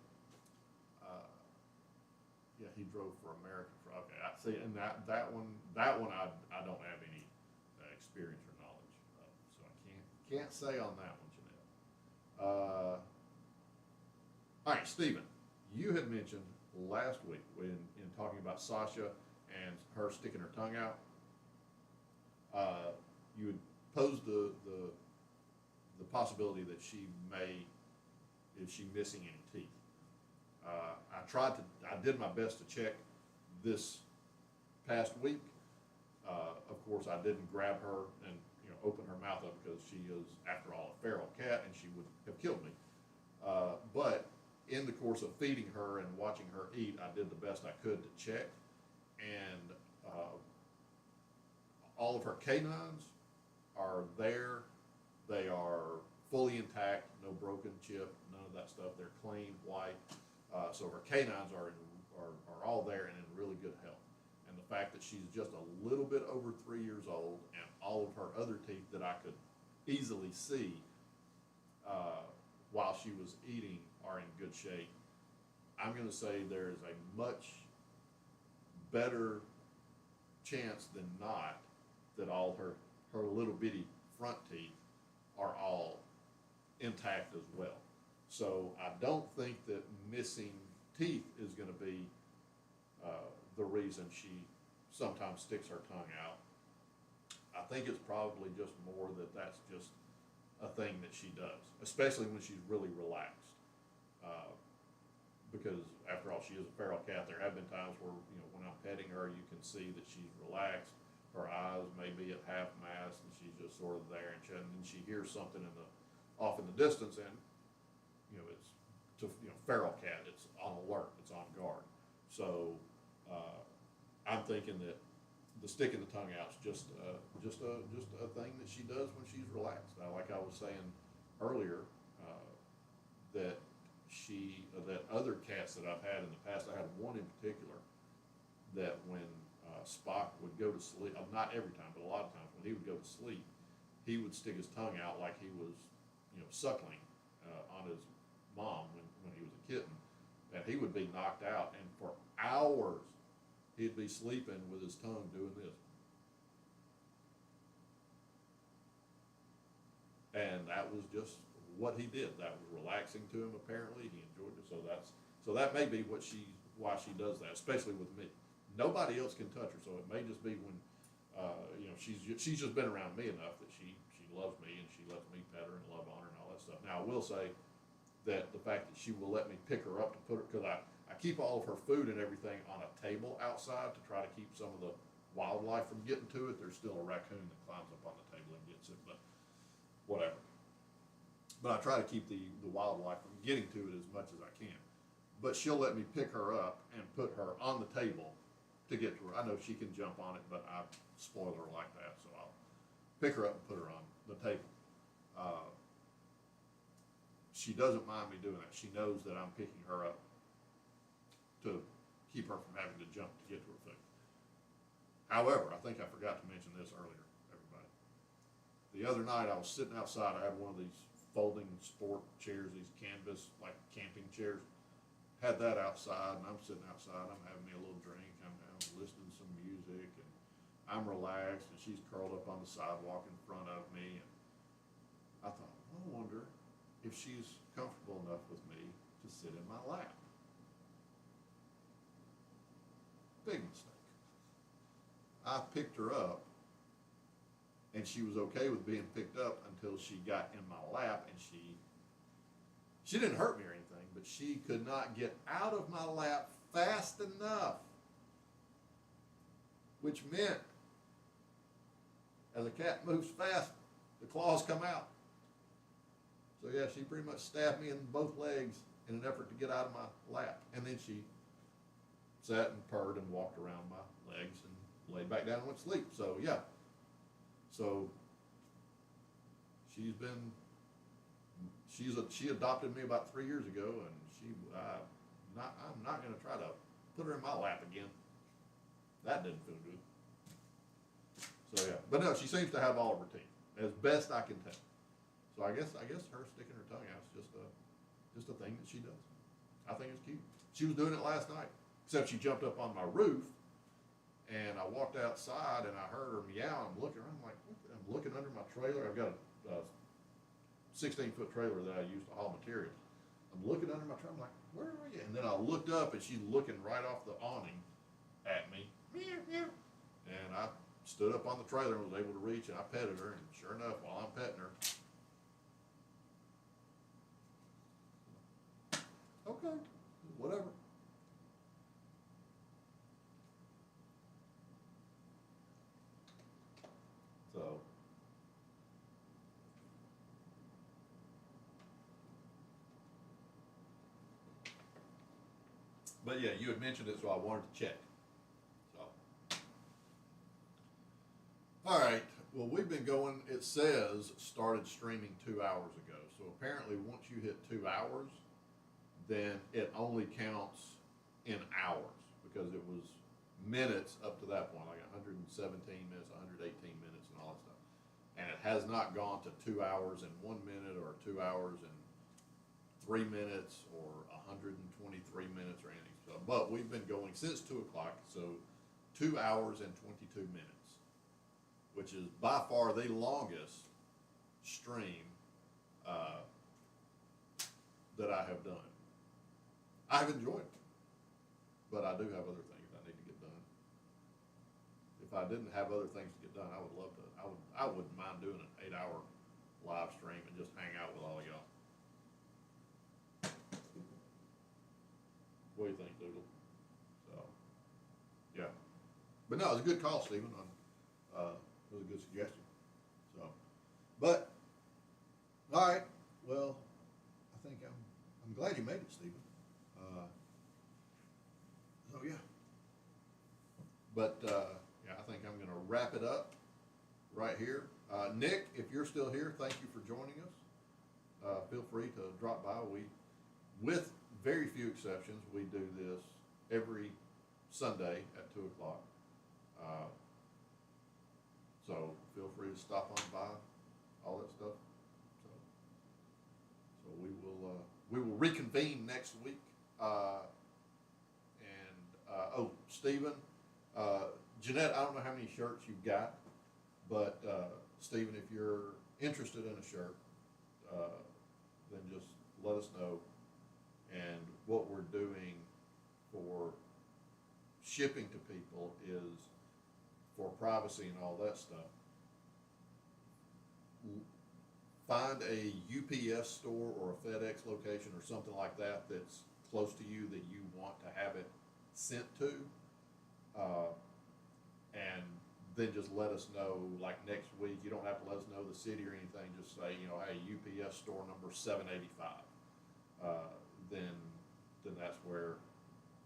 B: Yeah, he drove for American. Okay, I see, and that one I don't have any experience or knowledge of, so I can't say on that one, Jeanette. All right, Stephen, you had mentioned last week in talking about Sasha and her sticking her tongue out. You had posed the possibility that is she missing any teeth? I did my best to check this past week. Of course, I didn't grab her and open her mouth up because she is, after all, a feral cat and she would have killed me. But in the course of feeding her and watching her eat, I did the best I could to check, and all of her canines are there. They are fully intact, no broken chip, none of that stuff. They're clean, white. So her canines are all there and in really good health. And the fact that she's just a little bit over 3 years old and all of her other teeth that I could easily see while she was eating are in good shape, I'm going to say there's a much better chance than not that all her little bitty front teeth are all intact as well. So I don't think that missing teeth is going to be the reason she sometimes sticks her tongue out. I think it's probably just more that that's just a thing that she does, especially when she's really relaxed. Because after all, she is a feral cat. There have been times where, when I'm petting her, you can see that she's relaxed. Her eyes may be at half mast, and she's just sort of there, and she hears something off in the distance, and it's feral cat. It's on alert. It's on guard. So I'm thinking that the sticking the tongue out is just a thing that she does when she's relaxed. Now, like I was saying earlier, that other cats that I've had in the past, I had one in particular that when Spock would go to sleep, not every time, but a lot of times when he would go to sleep, he would stick his tongue out like he was, suckling on his mom when he was a kitten, and he would be knocked out, and for hours he'd be sleeping with his tongue doing this. And that was just what he did. That was relaxing to him. Apparently, he enjoyed it. So that may be why she does that, especially with me. Nobody else can touch her, so it may just be when she's just been around me enough that she loves me and she lets me pet her and love on her and all that stuff. Now, I will say that the fact that she will let me pick her up to put her, because I keep all of her food and everything on a table outside to try to keep some of the wildlife from getting to it. There's still a raccoon that climbs up on the table and gets it, but whatever. But I try to keep the wildlife from getting to it as much as I can. but she'll let me pick her up and put her on the table to get to her. I know she can jump on it, but I spoil her like that, so I'll pick her up and put her on the table. She doesn't mind me doing that. She knows that I'm picking her up to keep her from having to jump to get to her food. However, I think I forgot to mention this earlier, everybody. The other night I was sitting outside. I had one of these folding sport chairs, these canvas, like camping chairs. Had that outside, and I'm sitting outside. I'm having me a little drink. I'm listening to some music, and I'm relaxed, and she's curled up on the sidewalk in front of me. And I thought, I wonder if she's comfortable enough with me to sit in my lap. Big mistake. I picked her up, and she was okay with being picked up until she got in my lap, and she didn't hurt me or anything, but she could not get out of my lap fast enough, which meant as a cat moves fast, the claws come out. So yeah, she pretty much stabbed me in both legs in an effort to get out of my lap. And then she sat and purred and walked around my legs and laid back down and went to sleep. So yeah. So she adopted me about 3 years ago, and I'm not going to try to put her in my lap again. That didn't feel good. So yeah, but no, she seems to have all of her teeth, as best I can tell. So I guess her sticking her tongue out is just a thing that she does. I think it's cute. She was doing it last night, except she jumped up on my roof, and I walked outside and I heard her meow. I'm looking around, I'm like, what I'm looking under my trailer. I've got a 16-foot trailer that I use to haul materials. I'm looking under my trailer. I'm like, where are you? And then I looked up, and she's looking right off the awning at me. Meow, meow. And I stood up on the trailer and was able to reach, and I petted her. And sure enough, while I'm petting her, okay, whatever. So, but yeah, you had mentioned it, so I wanted to check. So, all right. Well, we've been going. It says started streaming 2 hours ago. So apparently, once you hit 2 hours, then it only counts in hours, because it was minutes up to that point, like 117 minutes, 118 minutes, and all that stuff. And it has not gone to 2 hours and 1 minute, or 2 hours and 3 minutes, or 123 minutes, or anything. So, but we've been going since 2 o'clock, so 2 hours and 22 minutes, which is by far the longest stream that I have done. I have enjoyed it, but I do have other things I need to get done. If I didn't have other things to get done, I would love to. I wouldn't mind doing an 8-hour live stream and just hang out with all of y'all. What do you think, Doodle? So, yeah. But no, it was a good call, Stephen. It was a good suggestion. So, but all right. Well, I think I'm glad you made it, Stephen. So yeah. But yeah, I think I'm going to wrap it up right here. Nick, if you're still here, thank you for joining us. Feel free to drop by. With very few exceptions, we do this every Sunday at 2 o'clock. So feel free to stop on by, all that stuff. So we will reconvene next week. Oh, Stephen, Jeanette, I don't know how many shirts you've got, but Stephen, if you're interested in a shirt, then just let us know. And what we're doing for shipping to people is, for privacy and all that stuff, find a UPS store or a FedEx location or something like that that's close to you that you want to have it sent to, and then just let us know, like next week. You don't have to let us know the city or anything, just say, hey, UPS store number 785. Then
A: then that's where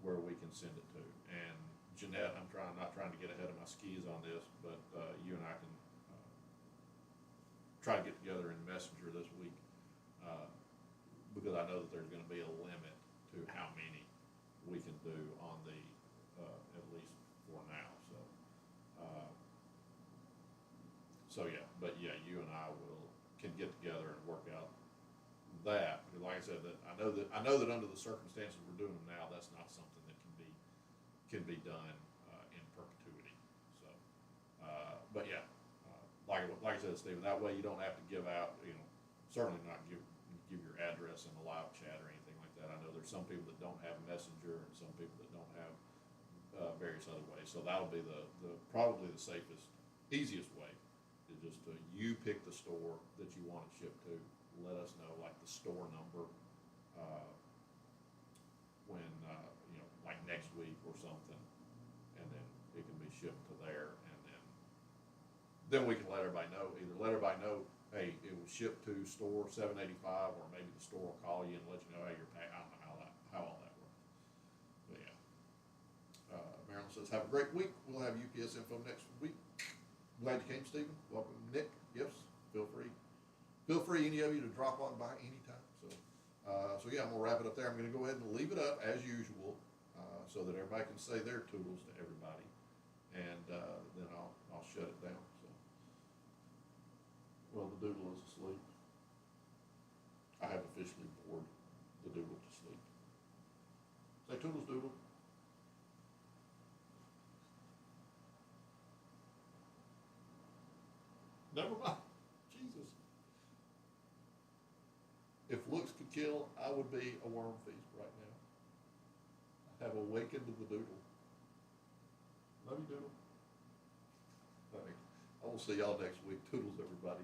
A: we can send it to. And Jeanette, not trying to get ahead of my skis on this, but, you and I can, try to get together in Messenger this week, because I know that there's gonna be a limit to how many we can do on the, at least for now, so. So, yeah, but yeah, you and I can get together and work out that, because like I said, that I know that under the circumstances we're doing them now, that's not something that can be done, in perpetuity, so. But yeah, like I said, Stephen, that way you don't have to give out, certainly not give your address in a live chat or anything like that. I know there's some people that don't have Messenger and some people that don't have, various other ways, so that'll be probably the safest, easiest way, is just to, you pick the store that you want it shipped to, let us know, like the store number, when, like next week or something, and then it can be shipped to there, and then we can let everybody know, either let everybody know, hey, it was shipped to store 785, or maybe the store will call you and let you know, hey, you're paying. I don't know how all that works. But yeah. Marilyn says, have a great week. We'll have UPS info next week. Glad you came, Stephen. Welcome, Nick. Yes, feel free, any of you, to drop on by anytime. So yeah, I'm gonna wrap it up there. I'm gonna go ahead and leave it up as usual, so that everybody can say their toodles to everybody, and then I'll shut it down. So, well, the doodle is asleep. I have officially bored the doodle to sleep. Say toodles, doodle. Never mind. Jesus. If looks could kill, I would be a worm feast right now. I have awakened the doodle. Love you, doodle. I will see y'all next week. Toodles, everybody.